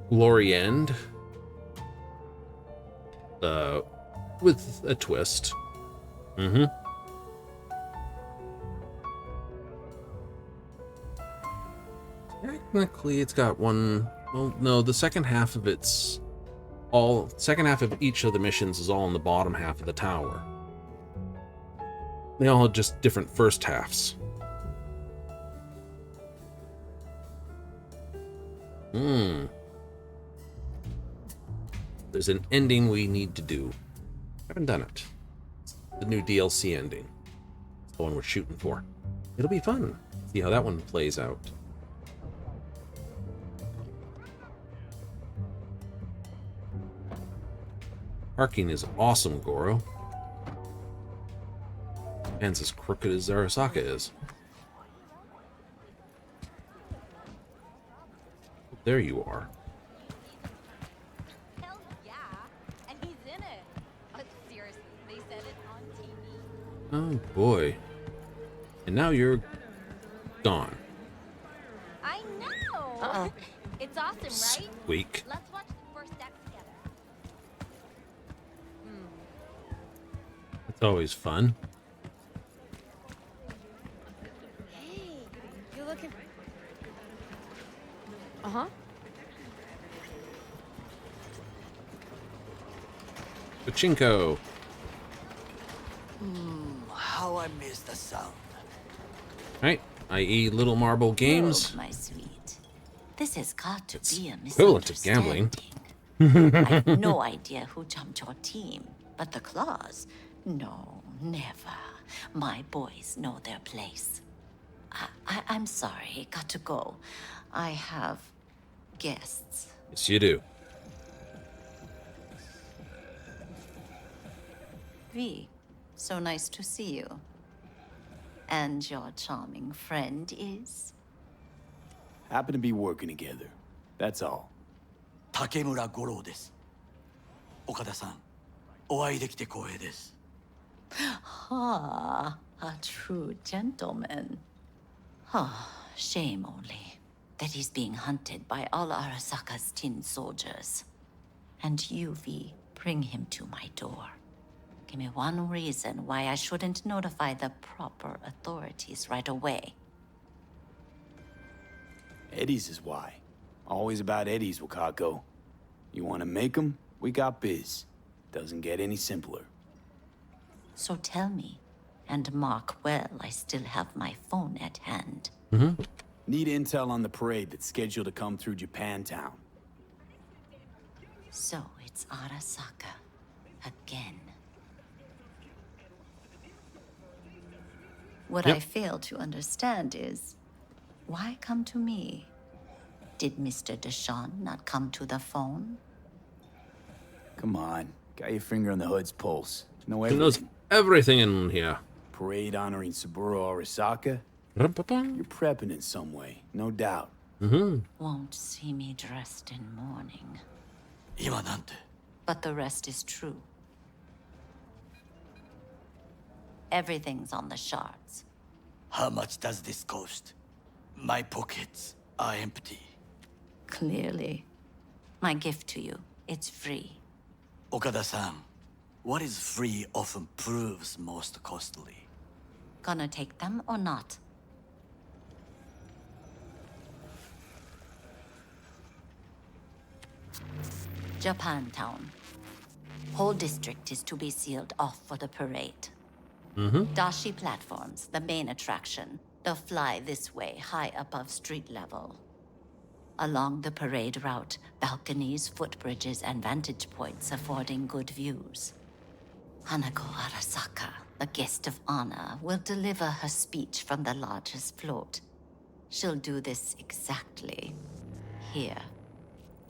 Speaker 1: glory end. With a twist. Mm-hmm. Technically, it's got one. Well, no, the second half of it's all. Second half of each of the missions is all in the bottom half of the tower. They all have just different first halves. There's an ending we need to do. Haven't done it. It's the new DLC ending. It's the one we're shooting for. It'll be fun. See how that one plays out. Parking is awesome, Goro. Man's as crooked as Arasaka is. There you are.
Speaker 13: Hell yeah, and he's in it. But seriously, they said it on TV.
Speaker 1: Oh boy. And now you're gone.
Speaker 13: I know. It's awesome, right?
Speaker 1: Squeak.
Speaker 13: Let's watch the first act together.
Speaker 1: That's always fun.
Speaker 16: Hey, you looking? Uh-huh.
Speaker 1: Pachinko.
Speaker 4: How I miss the sound.
Speaker 1: Right, i.e. Little Marble Games.
Speaker 6: Look, my sweet. This has got to be a
Speaker 1: Equivalent to gambling.
Speaker 6: I have no idea who jumped your team, but the claws? No, never. My boys know their place. I'm sorry, got to go. I have guests.
Speaker 1: Yes, you do.
Speaker 6: V, so nice to see you. And your charming friend is?
Speaker 7: Happen to be working together. That's all.
Speaker 4: Takemura Goro です。岡田さん、お会いできて光栄です。
Speaker 6: Ah, a true gentleman. Ah, shame only that he's being hunted by all Arasaka's tin soldiers. And you, V, bring him to my door. Give me one reason why I shouldn't notify the proper authorities right away.
Speaker 7: Eddie's is why. Always about Eddie's, Wakako. You want to make them? We got biz. Doesn't get any simpler.
Speaker 6: So tell me, and mark well I still have my phone at hand.
Speaker 7: Need intel on the parade that's scheduled to come through Japantown.
Speaker 6: So it's Arasaka. Again. What I fail to understand is, why come to me? Did Mr. Deshawn not come to the phone?
Speaker 7: Come on. Got your finger on the hood's pulse. Know
Speaker 1: He knows everything in here.
Speaker 7: Parade honoring Saburo Arasaka? You're prepping in some way, no doubt.
Speaker 6: Won't see me dressed in mourning.
Speaker 4: 今なんて
Speaker 6: But the rest is true. Everything's on the shards.
Speaker 4: How much does this cost? My pockets are empty.
Speaker 6: Clearly. My gift to you, it's free.
Speaker 4: Okada-san, what is free often proves most costly.
Speaker 6: Gonna take them or not? Japantown. Whole district is to be sealed off for the parade. Dashi platforms, the main attraction. They'll fly this way, high above street level. along the parade route, balconies, footbridges, and vantage points affording good views. Hanako Arasaka, the guest of honor, will deliver her speech from the largest float. She'll do this exactly here.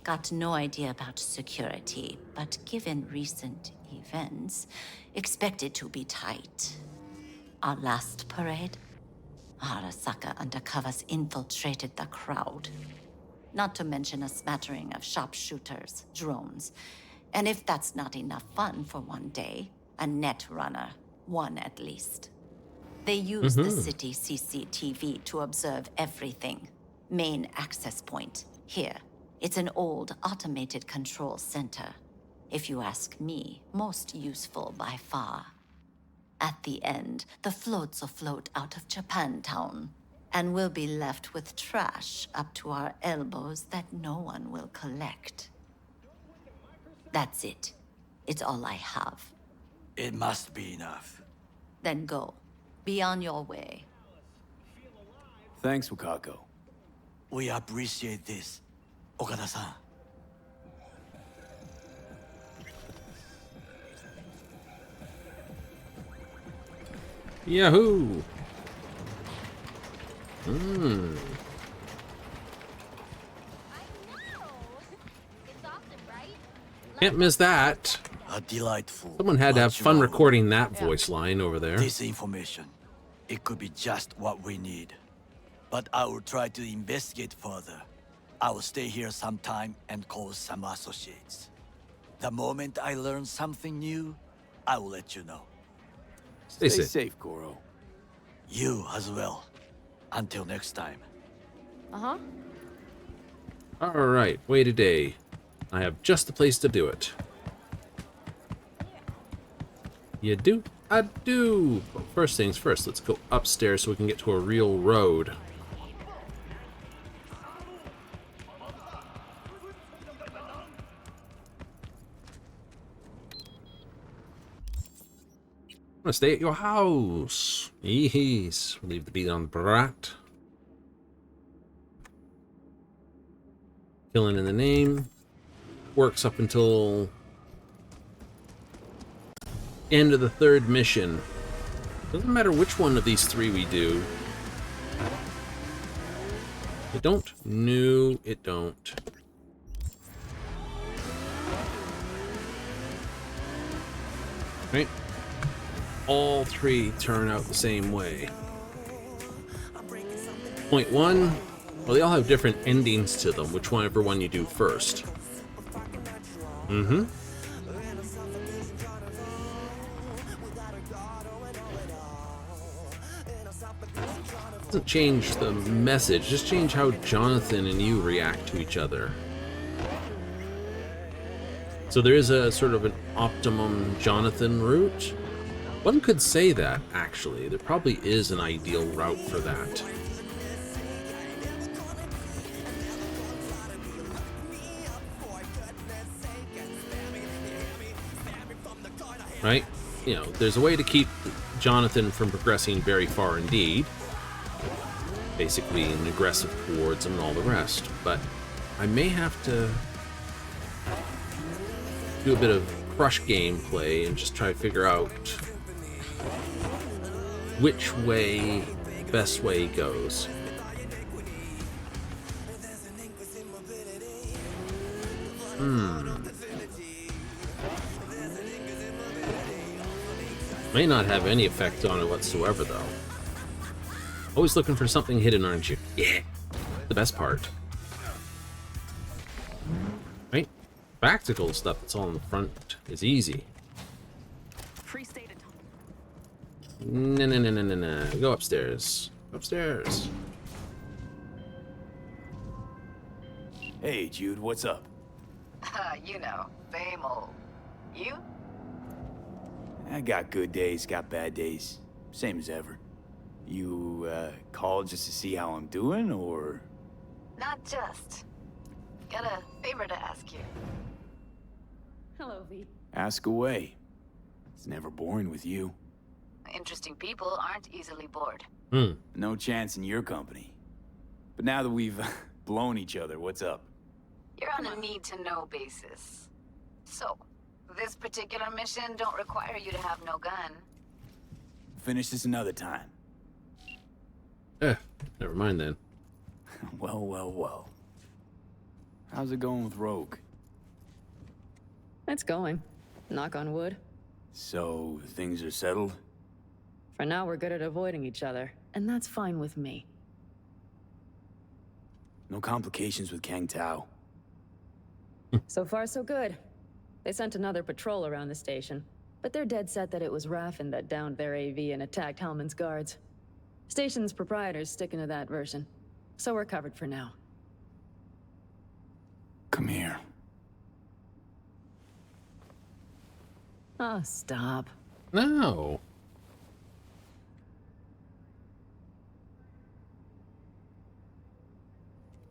Speaker 6: Got no idea about security, but given recent events, expect it to be tight. Our last parade, Arasaka undercovers infiltrated the crowd. Not to mention a smattering of sharpshooters, drones, and if that's not enough fun for one day, a net runner, one at least. They use the city CCTV to observe everything. Main access point, here. It's an old automated control center. If you ask me, most useful by far. At the end, the floats will float out of Japantown, and we'll be left with trash up to our elbows that no one will collect. That's it. It's all I have.
Speaker 4: It must be enough.
Speaker 6: Then go. Be on your way.
Speaker 7: Thanks, Wakako.
Speaker 4: We appreciate this, Okada-san.
Speaker 1: Yahoo! Can't miss that.
Speaker 4: A delightful.
Speaker 1: Someone had to have fun recording that voice line over there.
Speaker 4: This information, it could be just what we need. But I will try to investigate further. I will stay here some time and call some associates. The moment I learn something new, I will let you know.
Speaker 7: Stay safe, Goro.
Speaker 4: You as well. Until next time.
Speaker 12: Uh-huh.
Speaker 1: Alright, wait a day. I have just the place to do it. You do? I do! But first things first, let's go upstairs so we can get to a real road. I'm gonna stay at your house. Yes. Leave the beat on the brat. Killing in the name. Works up until end of the third mission. Doesn't matter which one of these three we do. It don't? No, it don't. Right? All three turn out the same way. Point one, well, they all have different endings to them, whichever one you do first. Doesn't change the message, just change how Jonathan and you react to each other. So there is a sort of an optimum Jonathan route. One could say that, actually. There probably is an ideal route for that. Right? You know, there's a way to keep Jonathan from progressing very far indeed. Basically, an aggressive towards him and all the rest. But I may have to do a bit of crush gameplay and just try to figure out which way the best way goes. May not have any effect on it whatsoever, though. Always looking for something hidden, aren't you? Yeah, the best part. Right? Practical stuff that's all in the front is easy. No. Go upstairs. Upstairs.
Speaker 7: Hey, Jude, what's up?
Speaker 14: You know, same old. You?
Speaker 7: I got good days, got bad days. Same as ever. You, called just to see how I'm doing, or?
Speaker 14: Not just. Got a favor to ask you.
Speaker 12: Hello, V.
Speaker 7: Ask away. It's never boring with you.
Speaker 14: Interesting people aren't easily bored.
Speaker 7: No chance in your company. But now that we've blowing each other. What's up?
Speaker 14: You're on a need-to-know basis. So, this particular mission don't require you to have no gun.
Speaker 7: Finish this another time.
Speaker 1: Never mind then.
Speaker 7: Well, well, well. How's it going with Rogue?
Speaker 17: It's going. Knock on wood.
Speaker 7: So, things are settled?
Speaker 17: For now, we're good at avoiding each other, and that's fine with me.
Speaker 7: No complications with Kang Tao?
Speaker 17: So far, so good. They sent another patrol around the station, but they're dead set that it was Raffen that downed their AV and attacked Hellman's guards. Station's proprietor's sticking to that version, so we're covered for now.
Speaker 7: Come here.
Speaker 17: Oh, stop.
Speaker 1: No.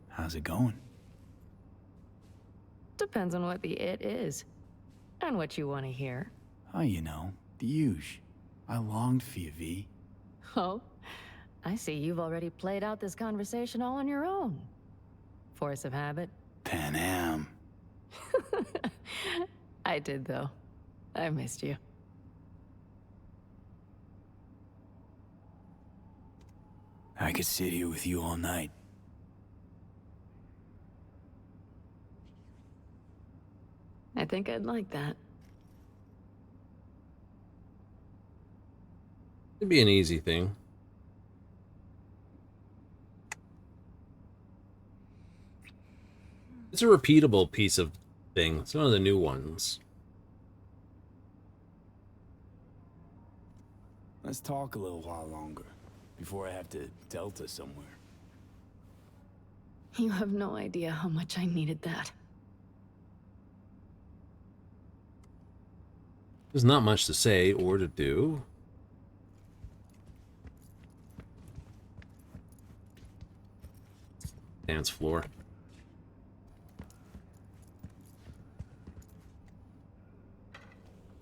Speaker 7: How's it going?
Speaker 17: Depends on what the it is, and what you want to hear.
Speaker 7: Oh, you know, the huge. I longed for you, V.
Speaker 17: Oh, I see you've already played out this conversation all on your own. Force of habit?
Speaker 7: Pan Am.
Speaker 17: I did, though. I missed you.
Speaker 7: I could sit here with you all night.
Speaker 17: I think I'd like that.
Speaker 1: It'd be an easy thing. It's a repeatable piece of thing. It's one of the new ones.
Speaker 7: Let's talk a little while longer, before I have to Delta somewhere.
Speaker 17: You have no idea how much I needed that.
Speaker 1: There's not much to say or to do. Dance floor.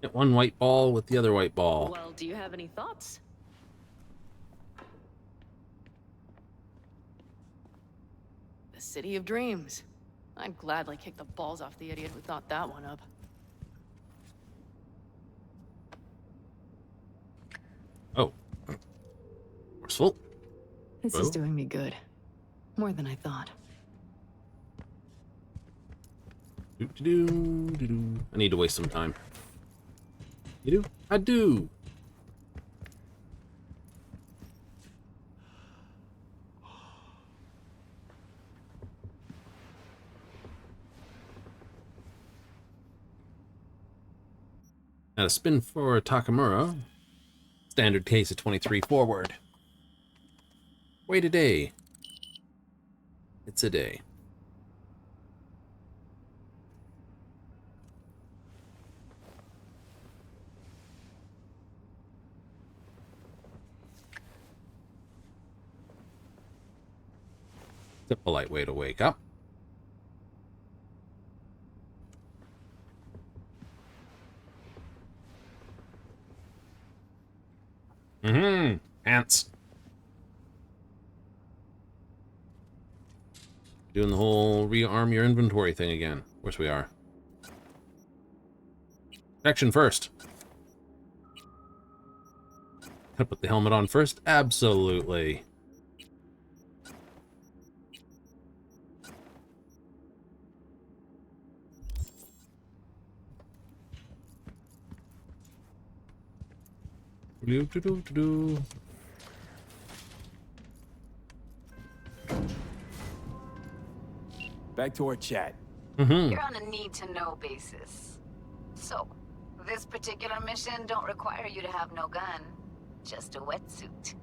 Speaker 1: Get one white ball with the other white ball.
Speaker 17: Well, do you have any thoughts? The City of Dreams. I'd gladly kick the balls off the idiot who thought that one up.
Speaker 1: Oh. Forceful.
Speaker 17: This is doing me good. More than I thought.
Speaker 1: I need to waste some time. You do? I do. Now a spin for Takamura. Standard case of 23 forward. Wait a day. It's a day. It's a polite way to wake up. Pants. Doing the whole rearm your inventory thing again. Of course we are. Protection first. Gotta put the helmet on first? Absolutely.
Speaker 7: Back to our chat.
Speaker 14: You're on a need-to-know basis. So, this particular mission don't require you to have no gun. Just a wetsuit.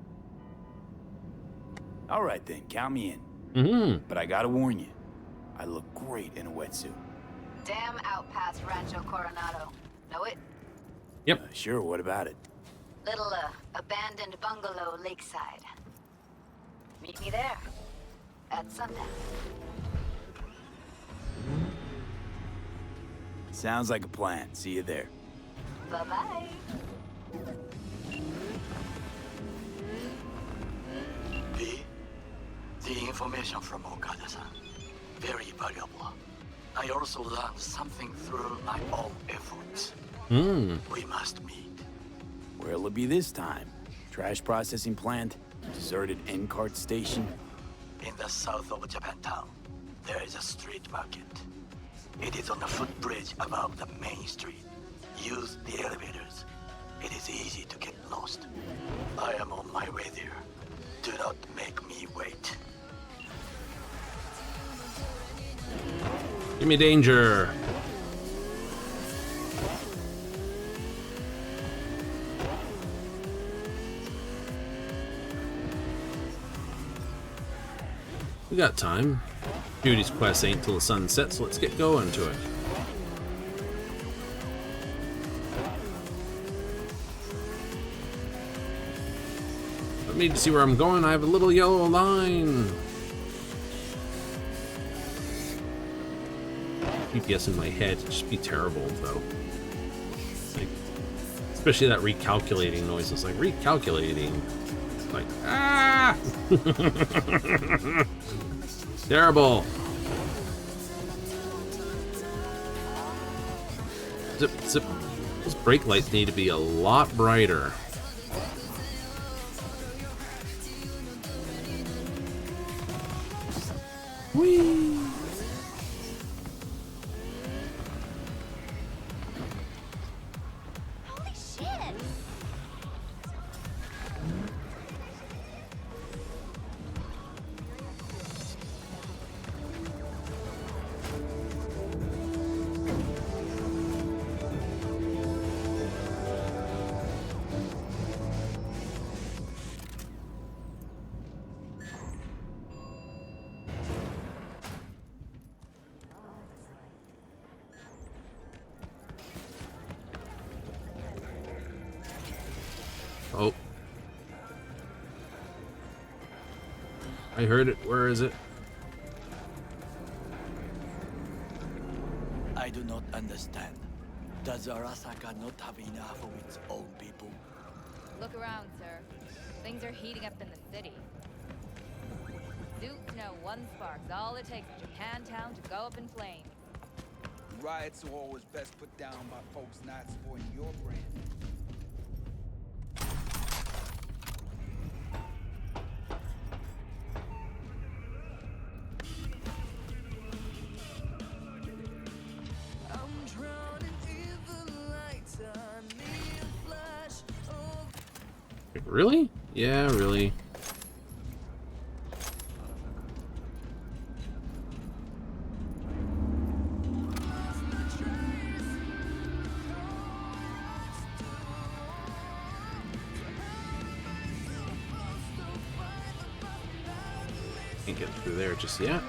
Speaker 7: All right then, count me in. But I gotta warn you, I look great in a wetsuit.
Speaker 14: Damn out past Rancho Coronado. Know it?
Speaker 1: Yep.
Speaker 7: Sure, what about it?
Speaker 14: Little, abandoned bungalow lakeside. Meet me there. At sundown.
Speaker 7: Sounds like a plan. See you there.
Speaker 14: Bye-bye.
Speaker 4: The information from Okada-san. also learned something through my own efforts.
Speaker 1: Hmm.
Speaker 4: We must meet.
Speaker 7: Where'll it be this time? Trash processing plant? Deserted N-cart station?
Speaker 4: In the south of Japantown, there is a street market. It is on the footbridge above the main street. Use the elevators. It is easy to get lost. I am on my way there. Do not make me wait.
Speaker 1: Give me danger. We got time. Judy's quest ain't till the sun sets, so let's get going to it. I need to see where I'm going. I have a little yellow line. GPS in my head would just be terrible, though. Like, especially that recalculating noise. It's like recalculating. It's like, ah! Terrible. Zip, zip. Those brake lights need to be a lot brighter. Whee!
Speaker 16: Holy shit!
Speaker 1: Oh. I heard it. Where is it?
Speaker 4: I do not understand. Does Arasaka not have enough of its own people?
Speaker 15: Look around, sir. Things are heating up in the city. Suits know one spark's all it takes for Japantown to go up in flames.
Speaker 21: Riots are always best put down by folks not supporting your brand.
Speaker 1: Really? Yeah, really. Can't get through there just yet.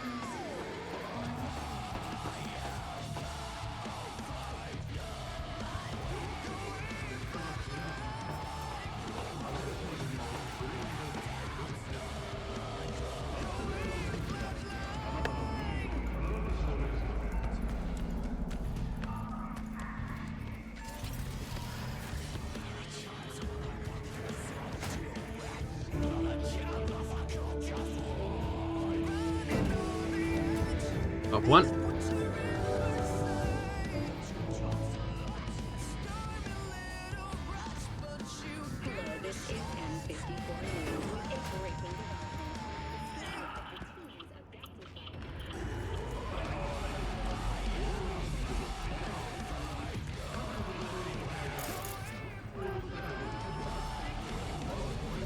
Speaker 1: Up one.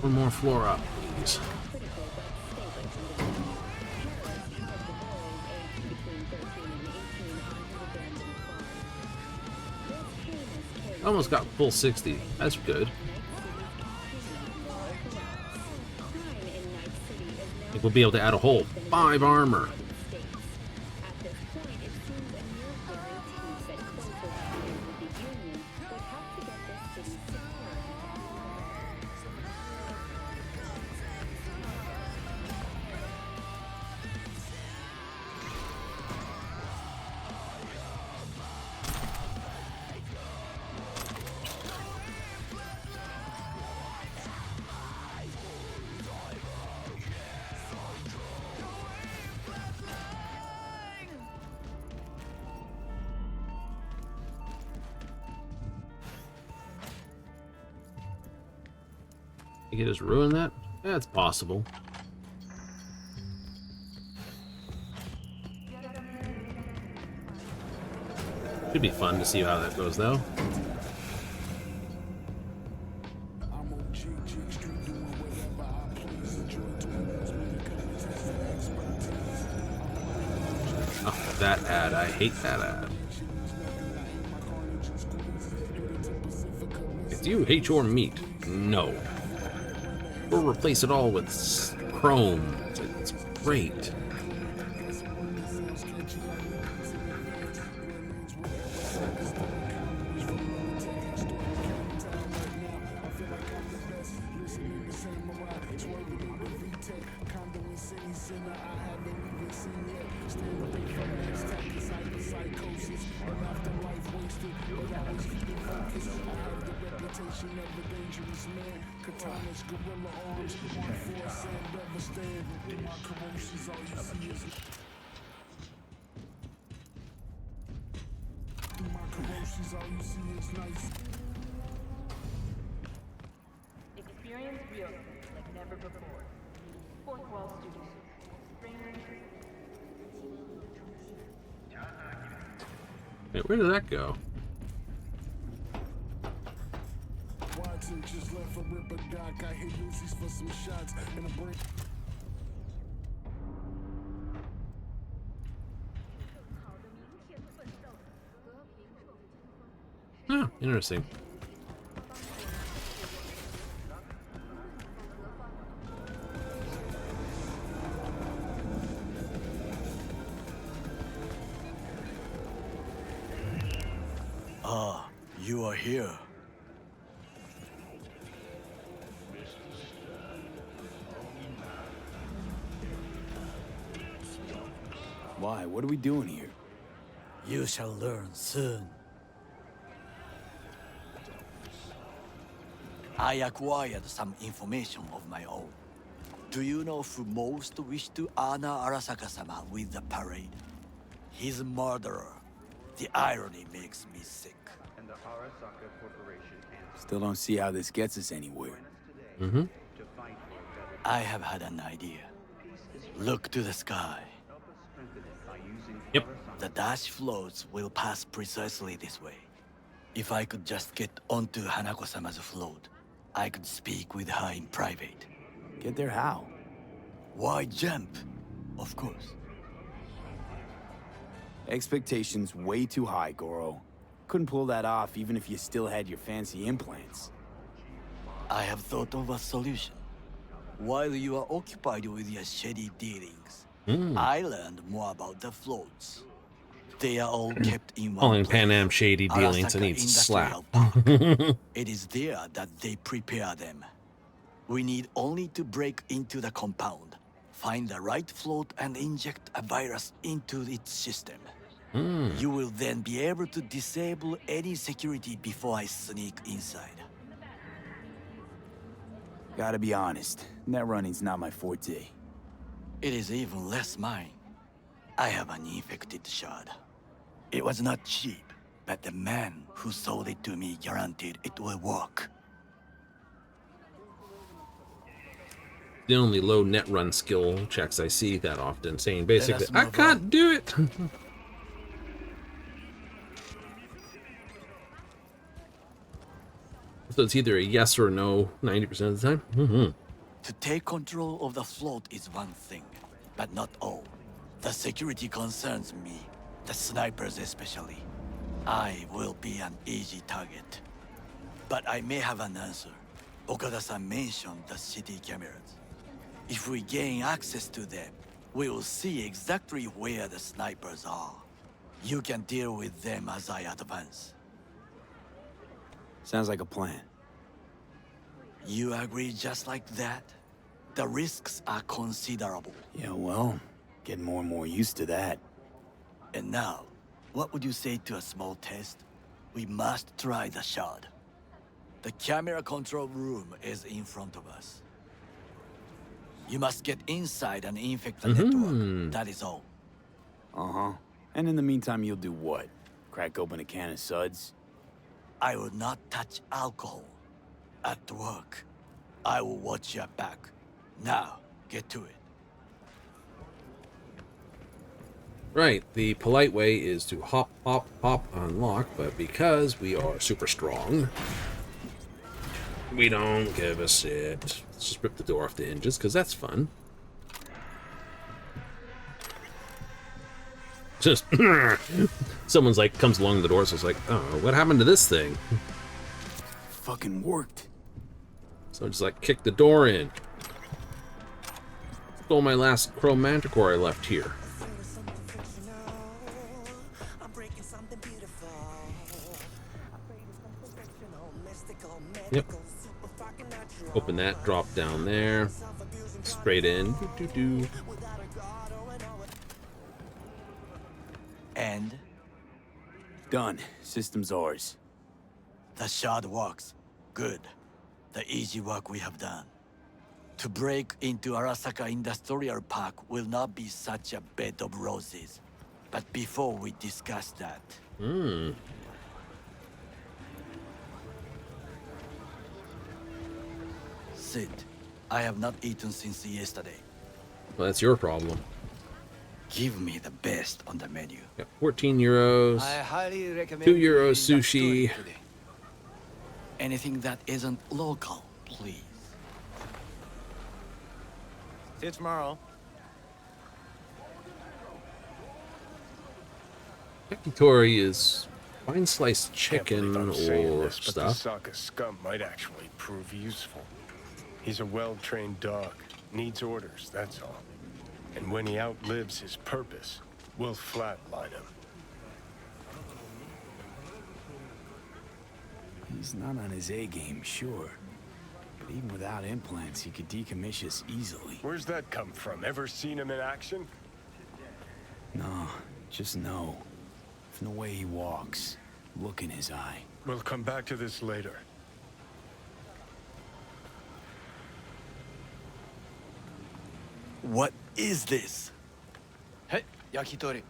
Speaker 1: One more floor up, please. Almost got full 60. That's good. I think we'll be able to add a whole 5 armor. You could just ruin that? That's possible. Should be fun to see how that goes, though. Oh, that ad. I hate that ad. If you hate your meat, no. We'll replace it all with chrome. It's great.
Speaker 12: Experience real like never before. Fourth Wall Studios.
Speaker 1: Wait, where did that go?
Speaker 19: Watson just left a ripper doc. I hit Lucy's for some shots and a break.
Speaker 1: Oh, interesting.
Speaker 4: Ah, you are here.
Speaker 3: Why? What are we doing here?
Speaker 4: You shall learn soon. I acquired some information of my own. Do you know who most wished to honor Arasaka-sama with the parade? His murderer. The irony makes me sick.
Speaker 22: And the Arasaka Corporation and
Speaker 3: Still don't see how this gets us anywhere.
Speaker 1: Mm-hmm.
Speaker 4: I have had an idea. Look to the sky.
Speaker 1: Yep.
Speaker 4: The dash floats will pass precisely this way. If I could just get onto Hanako-sama's float, I could speak with her in private.
Speaker 3: Get there how?
Speaker 4: Why jump? Of course.
Speaker 3: Expectations way too high, Goro. Couldn't pull that off even if you still had your fancy implants.
Speaker 4: I have thought of a solution. While you are occupied with your shady dealings, I learned more about the floats. They are all kept in one
Speaker 1: Calling
Speaker 4: place.
Speaker 1: Pan Am shady dealings and
Speaker 4: Arasaka
Speaker 1: needs slap.
Speaker 4: Industrial Park. It is there that they prepare them. We need only to break into the compound, find the right float and inject a virus into its system. You will then be able to disable any security before I sneak inside.
Speaker 3: Gotta be honest, net running's not my forte.
Speaker 4: It is even less mine. I have an infected shard. It was not cheap, but the man who sold it to me guaranteed it will work.
Speaker 1: The only low net run skill checks I see that often, saying basically,
Speaker 4: us
Speaker 1: I
Speaker 4: move
Speaker 1: can't do it. So it's either a yes or a no 90% of the time.
Speaker 4: To take control of the float is one thing, but not all. The security concerns me, the snipers especially. I will be an easy target. But I may have an answer. Okada-san mentioned the city cameras. If we gain access to them, we will see exactly where the snipers are. You can deal with them as I advance.
Speaker 3: Sounds like a plan.
Speaker 4: You agree just like that? The risks are considerable.
Speaker 3: Yeah, well, getting more and more used to that.
Speaker 4: And now, what would you say to a small test? We must try the shard. The camera control room is in front of us. You must get inside and infect the network. That is all.
Speaker 3: Uh-huh. And in the meantime, you'll do what? Crack open a can of suds?
Speaker 4: I will not touch alcohol at work. I will watch your back. Now, get to it.
Speaker 1: Right, the polite way is to hop, hop, hop, unlock, but because we are super strong, we don't give a shit. Let's just rip the door off the hinges, because that's fun. Just, someone's like, comes along the door, so it's like, oh, what happened to this thing?
Speaker 3: Fucking worked.
Speaker 1: So I just like, kick the door in. Stole my last chrome manticore I left here. Yep. Open that, drop down there. Straight in. Doo-doo-doo.
Speaker 4: And?
Speaker 3: Done. System's ours.
Speaker 4: The shard works. Good. The easy work we have done. To break into Arasaka Industrial Park will not be such a bed of roses. But before we discuss that... Sid, I have not eaten since yesterday.
Speaker 1: Well, that's your problem.
Speaker 4: Give me the best on the menu.
Speaker 1: Got 14 euros.
Speaker 4: I highly recommend
Speaker 1: 2 euros sushi.
Speaker 4: Anything that isn't local, please.
Speaker 10: See you tomorrow.
Speaker 1: Yakitori is fine sliced chicken
Speaker 8: I'm saying
Speaker 1: or
Speaker 8: this, but
Speaker 1: stuff.
Speaker 8: the Arasaka scum might actually prove useful. He's a well-trained dog. Needs orders, that's all. And when he outlives his purpose, we'll flatline him.
Speaker 3: He's not on his A-game, sure. But even without implants, he could decommission us easily.
Speaker 8: Where's that come from? Ever seen him in action?
Speaker 3: No, just no. From the way he walks, look in his eye.
Speaker 8: We'll come back to this later.
Speaker 4: What is this?
Speaker 11: Hey, yakitori.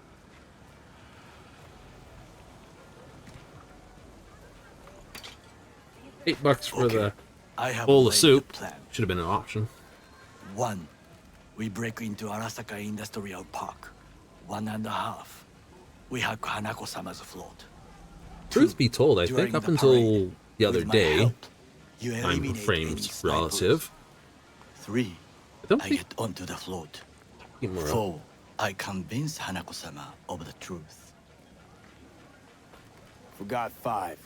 Speaker 1: $8 for the
Speaker 4: I have
Speaker 1: bowl of
Speaker 4: laid
Speaker 1: soup.
Speaker 4: the plan.
Speaker 1: Should have been an option.
Speaker 4: 1. We break into Arasaka Industrial Park. 1.5. We hack Hanako-sama's float.
Speaker 1: Truth be told, I
Speaker 4: During
Speaker 1: think up
Speaker 4: the
Speaker 1: until
Speaker 4: parade,
Speaker 1: the other
Speaker 4: with my
Speaker 1: day,
Speaker 4: help, you
Speaker 1: time
Speaker 4: eliminate
Speaker 1: frames
Speaker 4: any snipers.
Speaker 1: relative.
Speaker 4: 3.
Speaker 1: don't
Speaker 4: I
Speaker 1: think-
Speaker 4: get onto the float.
Speaker 1: Get more up.
Speaker 4: 4. I convince Hanako-sama of the truth.
Speaker 3: Forgot 5.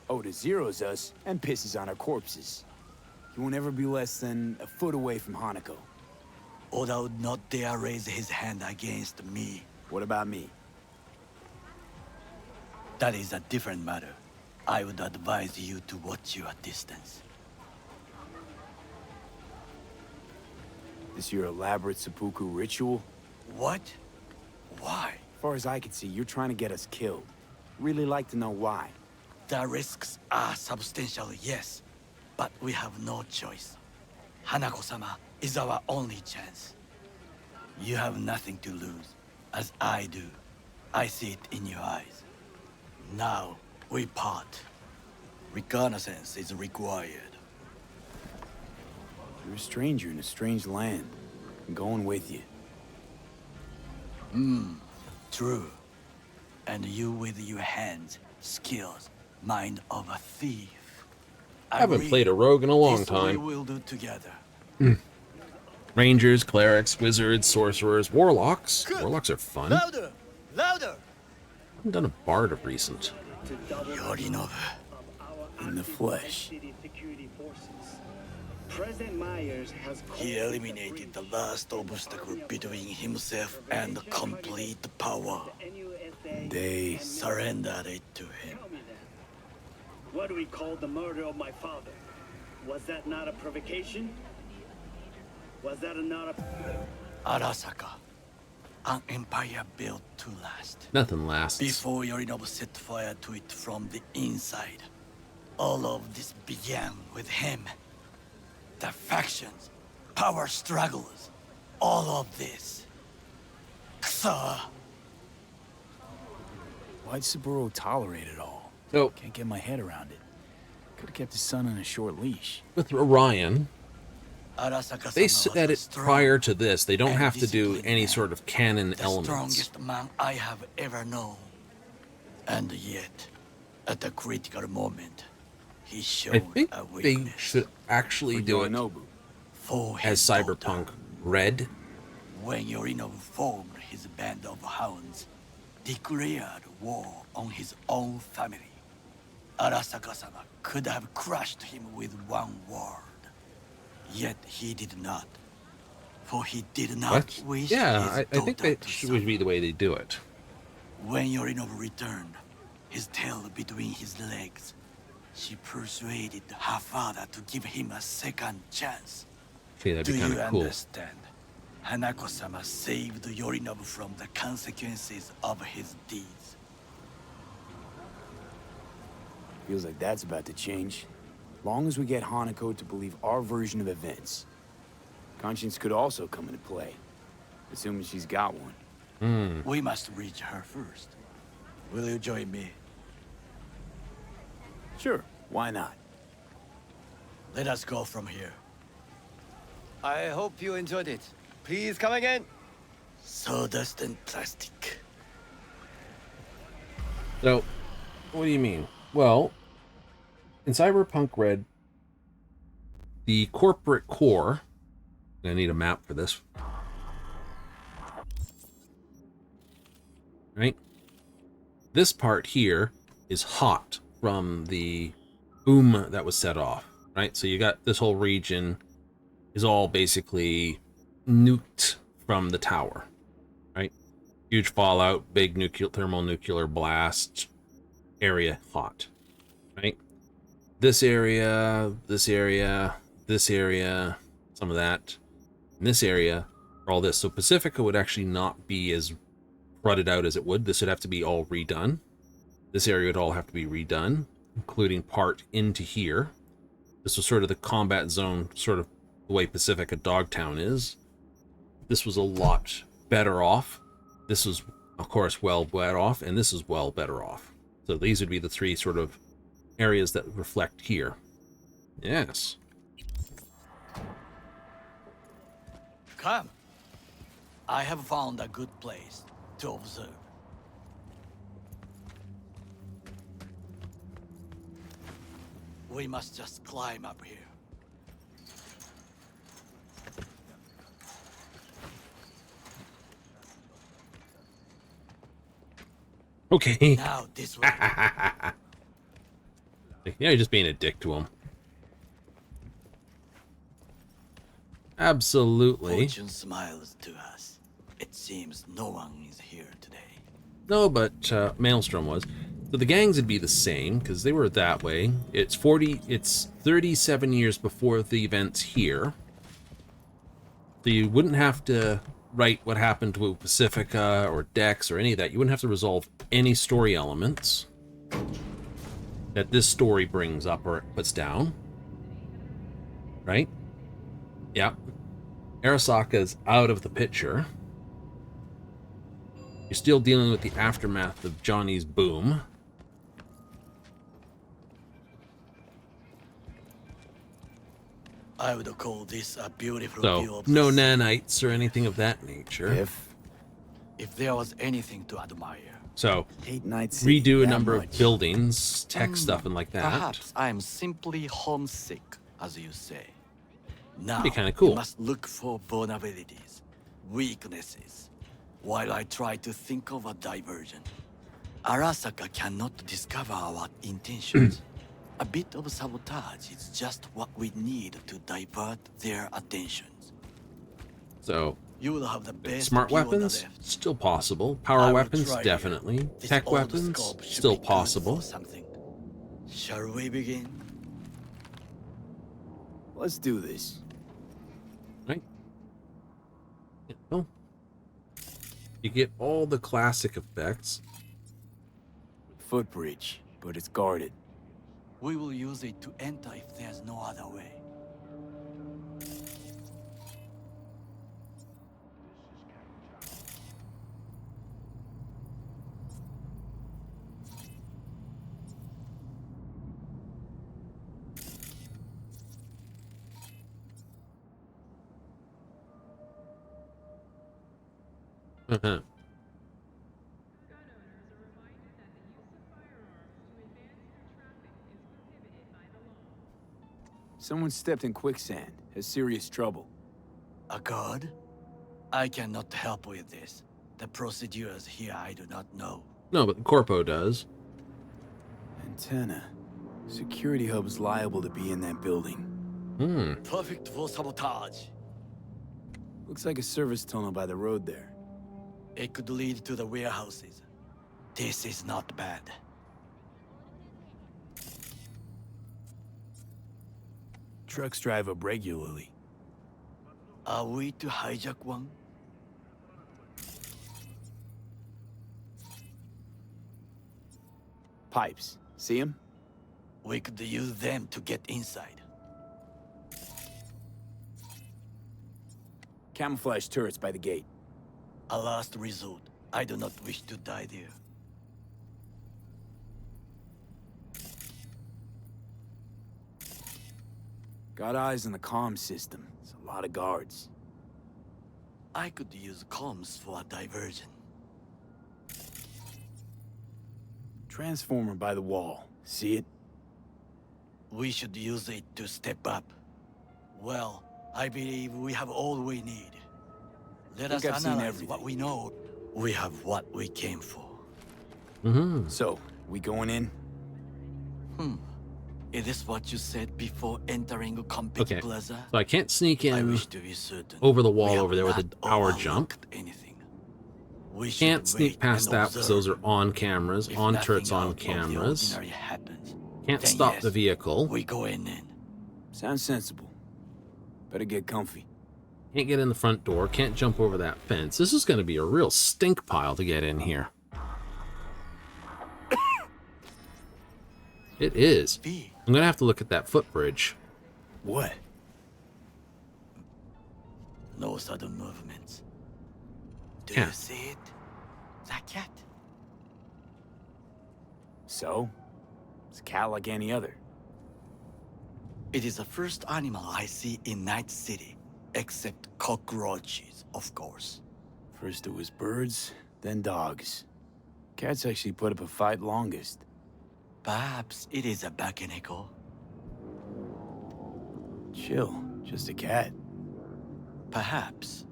Speaker 3: Oda zeros us and pisses on our corpses. He won't ever be less than a foot away from Hanako.
Speaker 4: Oda would not dare raise his hand against me.
Speaker 3: What about me?
Speaker 4: That is a different matter. I would advise you to watch your distance.
Speaker 3: This your elaborate seppuku ritual?
Speaker 4: What? Why?
Speaker 3: As far as I can see, you're trying to get us killed. Really like to know why.
Speaker 4: The risks are substantial, yes. But we have no choice. Hanako-sama is our only chance. You have nothing to lose, as I do. I see it in your eyes. Now, we part. Reconnaissance is required.
Speaker 3: You're a stranger in a strange land. I'm going with you.
Speaker 4: True. And you with your hands, skills, mind of a thief.
Speaker 1: I haven't played a rogue in a long
Speaker 4: This
Speaker 1: time.
Speaker 4: we will do together.
Speaker 1: Rangers, clerics, wizards, sorcerers, warlocks. Warlocks are fun. I
Speaker 11: Louder! Louder!
Speaker 1: haven't done a bard of recent.
Speaker 4: Yorinobu.
Speaker 3: In the flesh.
Speaker 2: President Myers has
Speaker 4: He eliminated the last obstacle between himself and complete power.
Speaker 3: They
Speaker 4: surrendered it to him.
Speaker 2: What do we call the murder of my father? Was that not a provocation? Was that not a...
Speaker 4: Arasaka. An empire built to last.
Speaker 1: Nothing lasts.
Speaker 4: Before Yorinobu set fire to it from the inside. All of this began with him. The factions, power struggles, all of this. Kusa!
Speaker 3: Why'd Saburo tolerate it all?
Speaker 1: Nope.
Speaker 3: Can't get my head around it. Could've kept his son on a short leash.
Speaker 1: With Orion, They said it prior to this. They don't have to do any sort of canon elements.
Speaker 4: Strongest man I have ever known. And yet, at the critical moment, he showed
Speaker 1: I think
Speaker 4: a
Speaker 1: they
Speaker 4: weakness.
Speaker 1: should actually do it as Cyberpunk Red.
Speaker 4: When Yorinobu formed his band of hounds, declared war on his own family, Arasaka-sama could have crushed him with one word. Yet he did not. For he did not
Speaker 1: What?
Speaker 4: wish
Speaker 1: Yeah,
Speaker 4: his
Speaker 1: I think
Speaker 4: daughter
Speaker 1: that would be the way they do it.
Speaker 4: When Yorinobu returned, his tail between his legs, she persuaded her father to give him a second chance.
Speaker 1: Okay, that'd be
Speaker 4: Do
Speaker 1: kind
Speaker 4: you
Speaker 1: of cool.
Speaker 4: understand? Hanako-sama saved Yorinobu from the consequences of his deeds.
Speaker 7: Feels like that's about to change. Long as we get Hanako to believe our version of events. Conscience could also come into play, assuming she's got one.
Speaker 4: We must reach her first. Will you join me?
Speaker 7: Sure, why not?
Speaker 4: Let us go from here.
Speaker 5: I hope you enjoyed it. Please come again.
Speaker 4: Sawdust and plastic.
Speaker 1: So, what do you mean? Well, in Cyberpunk Red, the corporate core, I need a map for this, right? This part here is hot from the boom that was set off, right? So you got this whole region is all basically nuked from the tower, right? Huge fallout, big thermonuclear blast, area hot, right? This area, this area, this area, some of that, and this area, all this. So Pacifica would actually not be as rutted out as it would. This would have to be all redone. This area would all have to be redone, including part into here. This was sort of the combat zone, sort of the way Pacifica Dogtown is. This was a lot better off. This was, of course, well better off, and this is well better off. So these would be the three sort of areas that reflect here. Yes.
Speaker 4: Come. I have found a good place to observe. We must just climb up here.
Speaker 1: Okay.
Speaker 4: Now this way.
Speaker 1: Yeah, you're just being a dick to him. Absolutely.
Speaker 4: Fortune smiles to us. It seems no one is here today.
Speaker 1: No, but Maelstrom was. So the gangs would be the same because they were that way. It's 37 years before the events here. So you wouldn't have to write what happened to Pacifica or Dex or any of that. You wouldn't have to resolve any story elements that this story brings up or puts down. Right? Yeah. Arasaka's out of the picture. You're still dealing with the aftermath of Johnny's boom.
Speaker 4: I would call this a beautiful view
Speaker 1: So,
Speaker 4: of
Speaker 1: no
Speaker 4: the
Speaker 1: nanites or anything of that nature.
Speaker 4: If there was anything to admire.
Speaker 1: So,
Speaker 7: nights
Speaker 1: redo a number of buildings, tech stuff, and like that.
Speaker 4: Perhaps I'm simply homesick, as you say. Now,
Speaker 1: That'd be kinda cool.
Speaker 4: you must look for vulnerabilities, weaknesses, while I try to think of a diversion. Arasaka cannot discover our intentions. A bit of sabotage is just what we need to divert their attentions.
Speaker 1: So,
Speaker 4: You will have the best
Speaker 1: smart
Speaker 4: view on the
Speaker 1: weapons,
Speaker 4: left.
Speaker 1: still possible.
Speaker 4: I
Speaker 1: Power
Speaker 4: will
Speaker 1: weapons,
Speaker 4: try
Speaker 1: definitely.
Speaker 4: here. This
Speaker 1: Tech
Speaker 4: old
Speaker 1: weapons,
Speaker 4: scope should
Speaker 1: still
Speaker 4: be good
Speaker 1: possible.
Speaker 4: for something. Shall we begin?
Speaker 7: Let's do this.
Speaker 1: Right? Yeah, well, you get all the classic effects.
Speaker 7: Footbridge, but it's guarded.
Speaker 4: We will use it to enter if there's no other way.
Speaker 7: Someone stepped in quicksand. Has serious trouble.
Speaker 4: A guard? I cannot help with this. The procedures here I do not know.
Speaker 1: No, but the Corpo does.
Speaker 7: Antenna. Security hub's liable to be in that building.
Speaker 4: Perfect for sabotage.
Speaker 7: Looks like a service tunnel by the road there.
Speaker 4: It could lead to the warehouses. This is not bad.
Speaker 7: Trucks drive up regularly.
Speaker 4: Are we to hijack one?
Speaker 7: Pipes. See them?
Speaker 4: We could use them to get inside.
Speaker 7: Camouflage turrets by the gate.
Speaker 4: A last resort. I do not wish to die there.
Speaker 7: Got eyes on the comm system. It's a lot of guards.
Speaker 4: I could use comms for a diversion.
Speaker 7: Transformer by the wall. See it?
Speaker 4: We should use it to step up. Well, I believe we have all we need. Let us analyze what we know. We have what we came for.
Speaker 7: So, we going in?
Speaker 4: Is this what you said before entering Complex Plaza?
Speaker 1: So I can't sneak in
Speaker 4: I wish to be certain.
Speaker 1: over the wall over there with a power jump.
Speaker 4: We
Speaker 1: Can't sneak
Speaker 4: wait
Speaker 1: past
Speaker 4: and
Speaker 1: that because those are on cameras,
Speaker 4: If
Speaker 1: on
Speaker 4: nothing
Speaker 1: turrets, on
Speaker 4: out of the
Speaker 1: cameras.
Speaker 4: ordinary happens,
Speaker 1: Can't
Speaker 4: then
Speaker 1: stop
Speaker 4: yes,
Speaker 1: the vehicle.
Speaker 4: We go in.
Speaker 7: Sounds sensible. Better get comfy.
Speaker 1: Can't get in the front door. Can't jump over that fence. This is going to be a real stink pile to get in here. It is. I'm going to have to look at that footbridge.
Speaker 7: What?
Speaker 4: No sudden movements. Do
Speaker 1: Yeah.
Speaker 4: you see it? That cat.
Speaker 7: So? It's a cat like any other.
Speaker 4: It is the first animal I see in Night City, except cockroaches, of course.
Speaker 7: First it was birds, then dogs. Cats actually put up a fight longest.
Speaker 4: Perhaps it is a Bakeneko.
Speaker 7: Chill, just a cat.
Speaker 4: Perhaps.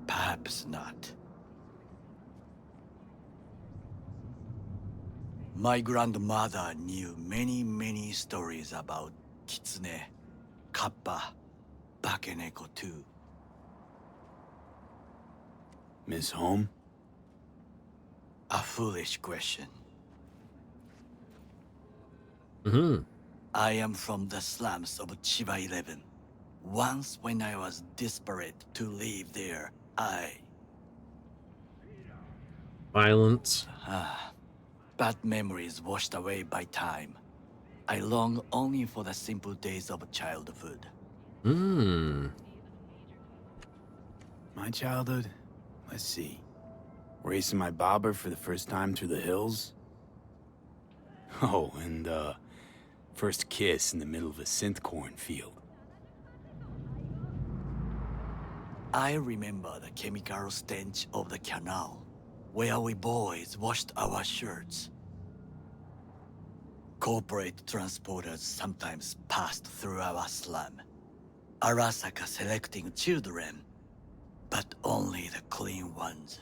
Speaker 4: Perhaps not. My grandmother knew many stories about Kitsune, Kappa, Bakeneko too.
Speaker 7: Miss Home?
Speaker 4: A foolish question. I am from the slums of Chiba 11. Once when I was desperate to live there,
Speaker 1: Violence.
Speaker 4: Bad memories washed away by time. I long only for the simple days of childhood.
Speaker 7: My childhood? Let's see. Racing my bobber for the first time through the hills? Oh, and, first kiss in the middle of a synth cornfield.
Speaker 4: I remember the chemical stench of the canal, where we boys washed our shirts. Corporate transporters sometimes passed through our slum. Arasaka selecting children, but only the clean ones.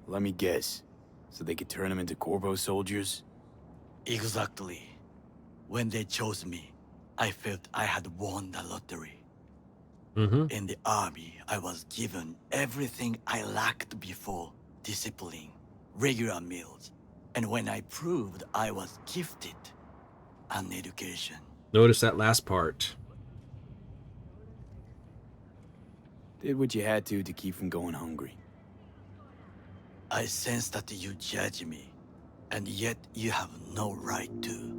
Speaker 7: Let me guess. So they could turn them into Corvo soldiers?
Speaker 4: Exactly. When they chose me, I felt I had won the lottery. In the army, I was given everything I lacked before: discipline, regular meals, and when I proved I was gifted, an education.
Speaker 1: Notice that last part.
Speaker 7: Did what you had to keep from going hungry.
Speaker 4: I sense that you judge me, and yet you have no right to.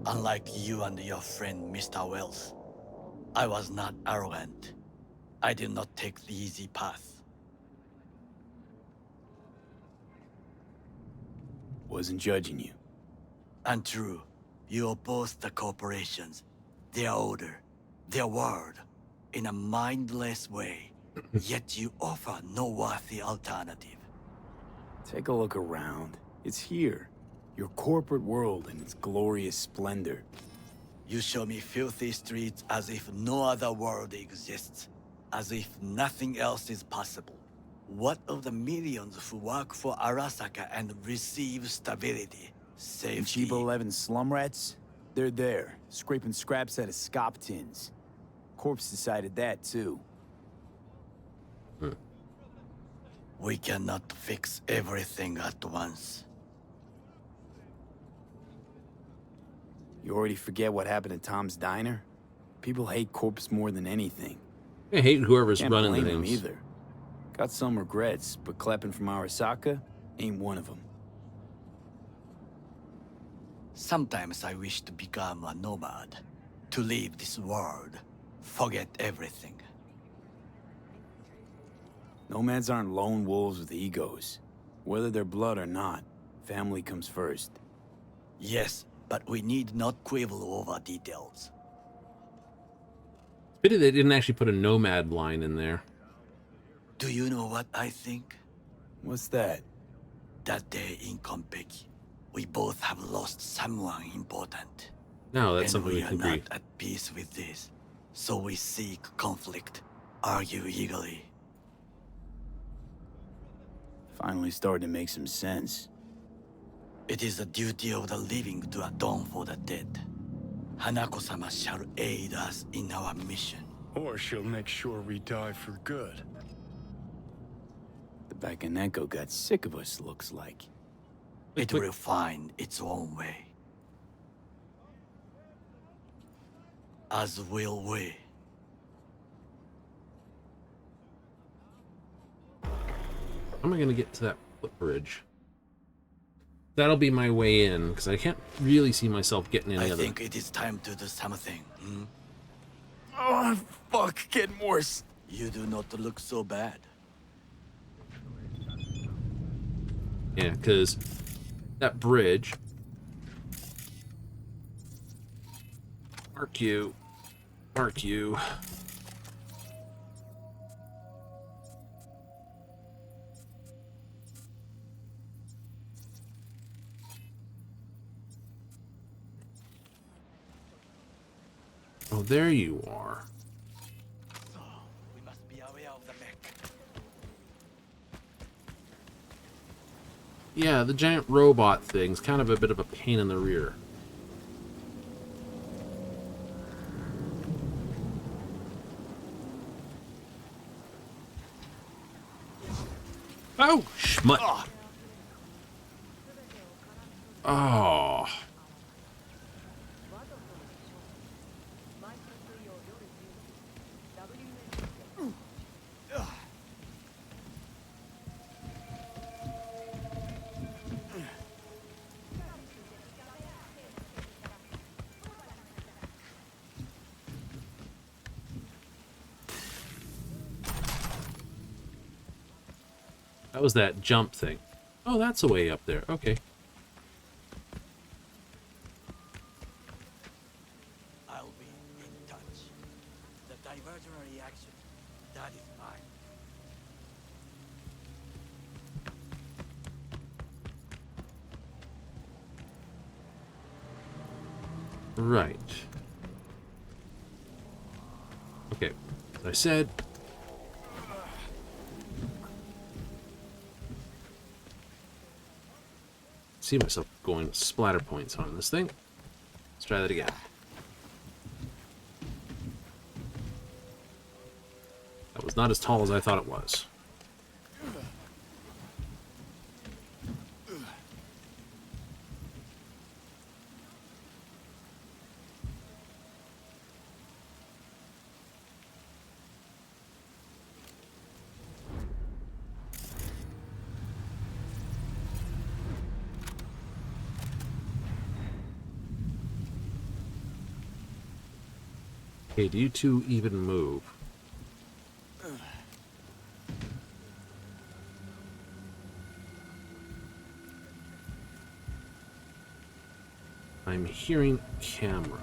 Speaker 4: Unlike you and your friend Mr. Wells, I was not arrogant. I did not take the easy path.
Speaker 7: Wasn't judging you.
Speaker 4: And true, you oppose the corporations, their order, their word. in a mindless way, yet you offer no worthy alternative.
Speaker 7: Take a look around. It's here. Your corporate world in its glorious splendor.
Speaker 4: You show me filthy streets as if no other world exists, as if nothing else is possible. What of the millions who work for Arasaka and receive stability, safety?
Speaker 7: And cheap 11 slum rats? They're there, scraping scraps out of scop tins. Corpse decided that, too.
Speaker 4: We cannot fix everything at once.
Speaker 7: You already forget what happened at Tom's Diner? People hate Corpse more than anything.
Speaker 1: I hate whoever's
Speaker 7: Can't
Speaker 1: running the
Speaker 7: blame him
Speaker 1: things.
Speaker 7: either. Got some regrets, but clapping from Arasaka ain't one of them.
Speaker 4: Sometimes I wish to become a nomad, to leave this world, forget everything.
Speaker 7: Nomads aren't lone wolves with egos. Whether they're blood or not, family comes first.
Speaker 4: Yes, but we need not quibble over details.
Speaker 1: Pity they didn't actually put a nomad line in there.
Speaker 4: Do you know what I think?
Speaker 7: What's that?
Speaker 4: That day in Konpeki, we both have lost someone important.
Speaker 1: No, that's
Speaker 4: and
Speaker 1: something we
Speaker 4: are
Speaker 1: can
Speaker 4: not
Speaker 1: agree.
Speaker 4: at peace with this. So we seek conflict, argue eagerly.
Speaker 7: Finally starting to make some sense.
Speaker 4: It is the duty of the living to atone for the dead. Hanako-sama shall aid us in our mission.
Speaker 8: Or she'll make sure we die for good.
Speaker 7: The Bakaneko got sick of us, looks like.
Speaker 4: It will find its own way. As will we.
Speaker 1: How am I going to get to that footbridge? That'll be my way in, because I can't really see myself getting any
Speaker 4: I
Speaker 1: other.
Speaker 4: think it is time to do something.
Speaker 7: Oh, fuck, getting worse.
Speaker 4: You do not look so bad.
Speaker 1: Yeah, because that bridge. Mark you. Mark you. Oh, there you are.
Speaker 4: So, we must be aware of the mech.
Speaker 1: Yeah, the giant robot thing's kind of a bit of a pain in the rear. Oh, schmut. Oh. That was that jump thing. Oh, that's a way up there. Okay.
Speaker 4: I'll be in touch. The diversionary reaction, that is mine.
Speaker 1: Right. Okay. As I said, see myself going splatter points on this thing. Let's try that again. That was not as tall as I thought it was. Okay, do you two even move? I'm hearing camera.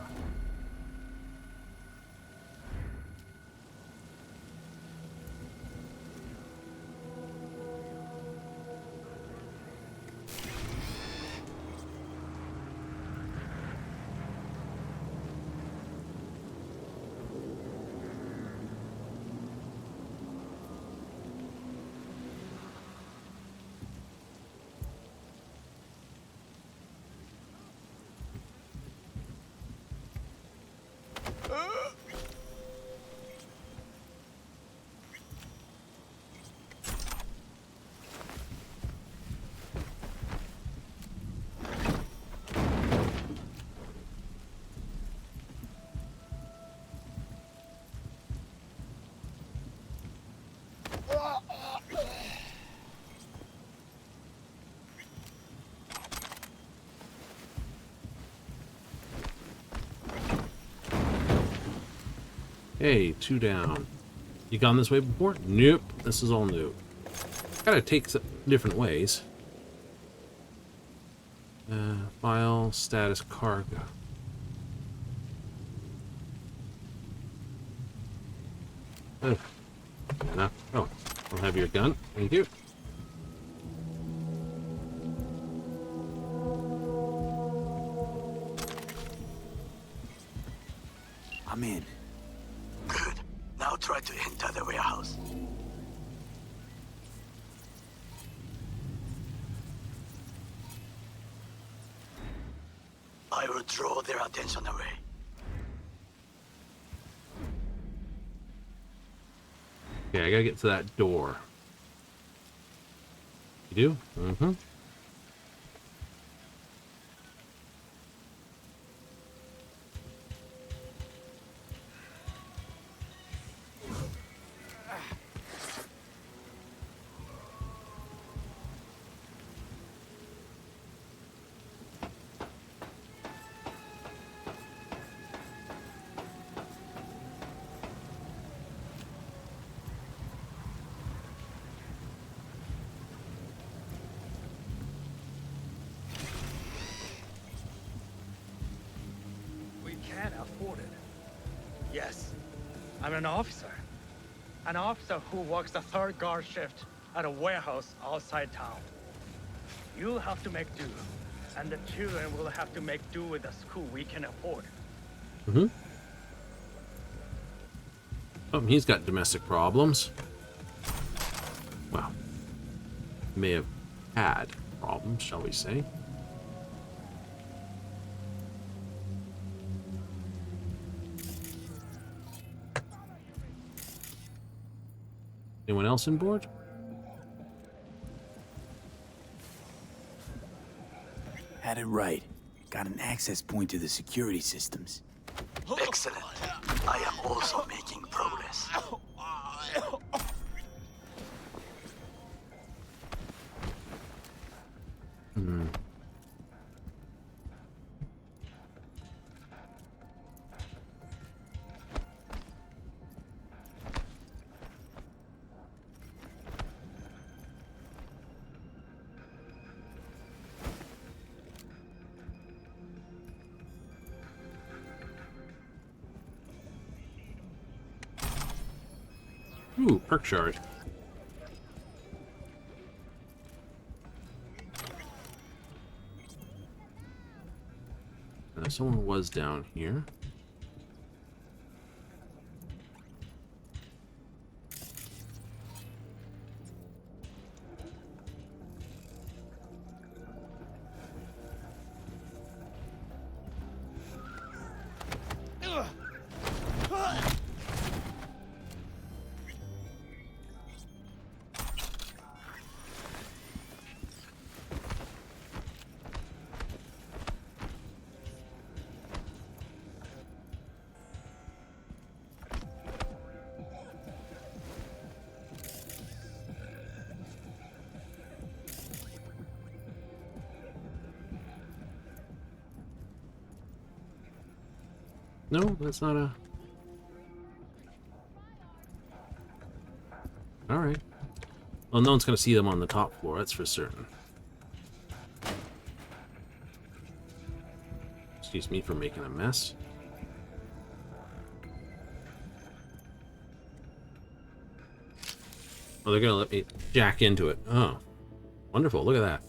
Speaker 1: Hey, 2 down. You gone this way before? Nope. This is all new. Gotta take some different ways. File, status, cargo. Oh. Oh, I'll have your gun. Thank you.
Speaker 7: I'm in.
Speaker 4: Good. Now try to enter the warehouse. I will draw their attention away.
Speaker 1: Okay, I gotta get to that door. You do? Mm-hmm.
Speaker 9: We can't afford it. Yes, I'm an officer. An officer who works the third guard shift at a warehouse outside town. You'll have to make do, and the children will have to make do with the school we can afford.
Speaker 1: Mm-hmm. Oh, he's got domestic problems. Well, may have had problems, shall we say. Anyone else on board?
Speaker 7: Had it right. Got an access point to the security systems.
Speaker 4: Excellent. I am also making progress.
Speaker 1: Hmm. Ooh, perk shard. Someone was down here. No, that's not a... Alright. Well, no one's going to see them on the top floor, that's for certain. Excuse me for making a mess. Oh, they're going to let me jack into it. Oh, wonderful. Look at that.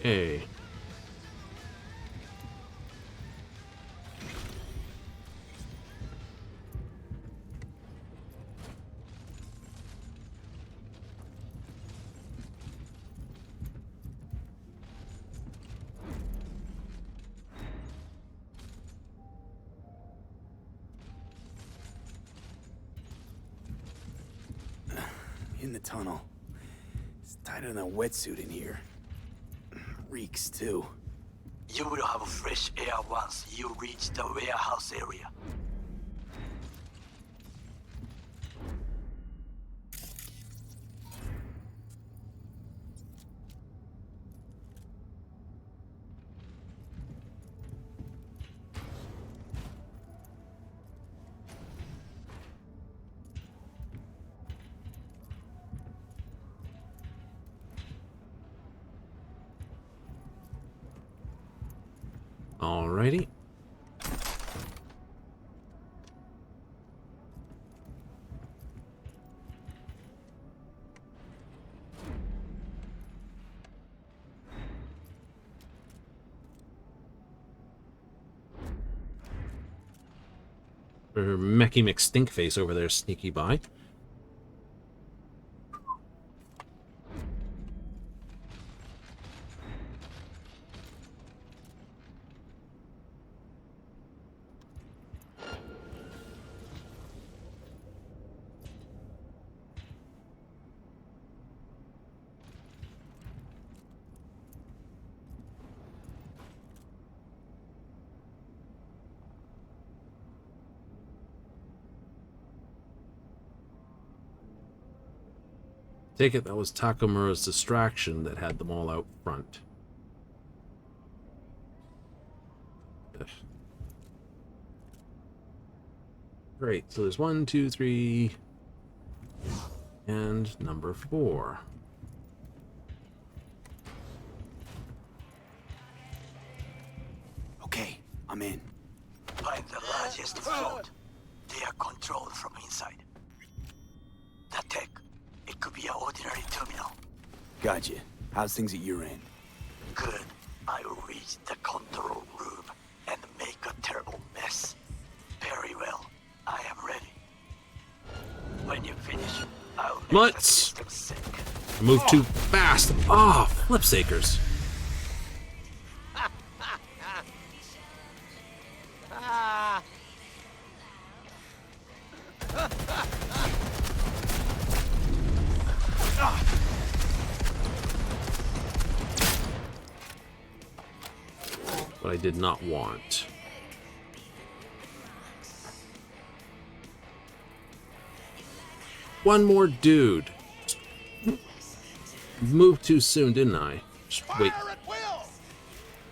Speaker 1: Hey.
Speaker 7: in the tunnel. It's tighter than a wetsuit in here. Reeks, too.
Speaker 4: You will have fresh air once you reach the warehouse area.
Speaker 1: Alrighty. Or Mecky McStinkface over there sneaky by. Take it that was Takamura's distraction that had them all out front. Ugh. Great, so there's 1, 2, 3, and number 4.
Speaker 7: Okay, I'm in.
Speaker 4: Find the largest float. They are controlled from inside. The tech. It could be an ordinary terminal.
Speaker 7: Gotcha. How's things at your end?
Speaker 4: Good. I will reach the control room and make a terrible mess. Very well. I am ready. When you finish, I'll make the system sick.
Speaker 1: Move too fast. Ah, oh, flipsakers. What I did not want. One more dude. Moved too soon, didn't I? Just wait.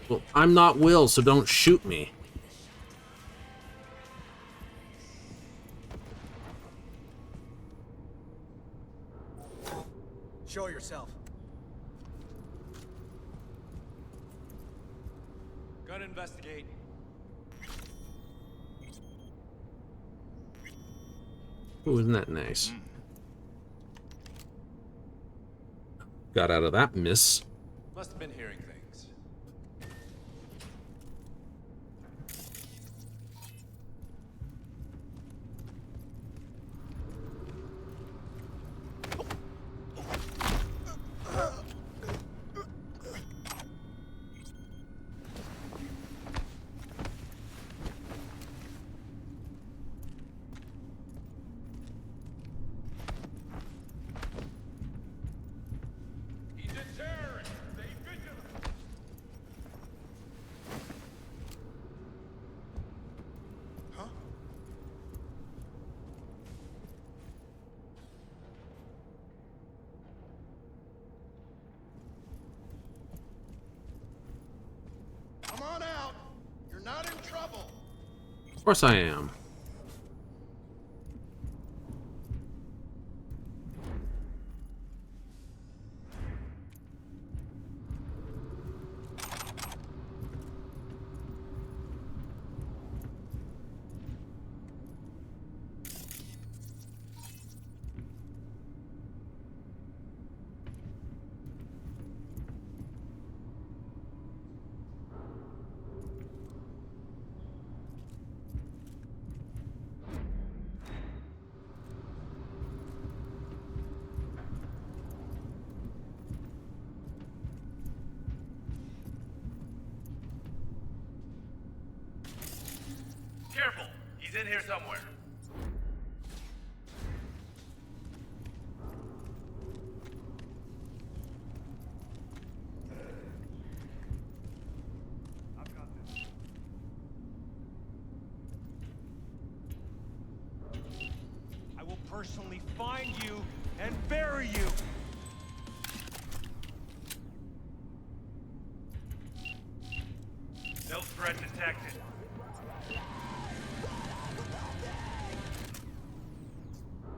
Speaker 1: Well, I'm not Will, so don't shoot me.
Speaker 10: Show yourself. Gonna investigate.
Speaker 1: Oh, isn't that nice? Got out of that miss.
Speaker 10: Must have been hearing things.
Speaker 1: Of course I am.
Speaker 10: Careful! He's in here somewhere. personally find you and bury you. No threat detected.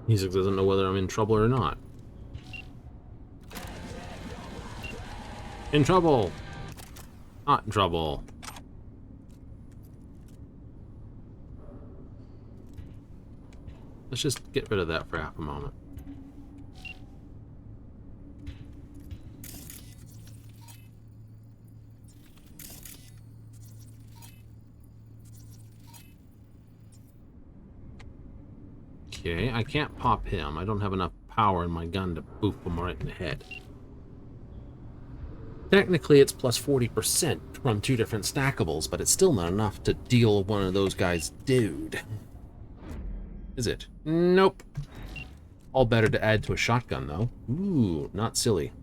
Speaker 1: Music doesn't know whether I'm in trouble or not. In trouble. Not in trouble. Let's just get rid of that for half a moment. Okay, I can't pop him. I don't have enough power in my gun to boop him right in the head. Technically, it's plus 40% from 2 different stackables, but it's still not enough to deal one of those guys dude. Is it? Nope. All better to add to a shotgun, though. Ooh, not silly.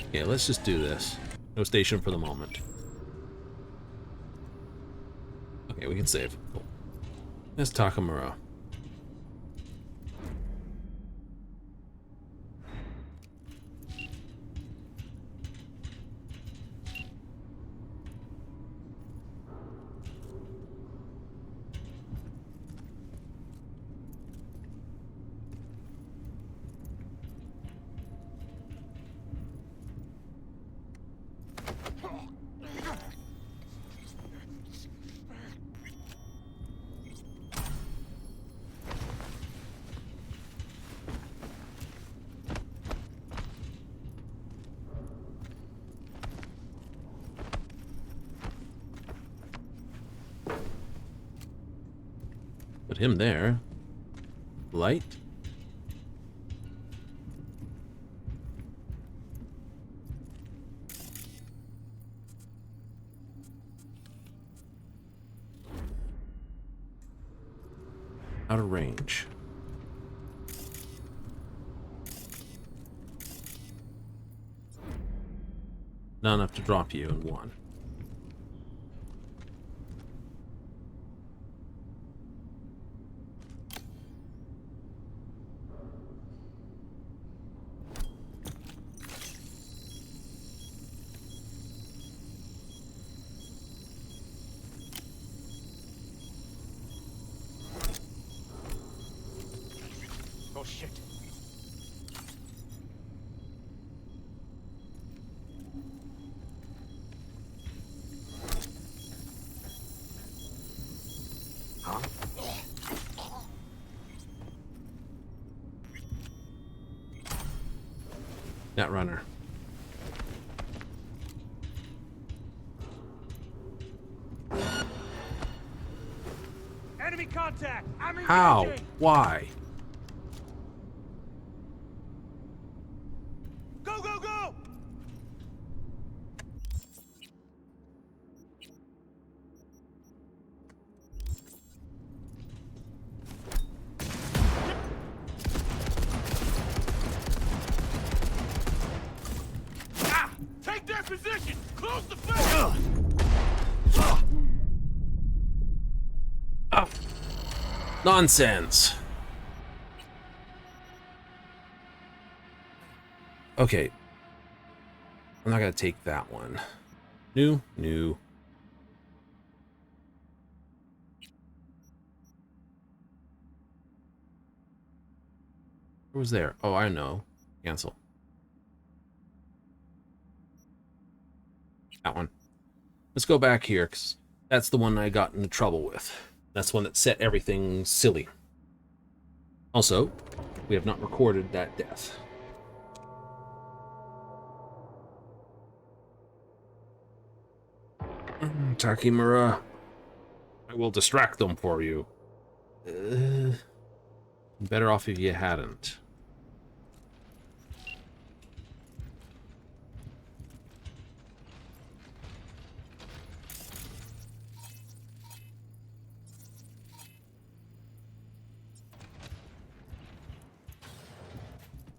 Speaker 1: Okay, let's just do this. No station for the moment. Okay, we can save. Cool. Let's Takamura. Put him there. Light. Out of range. Not enough to drop you in one.
Speaker 10: Oh shit.
Speaker 7: Huh?
Speaker 1: That runner.
Speaker 10: Enemy contact! I'm engaging!
Speaker 1: How? Why?
Speaker 10: Go, go, go! Ah! Take their position! Close the field!
Speaker 1: Oh. Nonsense. Okay. I'm not gonna take that one. New. Who was there? Oh, I know. Cancel. That one. Let's go back here, because that's the one I got into trouble with. That's the one that set everything silly. Also, we have not recorded that death. Takimura, I will distract them for you. Better off if you hadn't.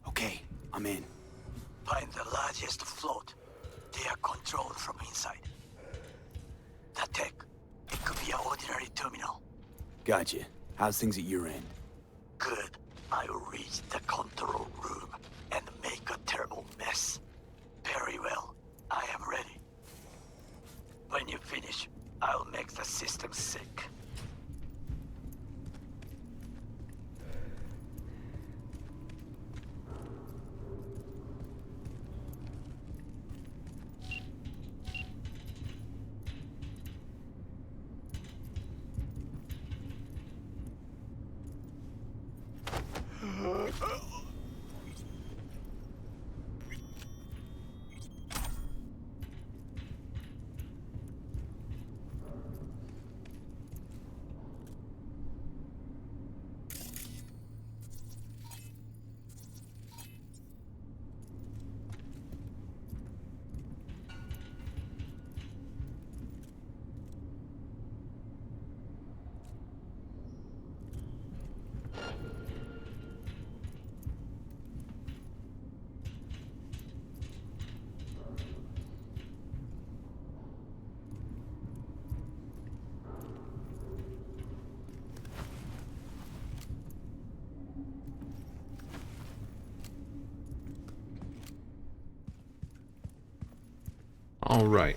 Speaker 3: Okay, I'm in.
Speaker 4: Find the largest float. They are controlled from inside. The tech, it could be an ordinary terminal.
Speaker 7: Gotcha. How's things at your end?
Speaker 4: Good. I will reach the control room and make a terrible mess. Very well. I am ready. When you finish, I'll make the system sick.
Speaker 1: All right.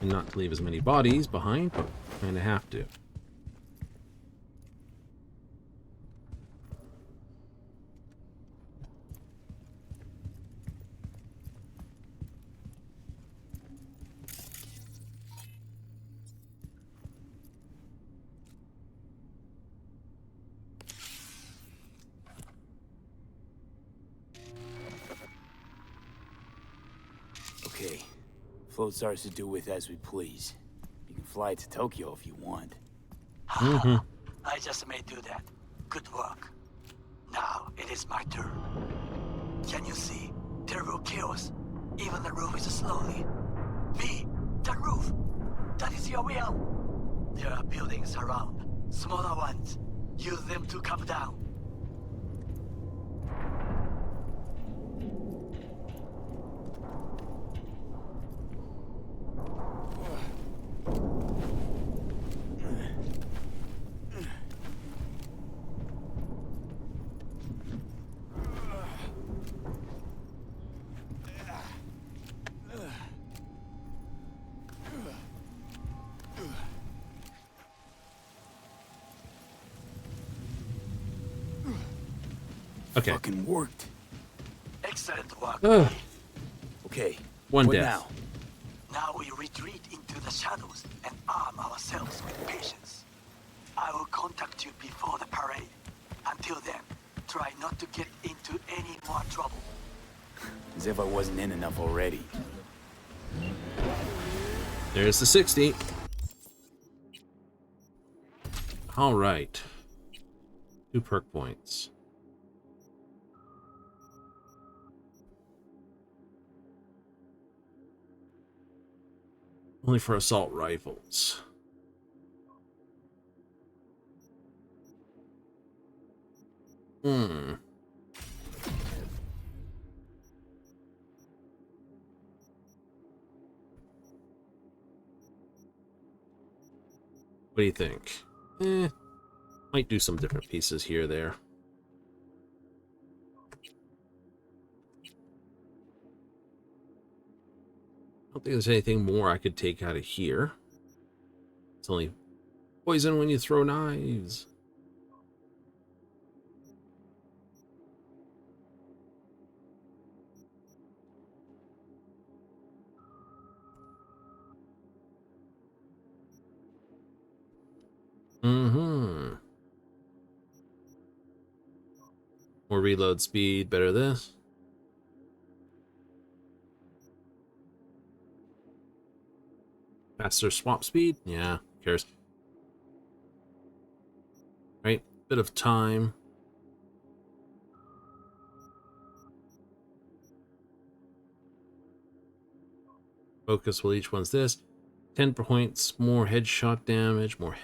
Speaker 1: And not to leave as many bodies behind, but kind of have to.
Speaker 7: Okay. Float starts to do with as we please. You can fly to Tokyo if you want.
Speaker 1: Mm-hmm.
Speaker 4: I just may do that. Good work. Now it is my turn. Can you see? Terrible chaos. Even the roof is slowly. Me, the roof. That is your will. There are buildings around. Smaller ones. Use them to come down.
Speaker 1: Okay.
Speaker 7: Fucking worked.
Speaker 4: Excellent work.
Speaker 7: Okay.
Speaker 1: One
Speaker 7: what
Speaker 1: death.
Speaker 4: Now we retreat into the shadows and arm ourselves with patience. I will contact you before the parade. Until then, try not to get into any more trouble.
Speaker 7: As if I wasn't in enough already.
Speaker 1: There's the 60. All right. 2 perk points. Only for assault rifles. Hmm. What do you think? Might do some different pieces here or there. I don't think there's anything more I could take out of here. It's only poison when you throw knives. Mm-hmm. More reload speed, better this. Faster swap speed? Yeah, who cares? Right, bit of time. Focus, well, each one's this. 10 points, more headshot damage, more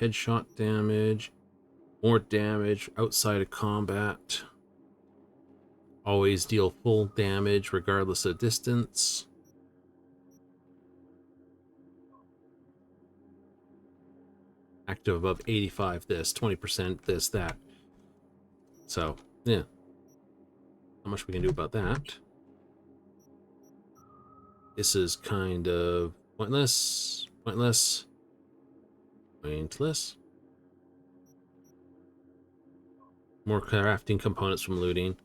Speaker 1: damage outside of combat. Always deal full damage regardless of distance. Active above 85 this, 20% this, that. So, yeah. Not much we can do about that. This is kind of pointless. Pointless. More crafting components from looting.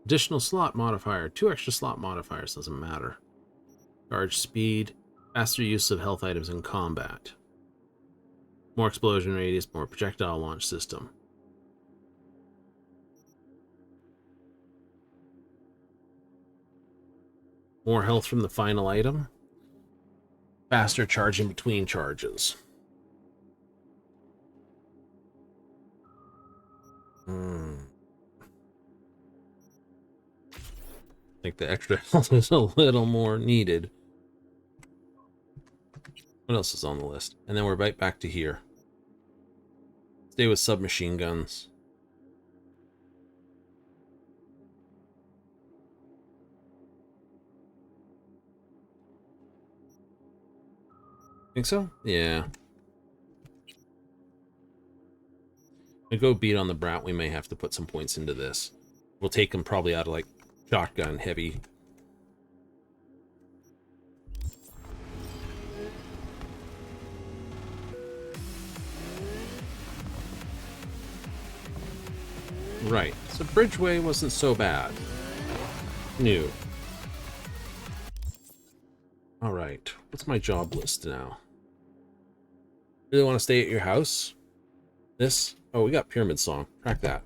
Speaker 1: Additional slot modifier. 2 extra slot modifiers, doesn't matter. Charge speed. Faster use of health items in combat. More explosion radius, more projectile launch system. More health from the final item. Faster charging between charges. I think the extra health is a little more needed. What else is on the list? And then we're right back to here. Stay with submachine guns. Think so? Yeah. To go beat on the Brat, we may have to put some points into this. We'll take them probably out of, like, shotgun heavy. Right. So Bridgeway wasn't so bad. New. Alright. What's my job list now? Really want to stay at your house? This? Oh, we got Pyramid Song. Track that.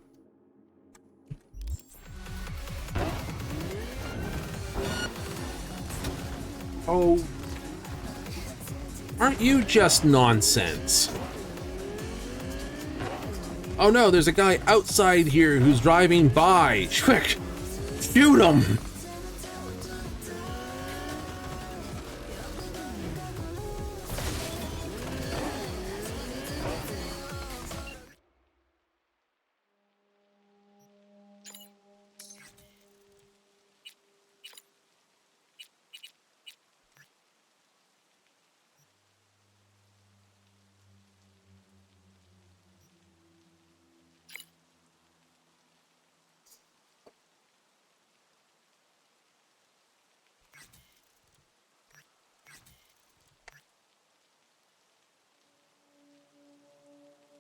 Speaker 1: Oh. Aren't you just nonsense? Oh no, there's a guy outside here who's driving by. Quick! Shoot him!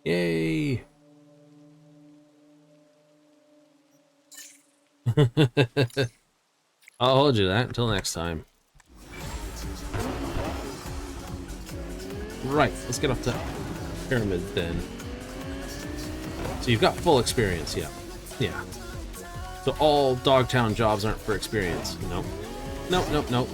Speaker 1: Yay! I'll hold you to that until next time. Right, let's get off to Pyramid then. So you've got full experience, yeah. Yeah. So all Dogtown jobs aren't for experience. Nope. Nope, nope, nope.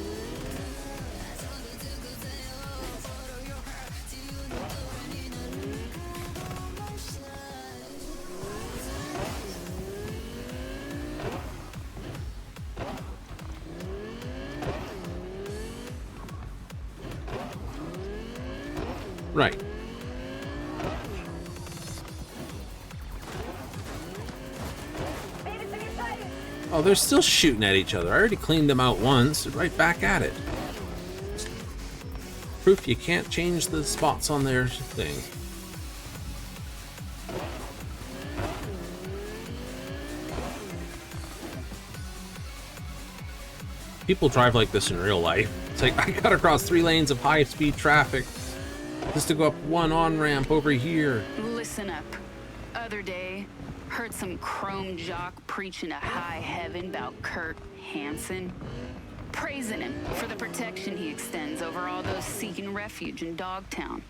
Speaker 1: Right. Oh, they're still shooting at each other. I already cleaned them out once. Right back at it. Proof you can't change the spots on their thing. People drive like this in real life. It's like, I gotta cross 3 lanes of high-speed traffic just to go up 1 on-ramp over here.
Speaker 18: Listen up. Other day, heard some chrome jock preaching to high heaven about Kurt Hansen, praising him for the protection he extends over all those seeking refuge in Dogtown.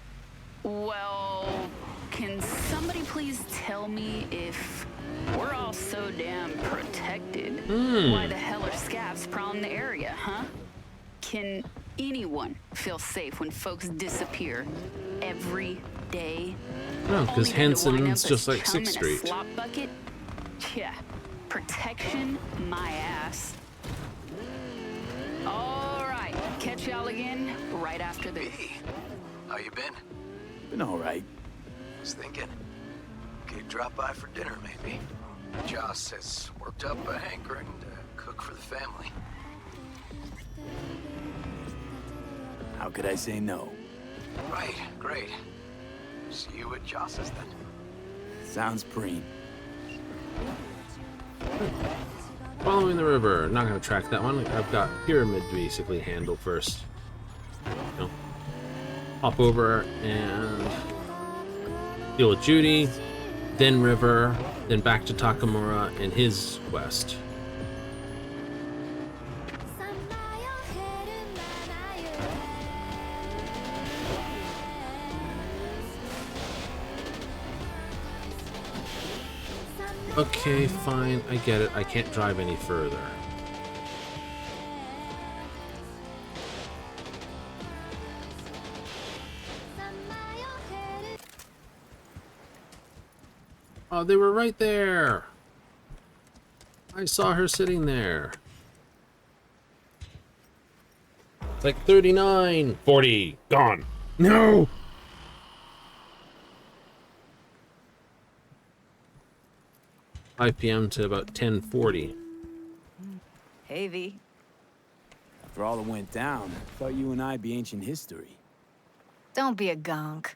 Speaker 18: Well, can somebody please tell me if we're all so damn protected, why the hell are scavs prowling the area, huh? Can anyone feel safe when folks disappear every day?
Speaker 1: No, because
Speaker 18: Only then to wind
Speaker 1: Hansen's
Speaker 18: up
Speaker 1: just
Speaker 18: as
Speaker 1: like
Speaker 18: chum
Speaker 1: 6th
Speaker 18: in a
Speaker 1: Street.
Speaker 18: slop bucket? Yeah, protection my ass. All right, catch y'all again right after this.
Speaker 5: How you been?
Speaker 3: Been all right.
Speaker 5: Was thinking. Could drop by for dinner, maybe. Joss has worked up a hankering to cook for the family.
Speaker 3: How could I say no?
Speaker 5: Right, great. See you at Joss's then.
Speaker 3: Sounds preen.
Speaker 1: Following the river. Not going to track that one. I've got Pyramid to basically handle first. You know, hop over and deal with Judy, then river, then back to Takamura and his quest. Okay, fine, I get it. I can't drive any further. Oh, they were right there. I saw her sitting there. It's like 39, 40, gone. No! $5 p.m. to about 10:40.
Speaker 16: Hey, V.
Speaker 3: After all that went down, I thought you and I'd be ancient history.
Speaker 16: Don't be a gonk.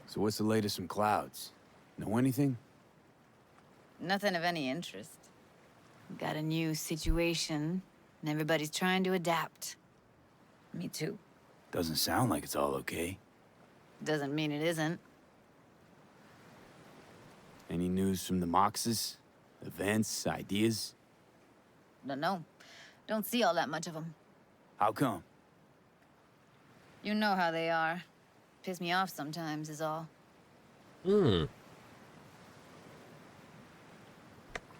Speaker 3: So what's the latest from Clouds? Know anything?
Speaker 16: Nothing of any interest. Got a new situation, and everybody's trying to adapt. Me too.
Speaker 3: Doesn't sound like it's all okay.
Speaker 16: Doesn't mean it isn't.
Speaker 3: Any news from the Moxes? Events, ideas?
Speaker 16: Don't know. Don't see all that much of them.
Speaker 3: How come?
Speaker 16: You know how they are. Piss me off sometimes is all.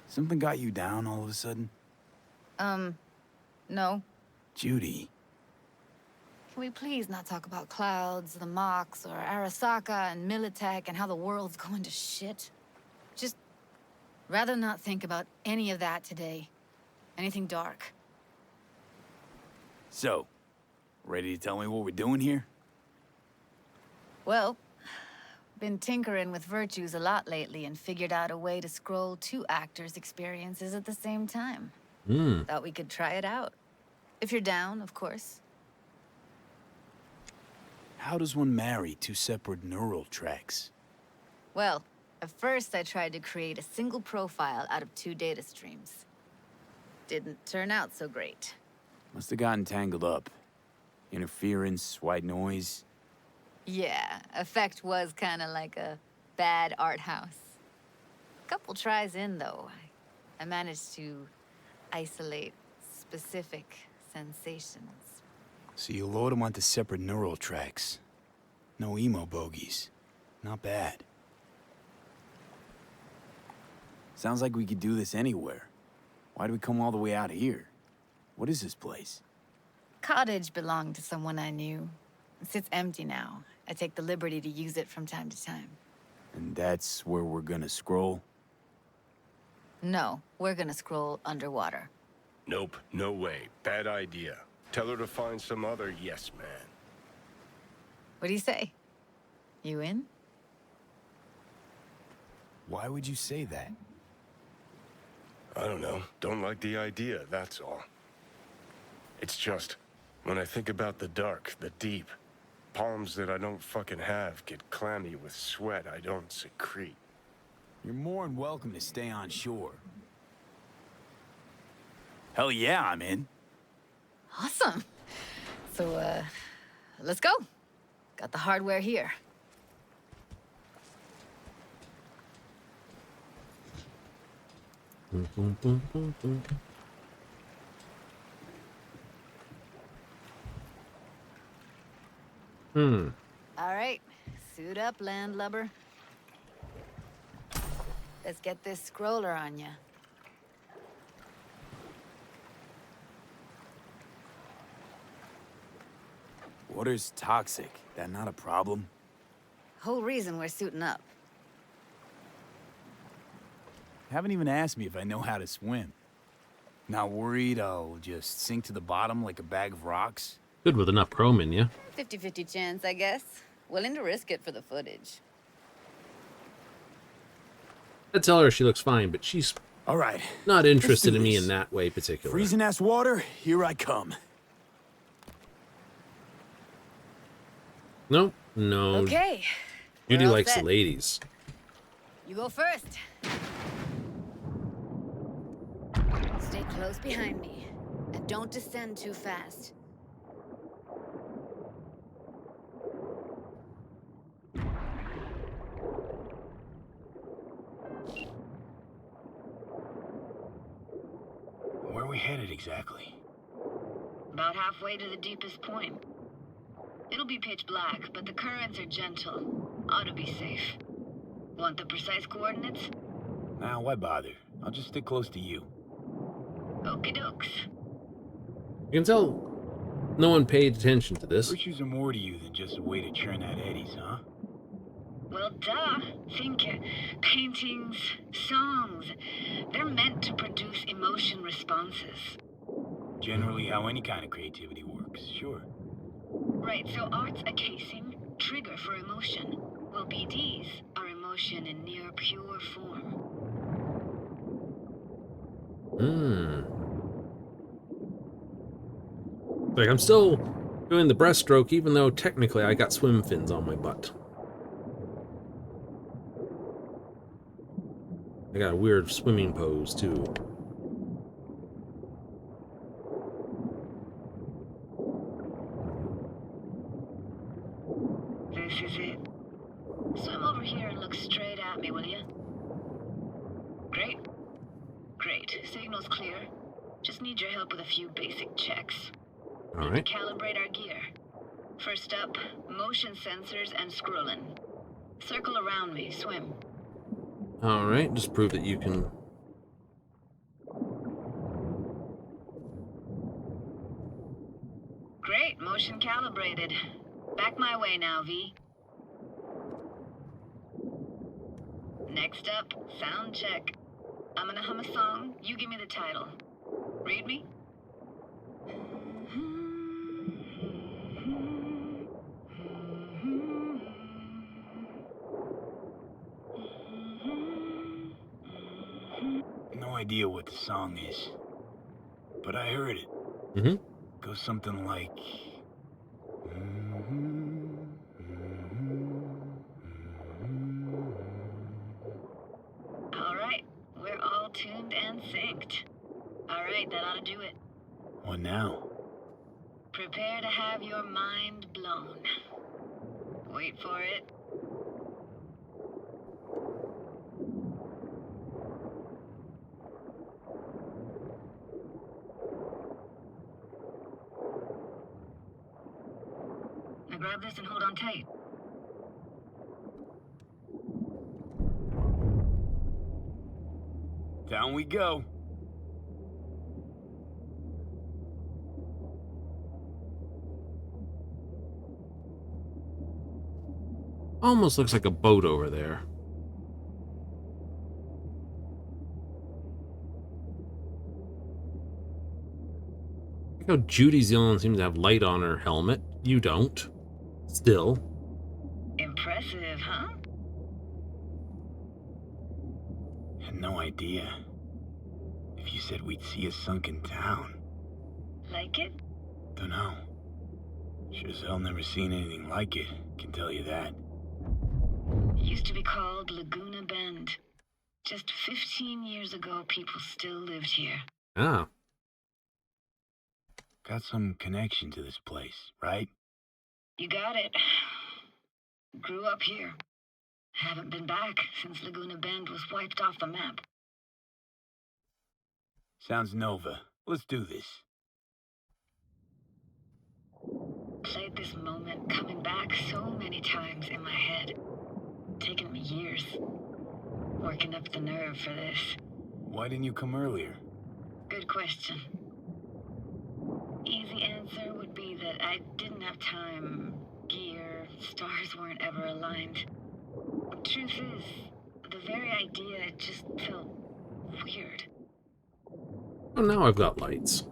Speaker 3: Something got you down all of a sudden?
Speaker 16: No.
Speaker 3: Judy.
Speaker 16: Can we please not talk about Clouds, the Mox, or Arasaka and Militech and how the world's going to shit? Just rather not think about any of that today. Anything dark.
Speaker 3: So, ready to tell me what we're doing here?
Speaker 16: Well, been tinkering with virtues a lot lately and figured out a way to scroll 2 actors' experiences at the same time. Thought we could try it out. If you're down, of course.
Speaker 3: How does one marry 2 separate neural tracks?
Speaker 16: Well, at first I tried to create a single profile out of 2 data streams. Didn't turn out so great.
Speaker 3: Must have gotten tangled up. Interference, white noise.
Speaker 16: Yeah, effect was kind of like a bad art house. Couple tries in, though, I managed to isolate specific sensations.
Speaker 3: So you load them onto separate neural tracks. No emo bogies. Not bad. Sounds like we could do this anywhere. Why do we come all the way out here? What is this place?
Speaker 16: Cottage belonged to someone I knew. It sits empty now. I take the liberty to use it from time to time.
Speaker 3: And that's where we're gonna scroll?
Speaker 16: No, we're gonna scroll underwater.
Speaker 8: Nope, no way. Bad idea. Tell her to find some other yes man.
Speaker 16: What do you say? You in?
Speaker 3: Why would you say that?
Speaker 8: I don't know. Don't like the idea, that's all. It's just, when I think about the dark, the deep, palms that I don't fucking have get clammy with sweat I don't secrete.
Speaker 3: You're more than welcome to stay on shore. Hell yeah, I'm in.
Speaker 16: Awesome. So, let's go. Got the hardware here.
Speaker 1: Boom, boom, boom, boom, boom.
Speaker 16: All right, suit up, landlubber. Let's get this scroller on ya.
Speaker 7: Water's toxic. That not a problem?
Speaker 16: Whole reason we're suiting up.
Speaker 3: Haven't even asked me if I know how to swim. Not worried I'll just sink to the bottom like a bag of rocks?
Speaker 1: Good with enough chrome in you.
Speaker 16: 50-50 chance, I guess. Willing to risk it for the footage.
Speaker 1: I tell her she looks fine, but she's
Speaker 3: all right.
Speaker 1: Not interested in me in that way particularly.
Speaker 3: Freezing ass water, here I come.
Speaker 1: No, no.
Speaker 16: Okay.
Speaker 1: Judy
Speaker 16: We're all
Speaker 1: likes
Speaker 16: set.
Speaker 1: the ladies.
Speaker 16: You go first. Stay close behind me, and don't descend too fast.
Speaker 7: Where are we headed exactly?
Speaker 14: About halfway to the deepest point. It'll be pitch black, but the currents are gentle. Ought to be safe. Want the precise coordinates?
Speaker 7: Nah, why bother? I'll just stick close to you.
Speaker 14: Okie dokes.
Speaker 1: You can tell no one paid attention to this.
Speaker 7: Virtues are more to you than just a way to churn out eddies, huh?
Speaker 14: Well, duh. Think paintings, songs. They're meant to produce emotion responses.
Speaker 7: Generally how any kind of creativity works, sure.
Speaker 14: Right, so art's a casing, trigger for emotion. Well, BDs are emotion in near pure form.
Speaker 1: Like, I'm still doing the breaststroke, even though technically I got swim fins on my butt. I got a weird swimming pose, too.
Speaker 14: This is it. Swim over here and look straight at me, will you? Great. Great. Signal's clear. Just need your help with a few basic checks.
Speaker 1: All right.
Speaker 14: Calibrate our gear. First up, motion sensors and scrolling. Circle around me, swim.
Speaker 1: All right, just prove that you can.
Speaker 14: Great, motion calibrated. Back my way now, V. Next up, sound check. I'm gonna hum a song, you give me the title. Read me?
Speaker 7: No idea what the song is, but I heard it.
Speaker 1: Mm-hmm.
Speaker 7: Goes something like...
Speaker 14: All right, we're all tuned and synced. All right, that ought to do it.
Speaker 7: What now?
Speaker 14: Prepare to have your mind blown. Wait for it. Now grab this and hold on tight.
Speaker 7: Down we go.
Speaker 1: Almost looks like a boat over there. Look how Judy's the only one who seems to have light on her helmet. You don't. Still.
Speaker 14: Impressive, huh?
Speaker 7: Had no idea. If you said we'd see a sunken town.
Speaker 14: Like it?
Speaker 7: Dunno. Sure as hell never seen anything like it, can tell you that.
Speaker 14: Used to be called Laguna Bend. Just 15 years ago, people still lived here.
Speaker 1: Ah.
Speaker 7: Got some connection to this place, right?
Speaker 14: You got it. Grew up here. Haven't been back since Laguna Bend was wiped off the map.
Speaker 7: Sounds Nova. Let's do this.
Speaker 14: Played this moment coming back so many times. working up the nerve for this.
Speaker 3: Why didn't you come earlier?
Speaker 14: Good question. Easy answer would be that I didn't have time. Gear, stars weren't ever aligned. Truth is, the very idea just felt weird.
Speaker 1: Oh, now I've got lights.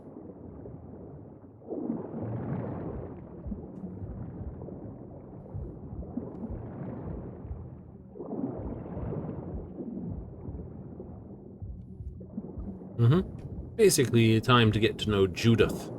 Speaker 1: Basically, time to get to know Judith.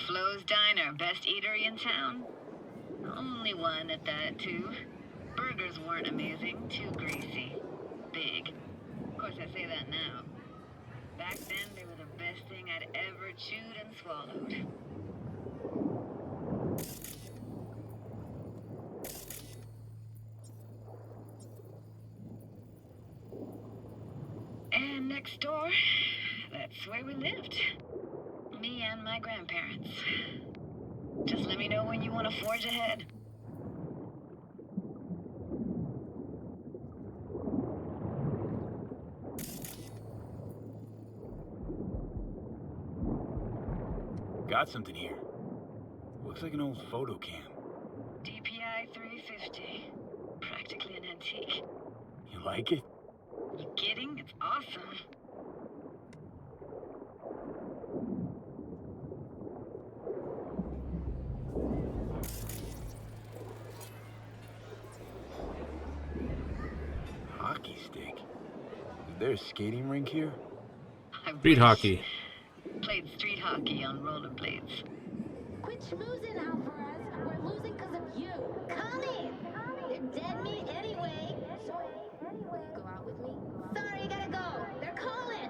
Speaker 14: Flo's Diner, best eatery in town? Only one at that, too. Burgers weren't amazing, too greasy. Big. Of course, I say that now. Back then, they were the best thing I'd ever chewed and swallowed. And next door, that's where we lived. Me and my grandparents. Just let me know when you want to forge ahead.
Speaker 3: Got something here. Looks like an old photo cam.
Speaker 14: DPI 350. Practically an antique.
Speaker 3: You like it?
Speaker 14: You kidding? It's awesome.
Speaker 3: Hockey stick. Is there a skating rink here?
Speaker 1: Street hockey.
Speaker 14: Played street hockey on rollerblades.
Speaker 13: Quit schmoozing, Alvarez. We're losing because of you. Come in. They're dead meat anyway. Go out with me? Sorry, you gotta go. They're calling.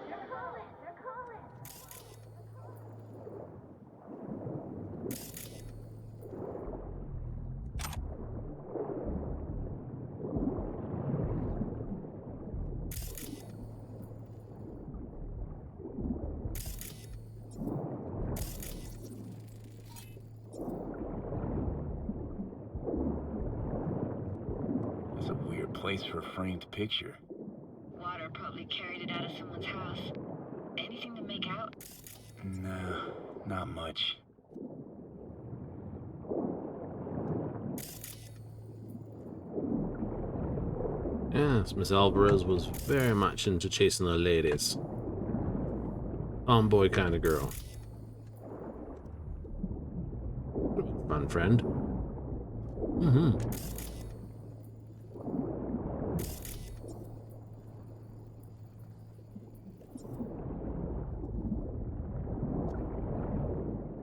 Speaker 3: That's a weird place for a framed picture.
Speaker 14: Water probably carried it out of someone's house. Anything to make out?
Speaker 3: Nah, not much.
Speaker 1: Yes, Miss Alvarez was very much into chasing the ladies. Tomboy kind of girl. Fun friend.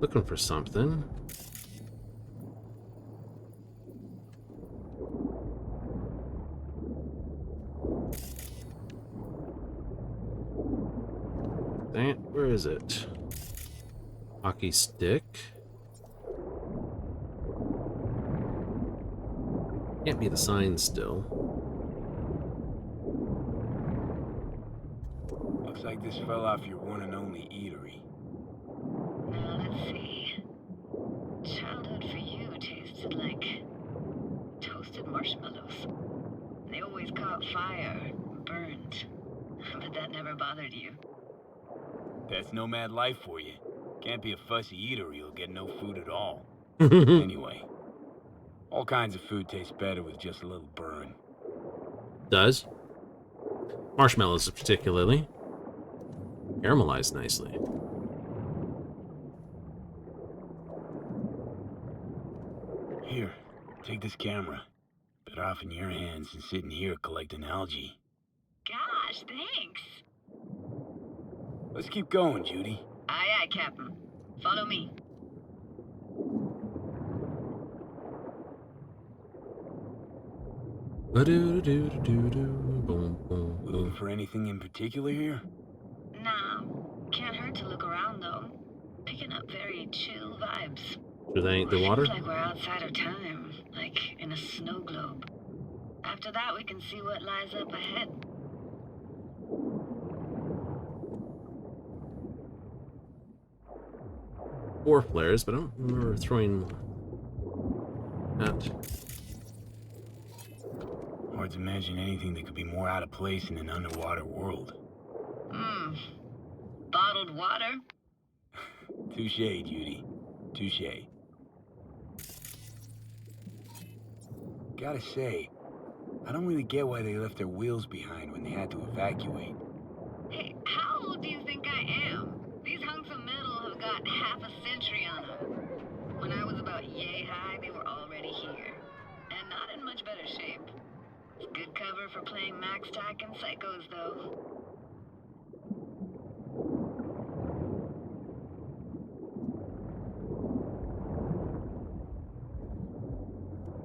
Speaker 1: Looking for something. Dang it, where is it? Hockey stick. Can't be the sign still.
Speaker 3: Looks like this fell off your one and only eatery.
Speaker 14: Now let's see. Childhood for you tasted like toasted marshmallows. They always caught fire, burned. But that never bothered you.
Speaker 3: That's nomad life for you. Can't be a fussy eater, you'll get no food at all. Anyway, all kinds of food taste better with just a little burn.
Speaker 1: Does. Marshmallows particularly. Caramelized nicely.
Speaker 3: Here, take this camera. Better off in your hands than sitting here collecting algae.
Speaker 14: Gosh, thanks.
Speaker 3: Let's keep going, Judy.
Speaker 14: Aye, aye, Captain. Follow me.
Speaker 3: Looking for anything in particular here?
Speaker 14: Nah, can't hurt to look around though. Picking up very chill vibes.
Speaker 1: Sure that ain't the water?
Speaker 14: Feels like we're outside of time, like in a snow globe. After that, we can see what lies up ahead.
Speaker 1: 4 flares, but I don't remember throwing that.
Speaker 7: Hard to imagine anything that could be more out of place in an underwater world.
Speaker 14: Bottled water?
Speaker 7: Touche, Judy. Touche. Gotta say, I don't really get why they left their wheels behind when they had to evacuate.
Speaker 14: Hey, how old do you think I am? These hunks of metal have got half a century on them. When I was about yay high, they were already here. And not in much better shape. It's good cover for playing Max Tack and Psychos, though.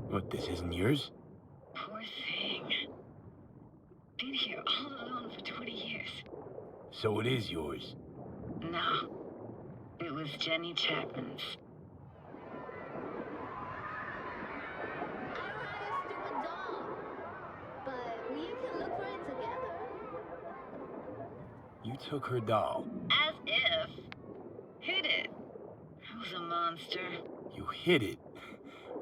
Speaker 7: What, this isn't yours?
Speaker 14: Poor thing. Been here all alone for 20 years.
Speaker 7: So it is yours.
Speaker 14: No. It was Jenny Chapman's.
Speaker 7: You took her doll.
Speaker 14: As if. Hid it. I was a monster.
Speaker 7: You hid it.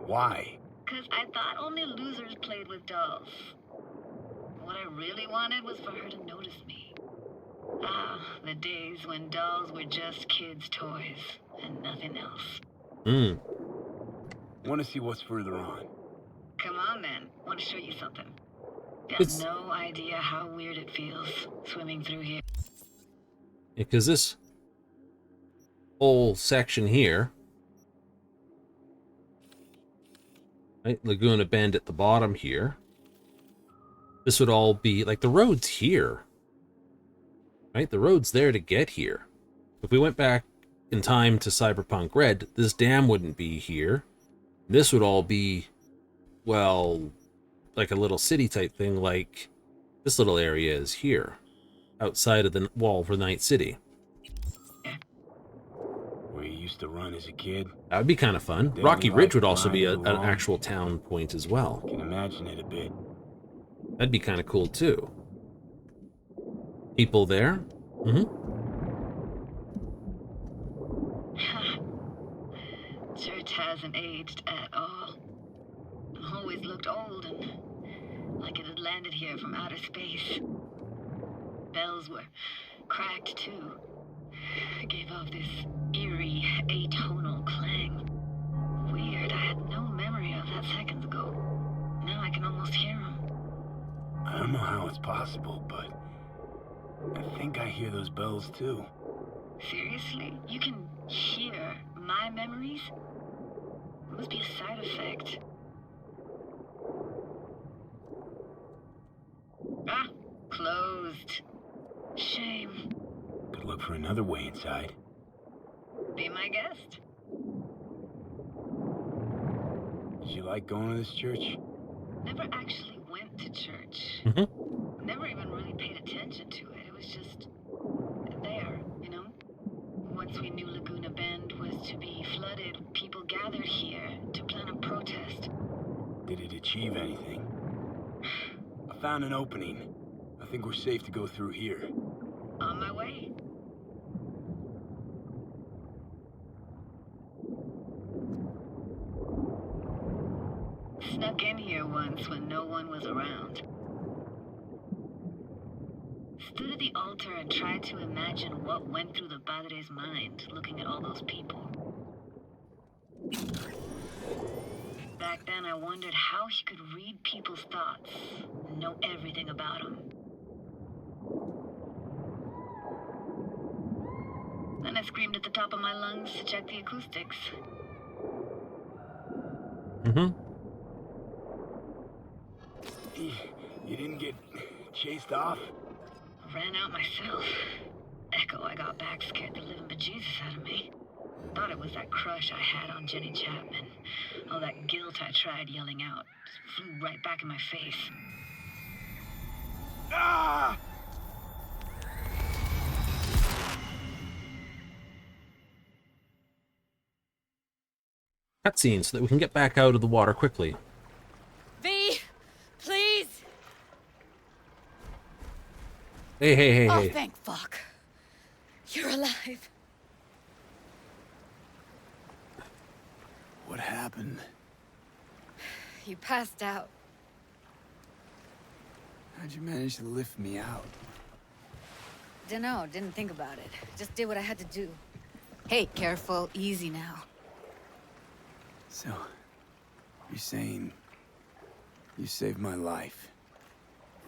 Speaker 7: Why?
Speaker 14: 'Cause I thought only losers played with dolls. What I really wanted was for her to notice me. Ah, the days when dolls were just kids' toys and nothing else.
Speaker 7: Want to see what's further on?
Speaker 14: Come on then. Want to show you something. You have no idea how weird it feels swimming through here.
Speaker 1: Because this whole section here, right, Laguna Bend at the bottom here, this would all be like the road's here, right? The road's there to get here. If we went back in time to Cyberpunk Red, this dam wouldn't be here. This would all be, well, like a little city type thing, like this little area is here, outside of the wall for Night City.
Speaker 7: Where you used to run as a kid?
Speaker 1: That would be kind of fun.
Speaker 7: Daily
Speaker 1: Rocky Ridge would
Speaker 7: life
Speaker 1: also be an
Speaker 7: grinding along.
Speaker 1: actual town point as well.
Speaker 7: Can imagine it a bit.
Speaker 1: That'd be kind of cool too. People there?
Speaker 14: Church hasn't aged at all. Always looked old and like it had landed here from outer space. Bells were cracked too. It gave off this eerie, atonal clang. Weird, I had no memory of that seconds ago. Now I can almost hear them.
Speaker 7: I don't know how it's possible, but I think I hear those bells too.
Speaker 14: Seriously? You can hear my memories? It must be a side effect. Ah, closed. Shame.
Speaker 7: Could look for another way inside.
Speaker 14: Be my guest.
Speaker 7: Did you like going to this church?
Speaker 14: Never actually went to church. Never even really paid attention to it. It was just there, you know? Once we knew Laguna Bend was to be flooded, people gathered here to plan a protest.
Speaker 7: Did it achieve anything? I found an opening. I think we're safe to go through here.
Speaker 14: On my way. Snuck in here once when no one was around. Stood at the altar and tried to imagine what went through the Padre's mind looking at all those people. Back then I wondered how he could read people's thoughts and know everything about them. Then I screamed at the top of my lungs to check the acoustics.
Speaker 7: You didn't get chased off?
Speaker 14: Ran out myself. Echo I got back scared the living bejesus out of me. Thought it was that crush I had on Jenny Chapman. All that guilt I tried yelling out just flew right back in my face.
Speaker 7: Ah!
Speaker 1: Cutscene so that we can get back out of the water quickly.
Speaker 16: V, please.
Speaker 1: Hey.
Speaker 16: Oh, thank fuck. You're alive.
Speaker 3: What happened?
Speaker 16: You passed out.
Speaker 3: How'd you manage to lift me out?
Speaker 16: Dunno, didn't think about it. Just did what I had to do. Hey, careful, easy now.
Speaker 3: So, you're saying you saved my life.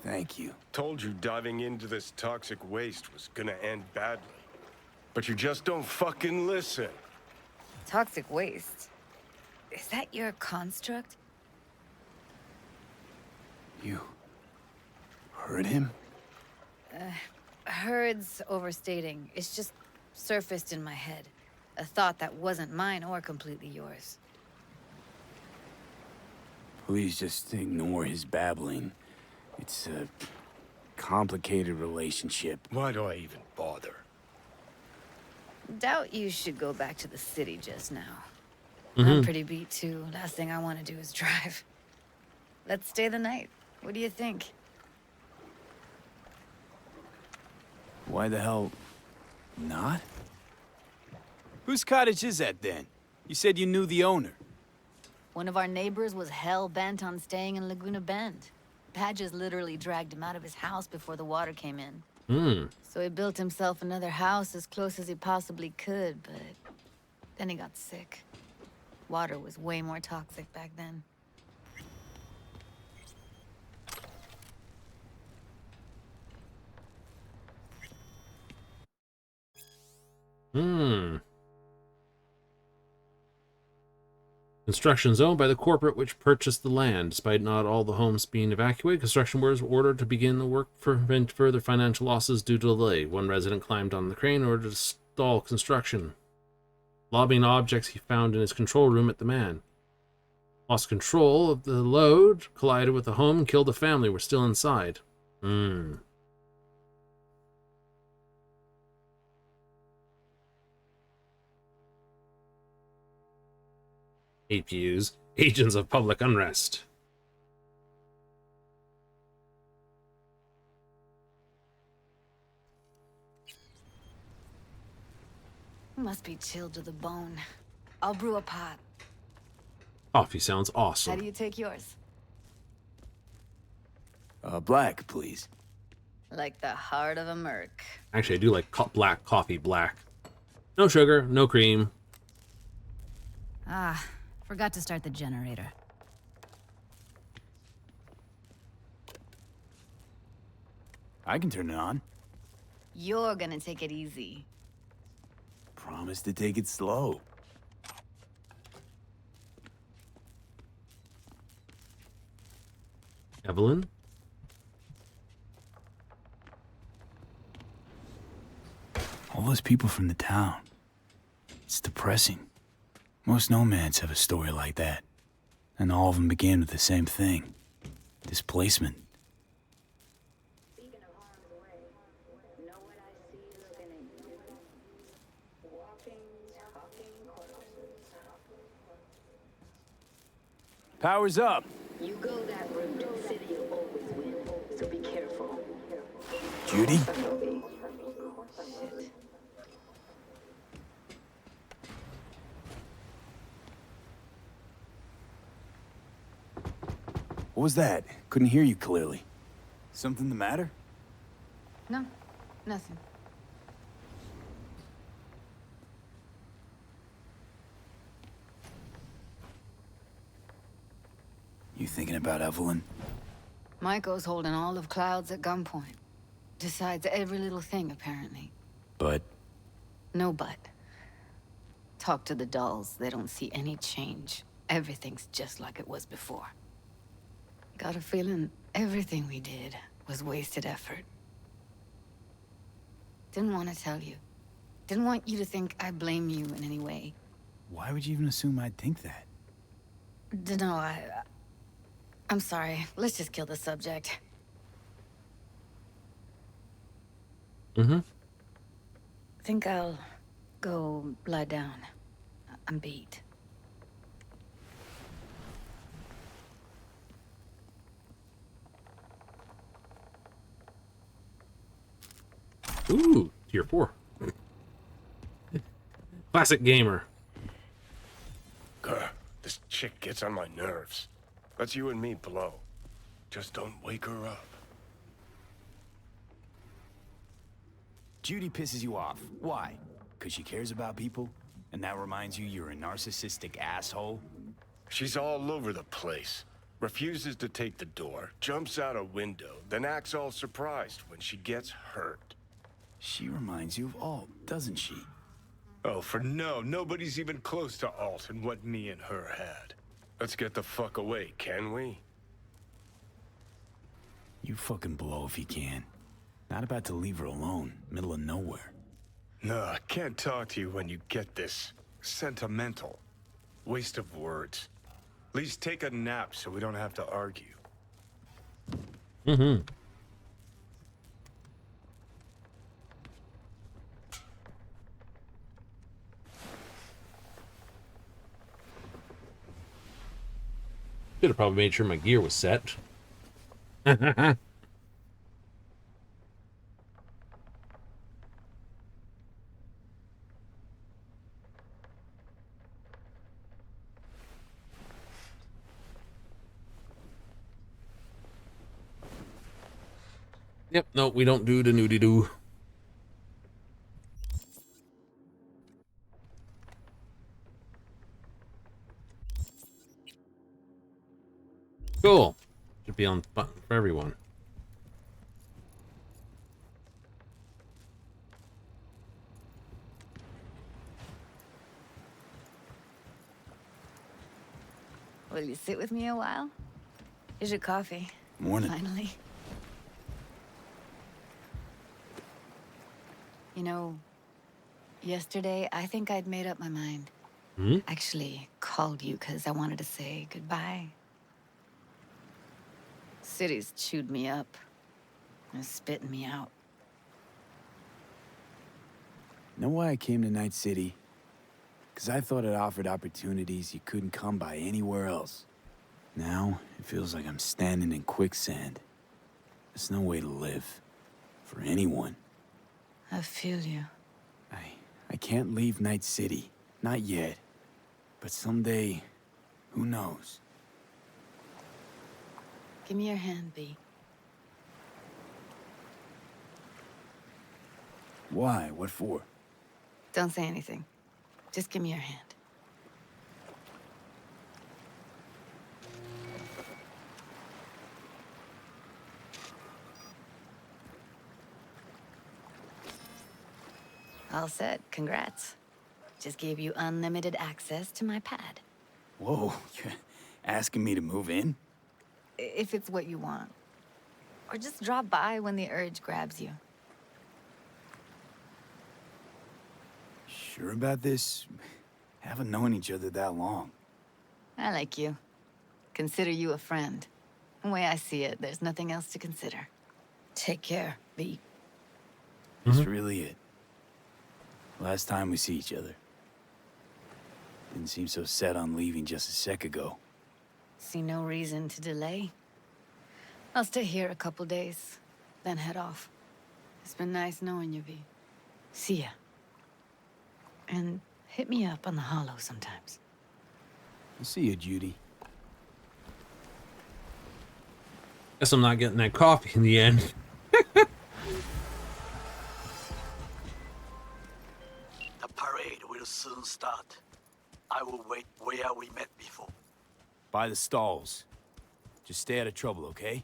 Speaker 3: Thank you.
Speaker 8: Told you diving into this toxic waste was gonna end badly. But you just don't fucking listen.
Speaker 16: Toxic waste? Is that your construct?
Speaker 3: You heard him?
Speaker 16: Heard's overstating. It's just surfaced in my head. A thought that wasn't mine or completely yours.
Speaker 3: Please just ignore his babbling. It's a complicated relationship.
Speaker 8: Why do I even bother?
Speaker 16: Doubt you should go back to the city just now.
Speaker 1: Mm-hmm.
Speaker 16: I'm pretty beat too. Last thing I want to do is drive. Let's stay the night. What do you think?
Speaker 3: Why the hell not? Whose cottage is that then? You said you knew the owner.
Speaker 16: One of our neighbors was hell-bent on staying in Laguna Bend. Badges literally dragged him out of his house before the water came in. So he built himself another house as close as he possibly could, but then he got sick. Water was way more toxic back then.
Speaker 1: Construction is owned by the corporate which purchased the land. Despite not all the homes being evacuated, construction workers were ordered to begin the work to prevent further financial losses due to delay. One resident climbed on the crane in order to stall construction, lobbing objects he found in his control room at the man. Lost control of the load, collided with the home, and killed the family. We're still inside. APUs, agents of public unrest.
Speaker 16: Must be chilled to the bone. I'll brew a pot.
Speaker 1: Coffee sounds
Speaker 16: How
Speaker 1: awesome.
Speaker 16: do you take yours?
Speaker 3: Black, please.
Speaker 16: Like the heart of a merc.
Speaker 1: Actually, I do like black coffee black. No sugar, no cream.
Speaker 6: Ah, forgot to start the generator.
Speaker 3: I can turn it on.
Speaker 16: You're gonna take it easy.
Speaker 3: Promise to take it slow.
Speaker 1: Evelyn?
Speaker 3: All those people from the town. It's depressing. Most nomads have a story like that. And all of them began with the same thing. Displacement. Power's up.
Speaker 13: You go that route, city will always win, so be careful.
Speaker 3: Judy? What was that? Couldn't hear you clearly. Something the matter?
Speaker 16: No, nothing.
Speaker 3: You thinking about Evelyn?
Speaker 16: Michael's holding all of Clouds at gunpoint. Decides every little thing, apparently.
Speaker 3: But
Speaker 16: No but. Talk to the dolls. They don't see any change. Everything's just like it was before. Got a feeling everything we did was wasted effort. Didn't want to tell you. Didn't want you to think I blame you in any way.
Speaker 3: why would you even assume I'd think that?
Speaker 16: Dunno, I'm sorry. Let's just kill the subject. Think I'll go lie down. I'm beat.
Speaker 1: Ooh, tier 4. Classic gamer.
Speaker 8: chick gets on my nerves. Let's you and me blow. Just don't wake her up.
Speaker 3: Judy pisses you off. Why? Because she cares about people? And that reminds you you're a narcissistic asshole?
Speaker 8: She's all over the place. Refuses to take the door, jumps out a window, then acts all surprised when she gets hurt.
Speaker 3: She reminds you of Alt, doesn't she?
Speaker 8: Oh, for no, nobody's even close to Alt and what me and her had. Let's get the fuck away, can we?
Speaker 3: You fucking blow if you can. Not about to leave her alone, middle of nowhere.
Speaker 8: No, I can't talk to you when you get this sentimental. Waste of words. At least take a nap so we don't have to argue.
Speaker 1: Mm-hmm. Should have probably made sure my gear was set. Yep, no, we don't do the nudie doo. Cool. Should be on button for everyone.
Speaker 16: Will you sit with me a while? Here's your coffee.
Speaker 3: Morning.
Speaker 16: Finally. You know, yesterday I think I'd made up my mind. Actually called you because I wanted to say goodbye. City's chewed me up. And spitting me out.
Speaker 3: Know why I came to Night City? Because I thought it offered opportunities you couldn't come by anywhere else. Now, it feels like I'm standing in quicksand. There's no way to live. For anyone.
Speaker 16: I feel you.
Speaker 3: I can't leave Night City. Not yet. But someday, who knows?
Speaker 16: Give me your hand, B.
Speaker 3: Why? What for?
Speaker 16: Don't say anything. Just give me your hand. All set. Congrats. Just gave you unlimited access to my pad.
Speaker 3: Whoa, you're asking me to move in?
Speaker 16: If it's what you want. Or just drop by when the urge grabs you.
Speaker 3: Sure about this? Haven't known each other that long.
Speaker 16: I like you. Consider you a friend. The way I see it, there's nothing else to consider. Take care, B.
Speaker 3: That's really it. Last time we see each other. Didn't seem so set on leaving just a sec ago.
Speaker 16: See no reason to delay. I'll stay here a couple days, then head off. It's been nice knowing you, V. See ya. And hit me up on the holo sometimes.
Speaker 3: I'll see you, Judy.
Speaker 1: Guess I'm not getting that coffee in the end.
Speaker 4: The parade will soon start. I will wait where we met before.
Speaker 3: By the stalls. Just stay out of trouble, okay?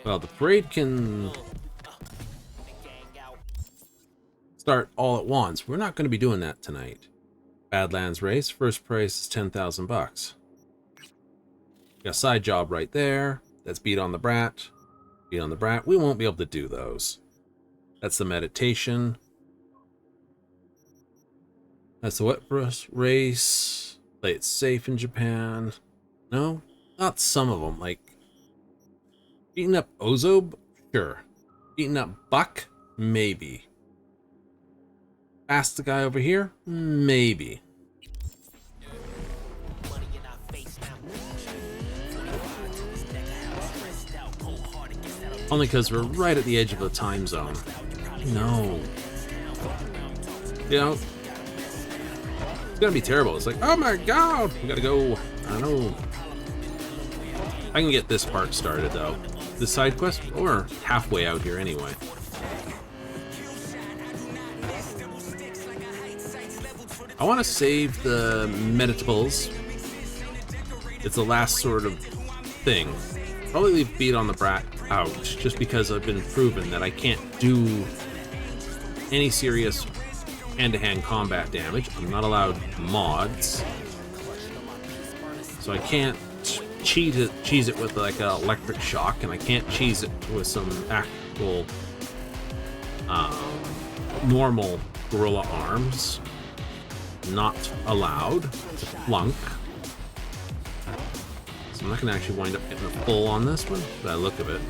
Speaker 1: Well, the parade can start all at once. We're not going to be doing that tonight. Badlands race, first price is 10,000 bucks. Got a side job right there. That's beat on the brat. Beat on the brat. We won't be able to do those. That's the meditation. That's the wet brush race. Play it safe in Japan. No, not some of them. Like beating up Ozob, sure. Beating up Buck, maybe. Ask the guy over here, maybe. Only because we're right at the edge of the time zone. No. You know, it's gonna be terrible. It's like, oh my god, we gotta go. I know. I can get this part started though. The side quest, or halfway out here anyway. I want to save the meditables. It's the last sort of thing. Probably leave Beat on the Brat out, just because I've been proven that I can't do any serious hand-to-hand combat damage. I'm not allowed mods, so I can't cheese it with like an electric shock, and I can't cheese it with some actual normal gorilla arms. Not allowed to flunk. So I'm not going to actually wind up getting a full on this one, by the look of it.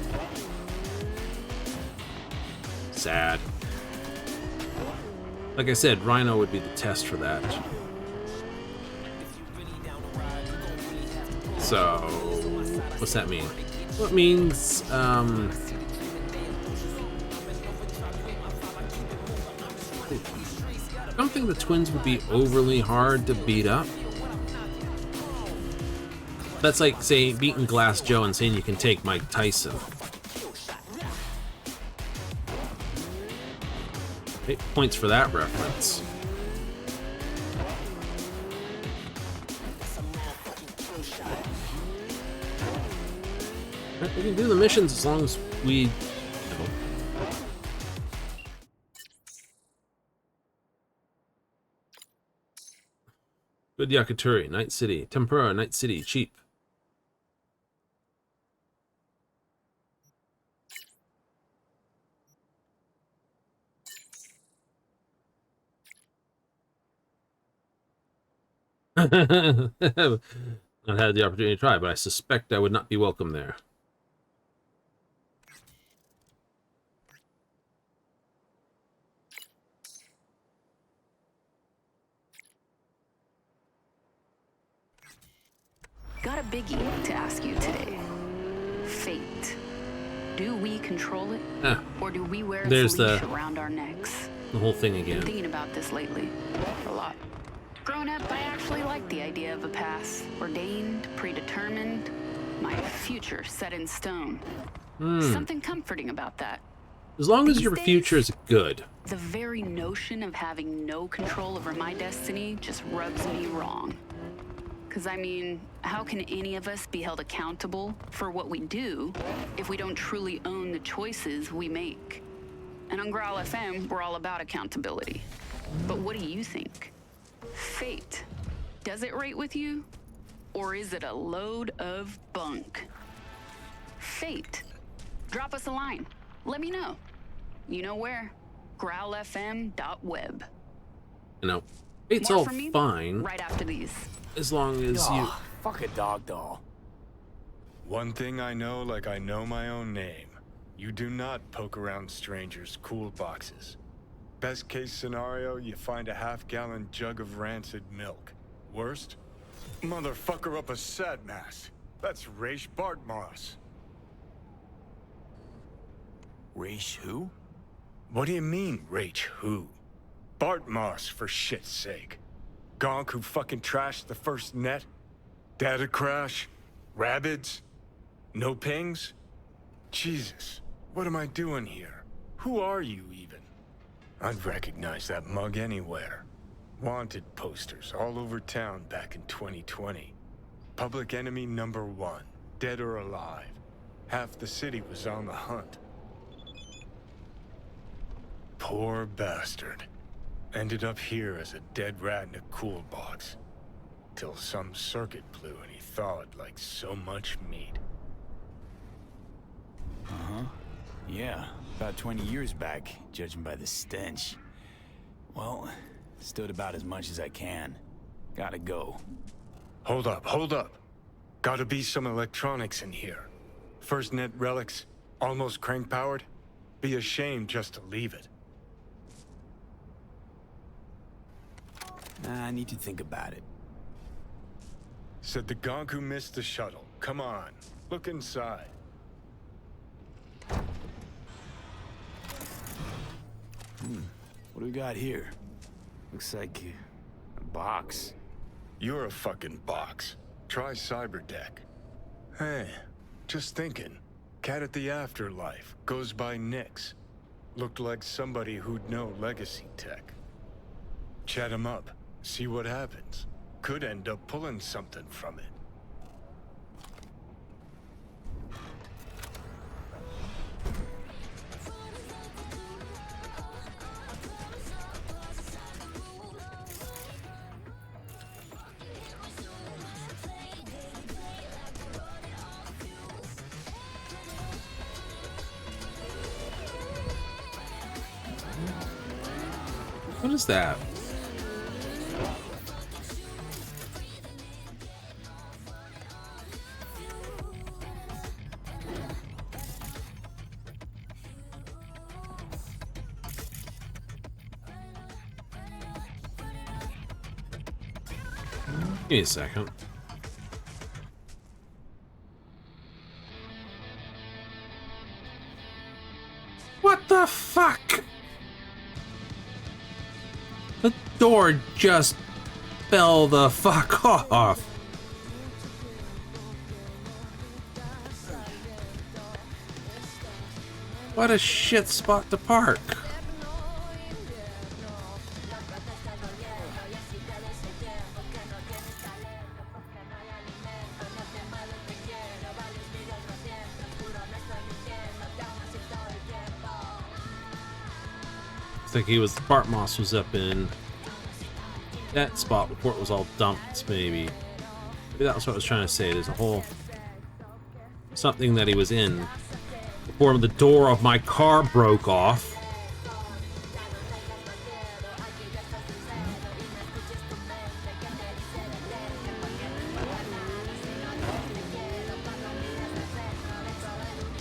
Speaker 1: Sad. Like I said, Rhino would be the test for that. So, what's that mean? Well, it means, I don't think the twins would be overly hard to beat up. That's like, say, beating Glass Joe and saying you can take Mike Tyson. Okay, points for that reference. We can do the missions as long as we... Good Yakitori, Night City. Tempura, Night City, cheap. I've had the opportunity to try, but I suspect I would not be welcome there.
Speaker 18: Got a biggie to ask you today. Fate. Do we control it? Or do we wear its leash around our necks?
Speaker 1: The whole thing again.
Speaker 18: Been thinking about this lately. A lot. Growing up, I actually liked the idea of a past. Ordained, predetermined, my future set in stone. Something comforting about that.
Speaker 1: As long as your future is good.
Speaker 18: The very notion of having no control over my destiny just rubs me wrong. Because, I mean, how can any of us be held accountable for what we do if we don't truly own the choices we make? And on Growl FM, we're all about accountability. But what do you think? Fate, does it rate with you? Or is it a load of bunk? Fate, drop us a line. Let me know. You know where? growlfm.web.
Speaker 1: You know, it's all fine.
Speaker 18: Right after these.
Speaker 1: As long as you...
Speaker 7: Fuck a dog doll.
Speaker 8: One thing I know like I know my own name. You do not poke around strangers' cool boxes. Best case scenario, you find a half-gallon jug of rancid milk. Worst? Motherfucker up a sad mass. That's Raish Bartmoss.
Speaker 7: Raish who?
Speaker 8: What do you mean, Raish who? Bartmoss, for shit's sake. Gonk who fucking trashed the first net? Data crash? Rabbids? No pings? Jesus, what am I doing here? Who are you, even? I'd recognize that mug anywhere. Wanted posters all over town back in 2020. Public enemy #1, dead or alive. Half the city was on the hunt. Poor bastard. Ended up here as a dead rat in a cool box. Till some circuit blew and he thawed like so much meat.
Speaker 7: Uh-huh. Yeah, about 20 years back, judging by the stench. Well, stood about as much as I can. Gotta go.
Speaker 8: Hold up, hold up. Gotta be some electronics in here. First net relics, almost crank-powered. Be a shame just to leave it.
Speaker 7: I need to think about it.
Speaker 8: Said the gonk who missed the shuttle. Come on, look inside.
Speaker 3: What do we got here? Looks like a box.
Speaker 8: You're a fucking box. Try Cyberdeck. Hey, just thinking. Cat at the Afterlife. Goes by Nix. Looked like somebody who'd know legacy tech. Chat him up. See what happens. Could end up pulling something from it.
Speaker 1: What is that? Give me a second. What the fuck? The door just fell the fuck off. What a shit spot to park. It's like Bart Moss was up in that spot before it was all dumped, maybe. Maybe that was what I was trying to say. There's a whole something that he was in before the door of my car broke off.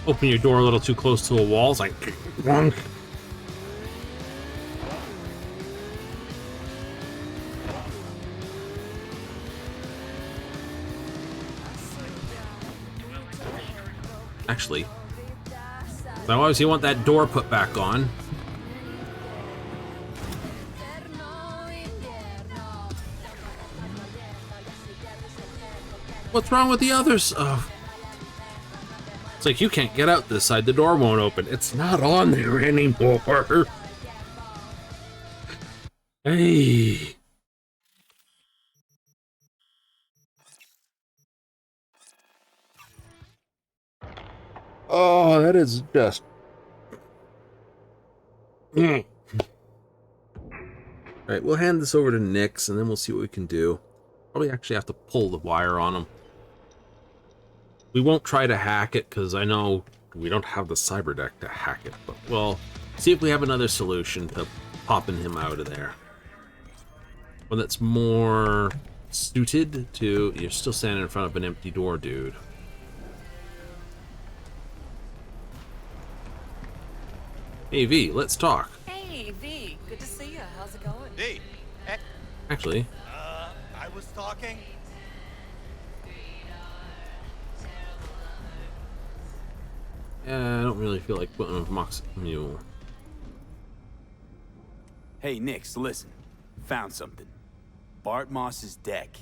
Speaker 1: Open your door a little too close to a wall. It's like, wrong. Actually, I obviously want that door put back on. What's wrong with the others? Oh. It's like you can't get out this side. The door won't open. It's not on there anymore. Hey. Oh, that is just... Alright, we'll hand this over to Nix, and then we'll see what we can do. Probably actually have to pull the wire on him. We won't try to hack it, because I know we don't have the Cyberdeck to hack it, but we'll see if we have another solution to popping him out of there. One that's more suited to... You're still standing in front of an empty door, dude. Hey, V, let's talk.
Speaker 17: Hey, V, good to see you. How's it going?
Speaker 11: V,
Speaker 1: Actually.
Speaker 11: I was talking.
Speaker 1: Yeah, I don't really feel like putting with Mox Mule.
Speaker 7: Hey, Nix, listen. Found something. Bart Moss's deck.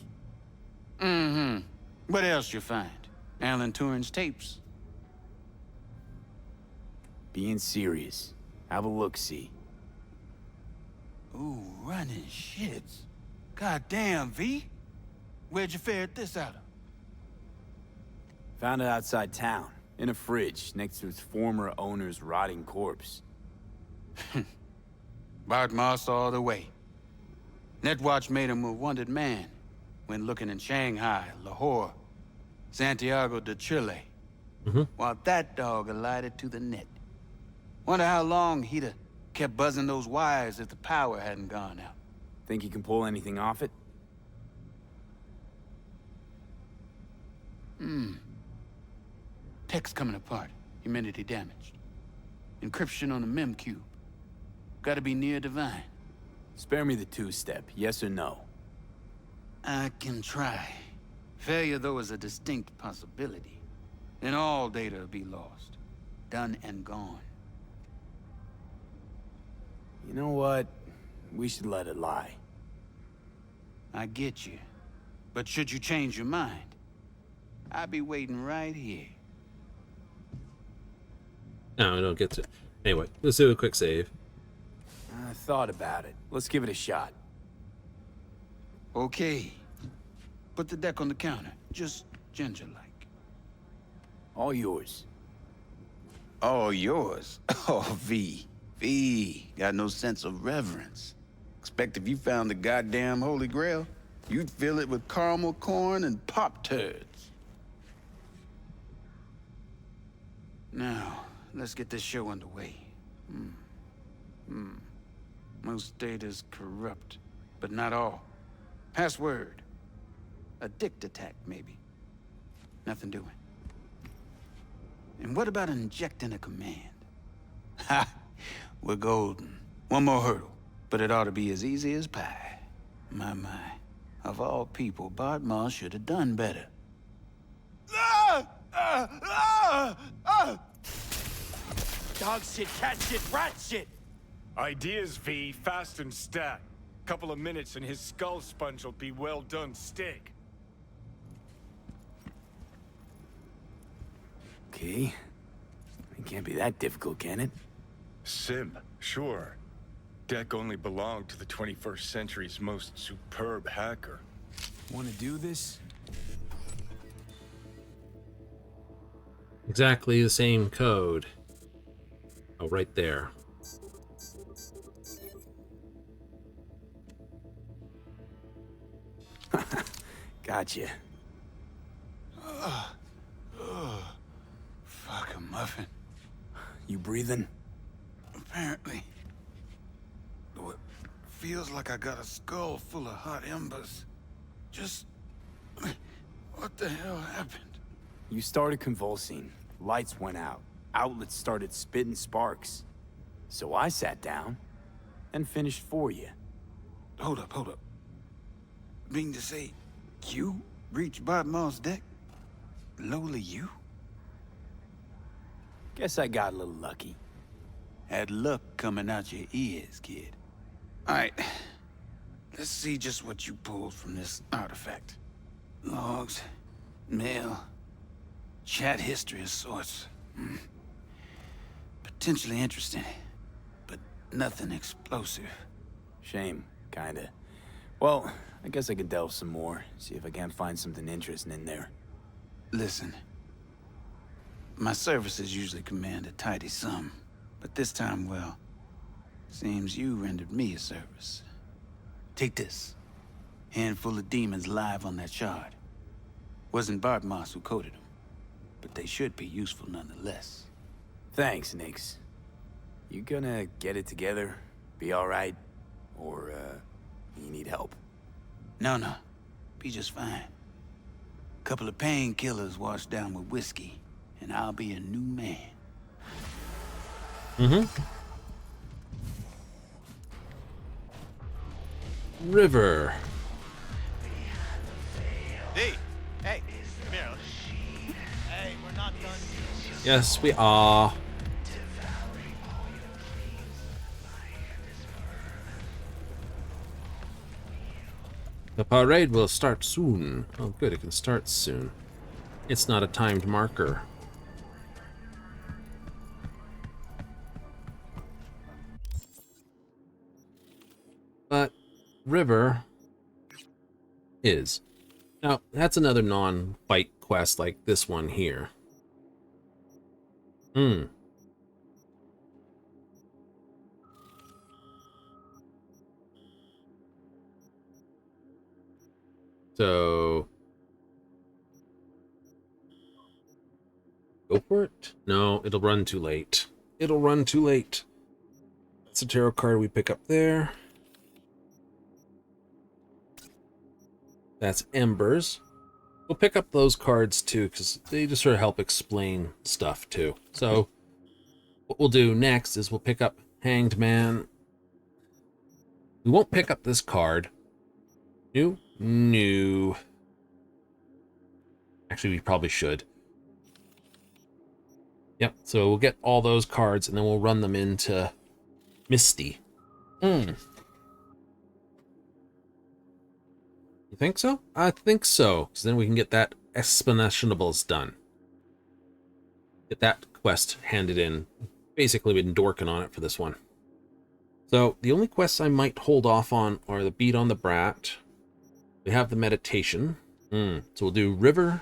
Speaker 20: Mm-hmm. What else you find? Alan Turing's tapes?
Speaker 7: Being serious. Have a look-see.
Speaker 20: Ooh, running shits. God damn, V. Where'd you ferret this out of?
Speaker 7: Found it outside town, in a fridge, next to its former owner's rotting corpse.
Speaker 20: Bart Moss all the way. Netwatch made him a wanted man when looking in Shanghai, Lahore, Santiago de Chile. While that dog alighted to the net. Wonder how long he'd have kept buzzing those wires if the power hadn't gone out.
Speaker 7: Think you can pull anything off it?
Speaker 20: Text coming apart. Humanity damaged. Encryption on the mem cube. Gotta be near divine.
Speaker 7: Spare me the two-step, yes or no?
Speaker 20: I can try. Failure, though, is a distinct possibility. Then all data will be lost. Done and gone.
Speaker 7: You know what? we should let it lie.
Speaker 20: I get you. But should you change your mind, I'll be waiting right here.
Speaker 1: No, I don't get to. Anyway, let's do a quick save.
Speaker 7: I thought about it. Let's give it a shot.
Speaker 20: Okay. Put the deck on the counter. Just ginger-like.
Speaker 7: All yours.
Speaker 20: All yours? Oh, V. V. Got no sense of reverence. Expect if you found the goddamn Holy Grail, you'd fill it with caramel corn and Pop-Turds. Now, let's get this show underway. Most data's corrupt, but not all. Password. A dict attack, maybe. Nothing doing. And what about injecting a command? Ha! We're golden. One more hurdle, but it ought to be as easy as pie. My. Of all people, Bart Moss should have done better.
Speaker 11: Dog shit, cat shit, rat shit!
Speaker 8: Ideas, V. Fast and stat. Couple of minutes and his skull sponge will be well done steak.
Speaker 7: Okay. It can't be that difficult, can it?
Speaker 8: Sim, sure. Deck only belonged to the 21st century's most superb hacker.
Speaker 7: Want to do this?
Speaker 1: Exactly the same code. Oh, right there.
Speaker 7: Gotcha.
Speaker 20: Fuck a muffin.
Speaker 7: You breathing?
Speaker 20: Apparently. Though it feels like I got a skull full of hot embers. Just... what the hell happened?
Speaker 7: You started convulsing. Lights went out. Outlets started spitting sparks. So I sat down and finished for you.
Speaker 20: Hold up. Mean to say, you reached Bart Moss' deck? Lola, you?
Speaker 7: Guess I got a little lucky.
Speaker 20: Had luck coming out your ears, kid. Alright. Let's see just what you pulled from this artifact. Logs, mail, chat history of sorts. Potentially interesting, but nothing explosive.
Speaker 7: Shame, kinda. Well, I guess I could delve some more, see if I can't find something interesting in there.
Speaker 20: Listen. My services usually command a tidy sum, but this time, well, seems you rendered me a service. Take this. Handful of demons live on that shard. Wasn't Bart Moss who coded them, but they should be useful nonetheless.
Speaker 7: Thanks, Nix. You gonna get it together? Be alright? Or, you need help?
Speaker 20: No. Be just fine. Couple of painkillers washed down with whiskey, and I'll be a new man.
Speaker 1: River.
Speaker 11: Hey, come here. Hey, we're not done.
Speaker 1: Yes, we are. The parade will start soon. Oh, good, it can start soon. It's not a timed marker. But River is. Now, that's another non-fight quest like this one here. So, go for it? No, it'll run too late. It'll run too late. That's a tarot card we pick up there. That's Embers. We'll pick up those cards too, because they just sort of help explain stuff too. So, what we'll do next is we'll pick up Hanged Man. We won't pick up this card. No. Actually, we probably should. Yep, so we'll get all those cards and then we'll run them into Misty. You think so? I think so, because then we can get that exponentiables done. Get that quest handed in. Basically been dorking on it for this one. So the only quests I might hold off on are the beat on the brat. We have the meditation. So we'll do river,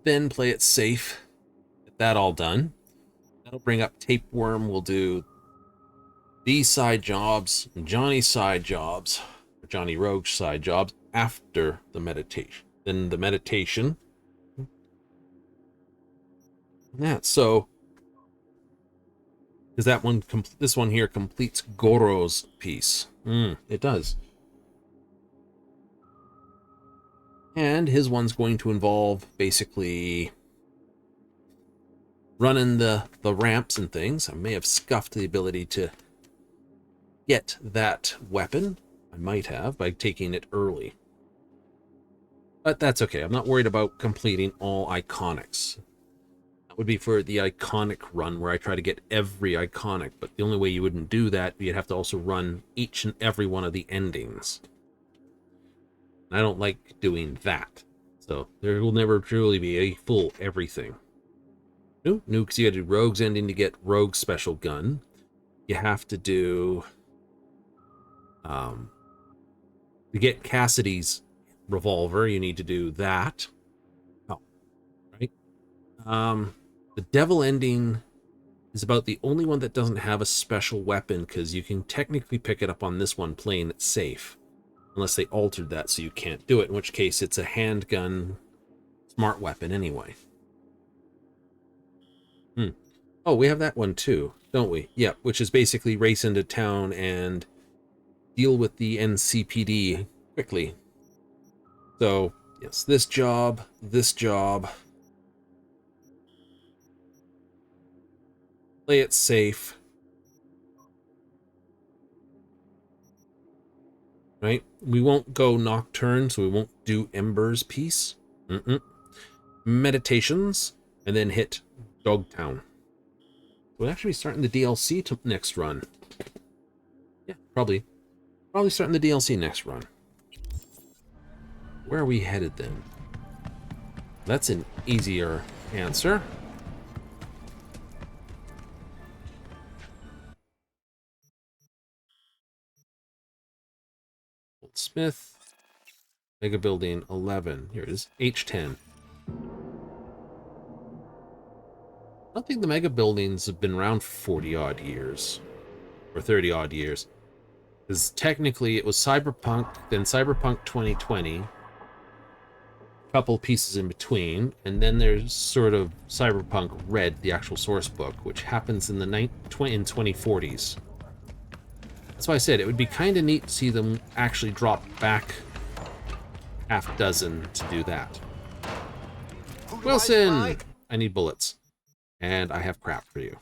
Speaker 1: then play it safe. Get that all done. That'll bring up tapeworm. We'll do these side jobs, Johnny's side jobs, or Johnny Rogue's side jobs after the meditation. Then the meditation. Yeah, so because that one, this one here completes Goro's piece. It does. And his one's going to involve basically running the ramps and things. I may have scuffed the ability to get that weapon. I might have by taking it early. But that's okay. I'm not worried about completing all iconics. That would be for the iconic run where I try to get every iconic. But the only way you wouldn't do that, you'd have to also run each and every one of the endings. I don't like doing that. So there will never truly be a full everything. No, because you got to do Rogue's ending to get Rogue's special gun. You have to do to get Cassidy's revolver, you need to do that. Oh, right. The devil ending is about the only one that doesn't have a special weapon, because you can technically pick it up on this one playing it safe. Unless they altered that so you can't do it, in which case it's a handgun smart weapon anyway. Oh, we have that one too, don't we? Yep, which is basically race into town and deal with the NCPD quickly. So, yes, this job, play it safe. Right? We won't go Nocturne, so we won't do Ember's piece. Meditations, and then hit Dogtown. We'll actually be starting the DLC next run. Yeah, probably starting the DLC next run. Where are we headed then? That's an easier answer. Smith, Mega Building 11. Here it is, H10. I don't think the Mega Buildings have been around 40-odd years. Or 30-odd years. Because technically it was Cyberpunk, then Cyberpunk 2020. A couple pieces in between. And then there's sort of Cyberpunk Red, the actual source book, which happens in the 2040s. That's why I said it would be kind of neat to see them actually drop back half dozen to do that. Wilson! I need bullets. And I have crap for you.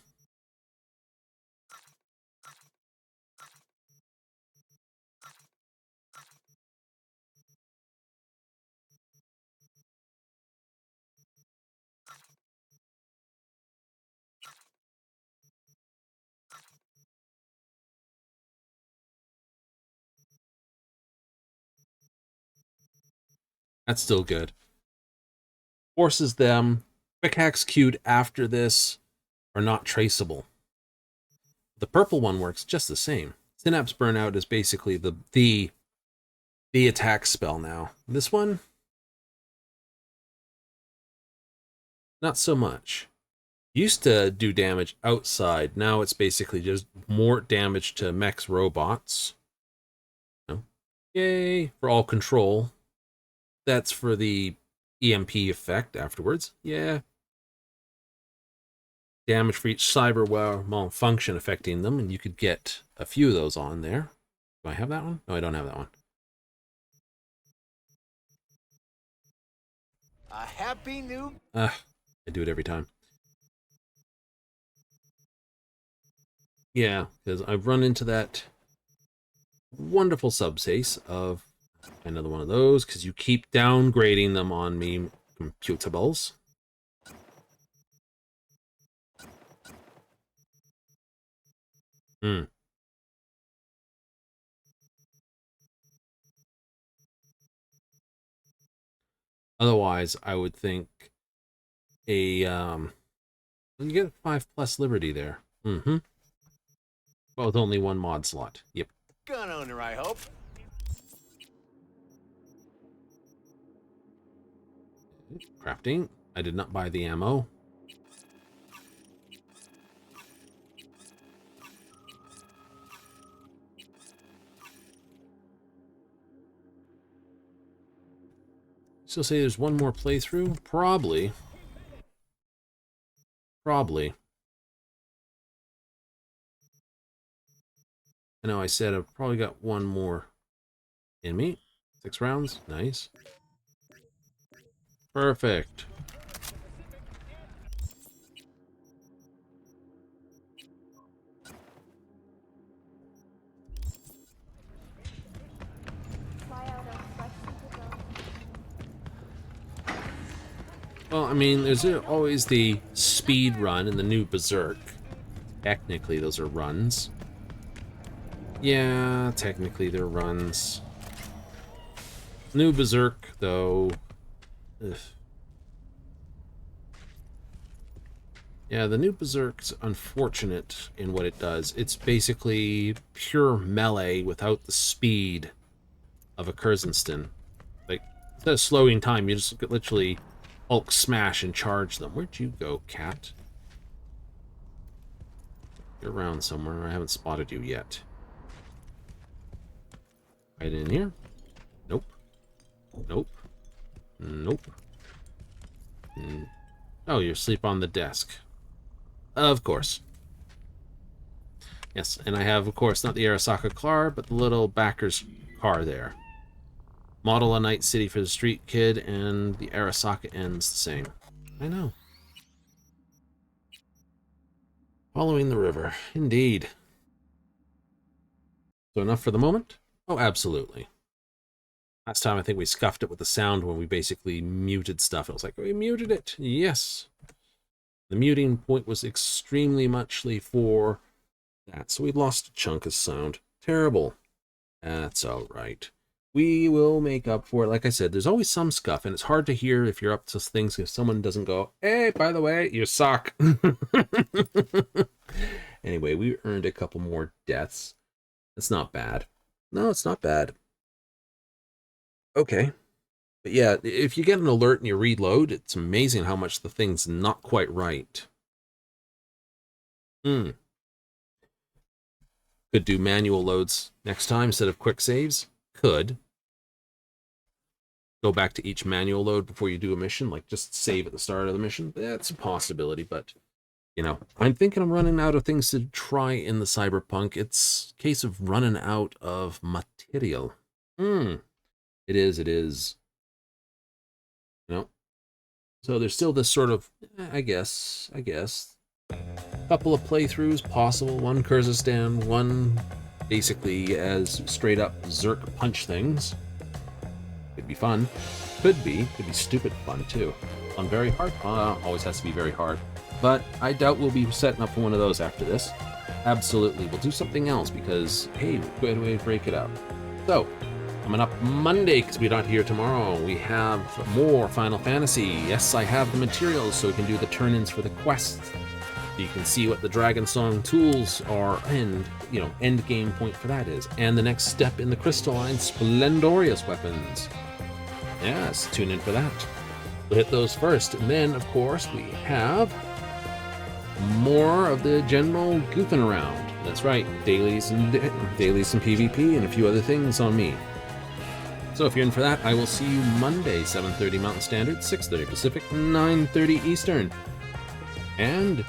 Speaker 1: That's still good. Forces them. Quick hacks queued after this are not traceable. The purple one works just the same. Synapse Burnout is basically the attack spell now. This one, not so much. Used to do damage outside. Now it's basically just more damage to mechs robots. Yay, for all control. That's for the EMP effect afterwards. Yeah. Damage for each cyber malfunction affecting them, and you could get a few of those on there. Do I have that one? No, I don't have that one.
Speaker 11: A happy new...
Speaker 1: I do it every time. Yeah, because I've run into that wonderful subspace of another one of those, because you keep downgrading them on me, computables. Otherwise, I would think you get 5+ liberty there. Mm-hmm. Well, with only one mod slot. Yep.
Speaker 11: Gun owner, I hope.
Speaker 1: Crafting. I did not buy the ammo. Still say there's one more playthrough? Probably. Probably. I know I said I've probably got one more in me. 6 rounds. Nice. Perfect. Well, I mean, there's always the speed run and the new Berserk. Technically, those are runs. Yeah, technically they're runs. New Berserk, though. Ugh. Yeah, the new Berserk's unfortunate in what it does. It's basically pure melee without the speed of a Kurzenston. Like, instead of slowing time, you just literally Hulk smash and charge them. Where'd you go, cat? You're around somewhere. I haven't spotted you yet. Right in here? Nope. Nope. Nope. Oh, you're asleep on the desk. Of course. Yes, and I have, of course, not the Arasaka car, but the little backer's car there. Model a Night City for the street kid, and the Arasaka ends the same. I know. Following the river. Indeed. So enough for the moment? Oh, absolutely. Last time I think we scuffed it with the sound when we basically muted stuff. It was like, we muted it. Yes. The muting point was extremely muchly for that, so we lost a chunk of sound. Terrible. That's all right. We will make up for it. Like I said, there's always some scuff, and it's hard to hear if you're up to things if someone doesn't go, hey, by the way, you suck. Anyway, we earned a couple more deaths. It's not bad. No, it's not bad. Okay. But yeah, if you get an alert and you reload, it's amazing how much the thing's not quite right. Could do manual loads next time instead of quick saves. Could. Go back to each manual load before you do a mission, like just save at the start of the mission. That's a possibility, but, you know, I'm thinking I'm running out of things to try in the Cyberpunk. It's a case of running out of material. It is. You know? So there's still this sort of, I guess, couple of playthroughs possible. One Kyrgyzstan, one basically as straight up Zerk punch things. Could be fun. Could be stupid fun too. On very hard? Always has to be very hard. But I doubt we'll be setting up for one of those after this. Absolutely. We'll do something else because, hey, good way to break it up. So, coming up Monday, because we're not here tomorrow, we have more Final Fantasy. Yes, I have the materials so we can do the turn-ins for the quests. You can see what the Dragon Song tools are and, you know, end game point for that is. And the next step in the crystalline Splendorious weapons. Yes, tune in for that. We'll hit those first. And then, of course, we have more of the general goofing around. That's right, dailies and PvP and a few other things on me. So if you're in for that, I will see you Monday, 7:30 Mountain Standard, 6:30 Pacific, 9:30 Eastern. And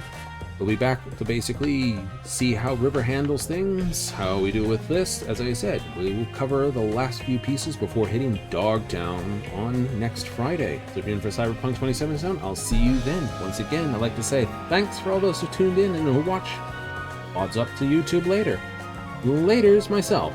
Speaker 1: we'll be back to basically see how River handles things, how we do with this. As I said, we will cover the last few pieces before hitting Dogtown on next Friday. So if you're in for Cyberpunk 2077, I'll see you then. Once again, I'd like to say thanks for all those who tuned in and who watch. Odds up to YouTube later. Laters myself.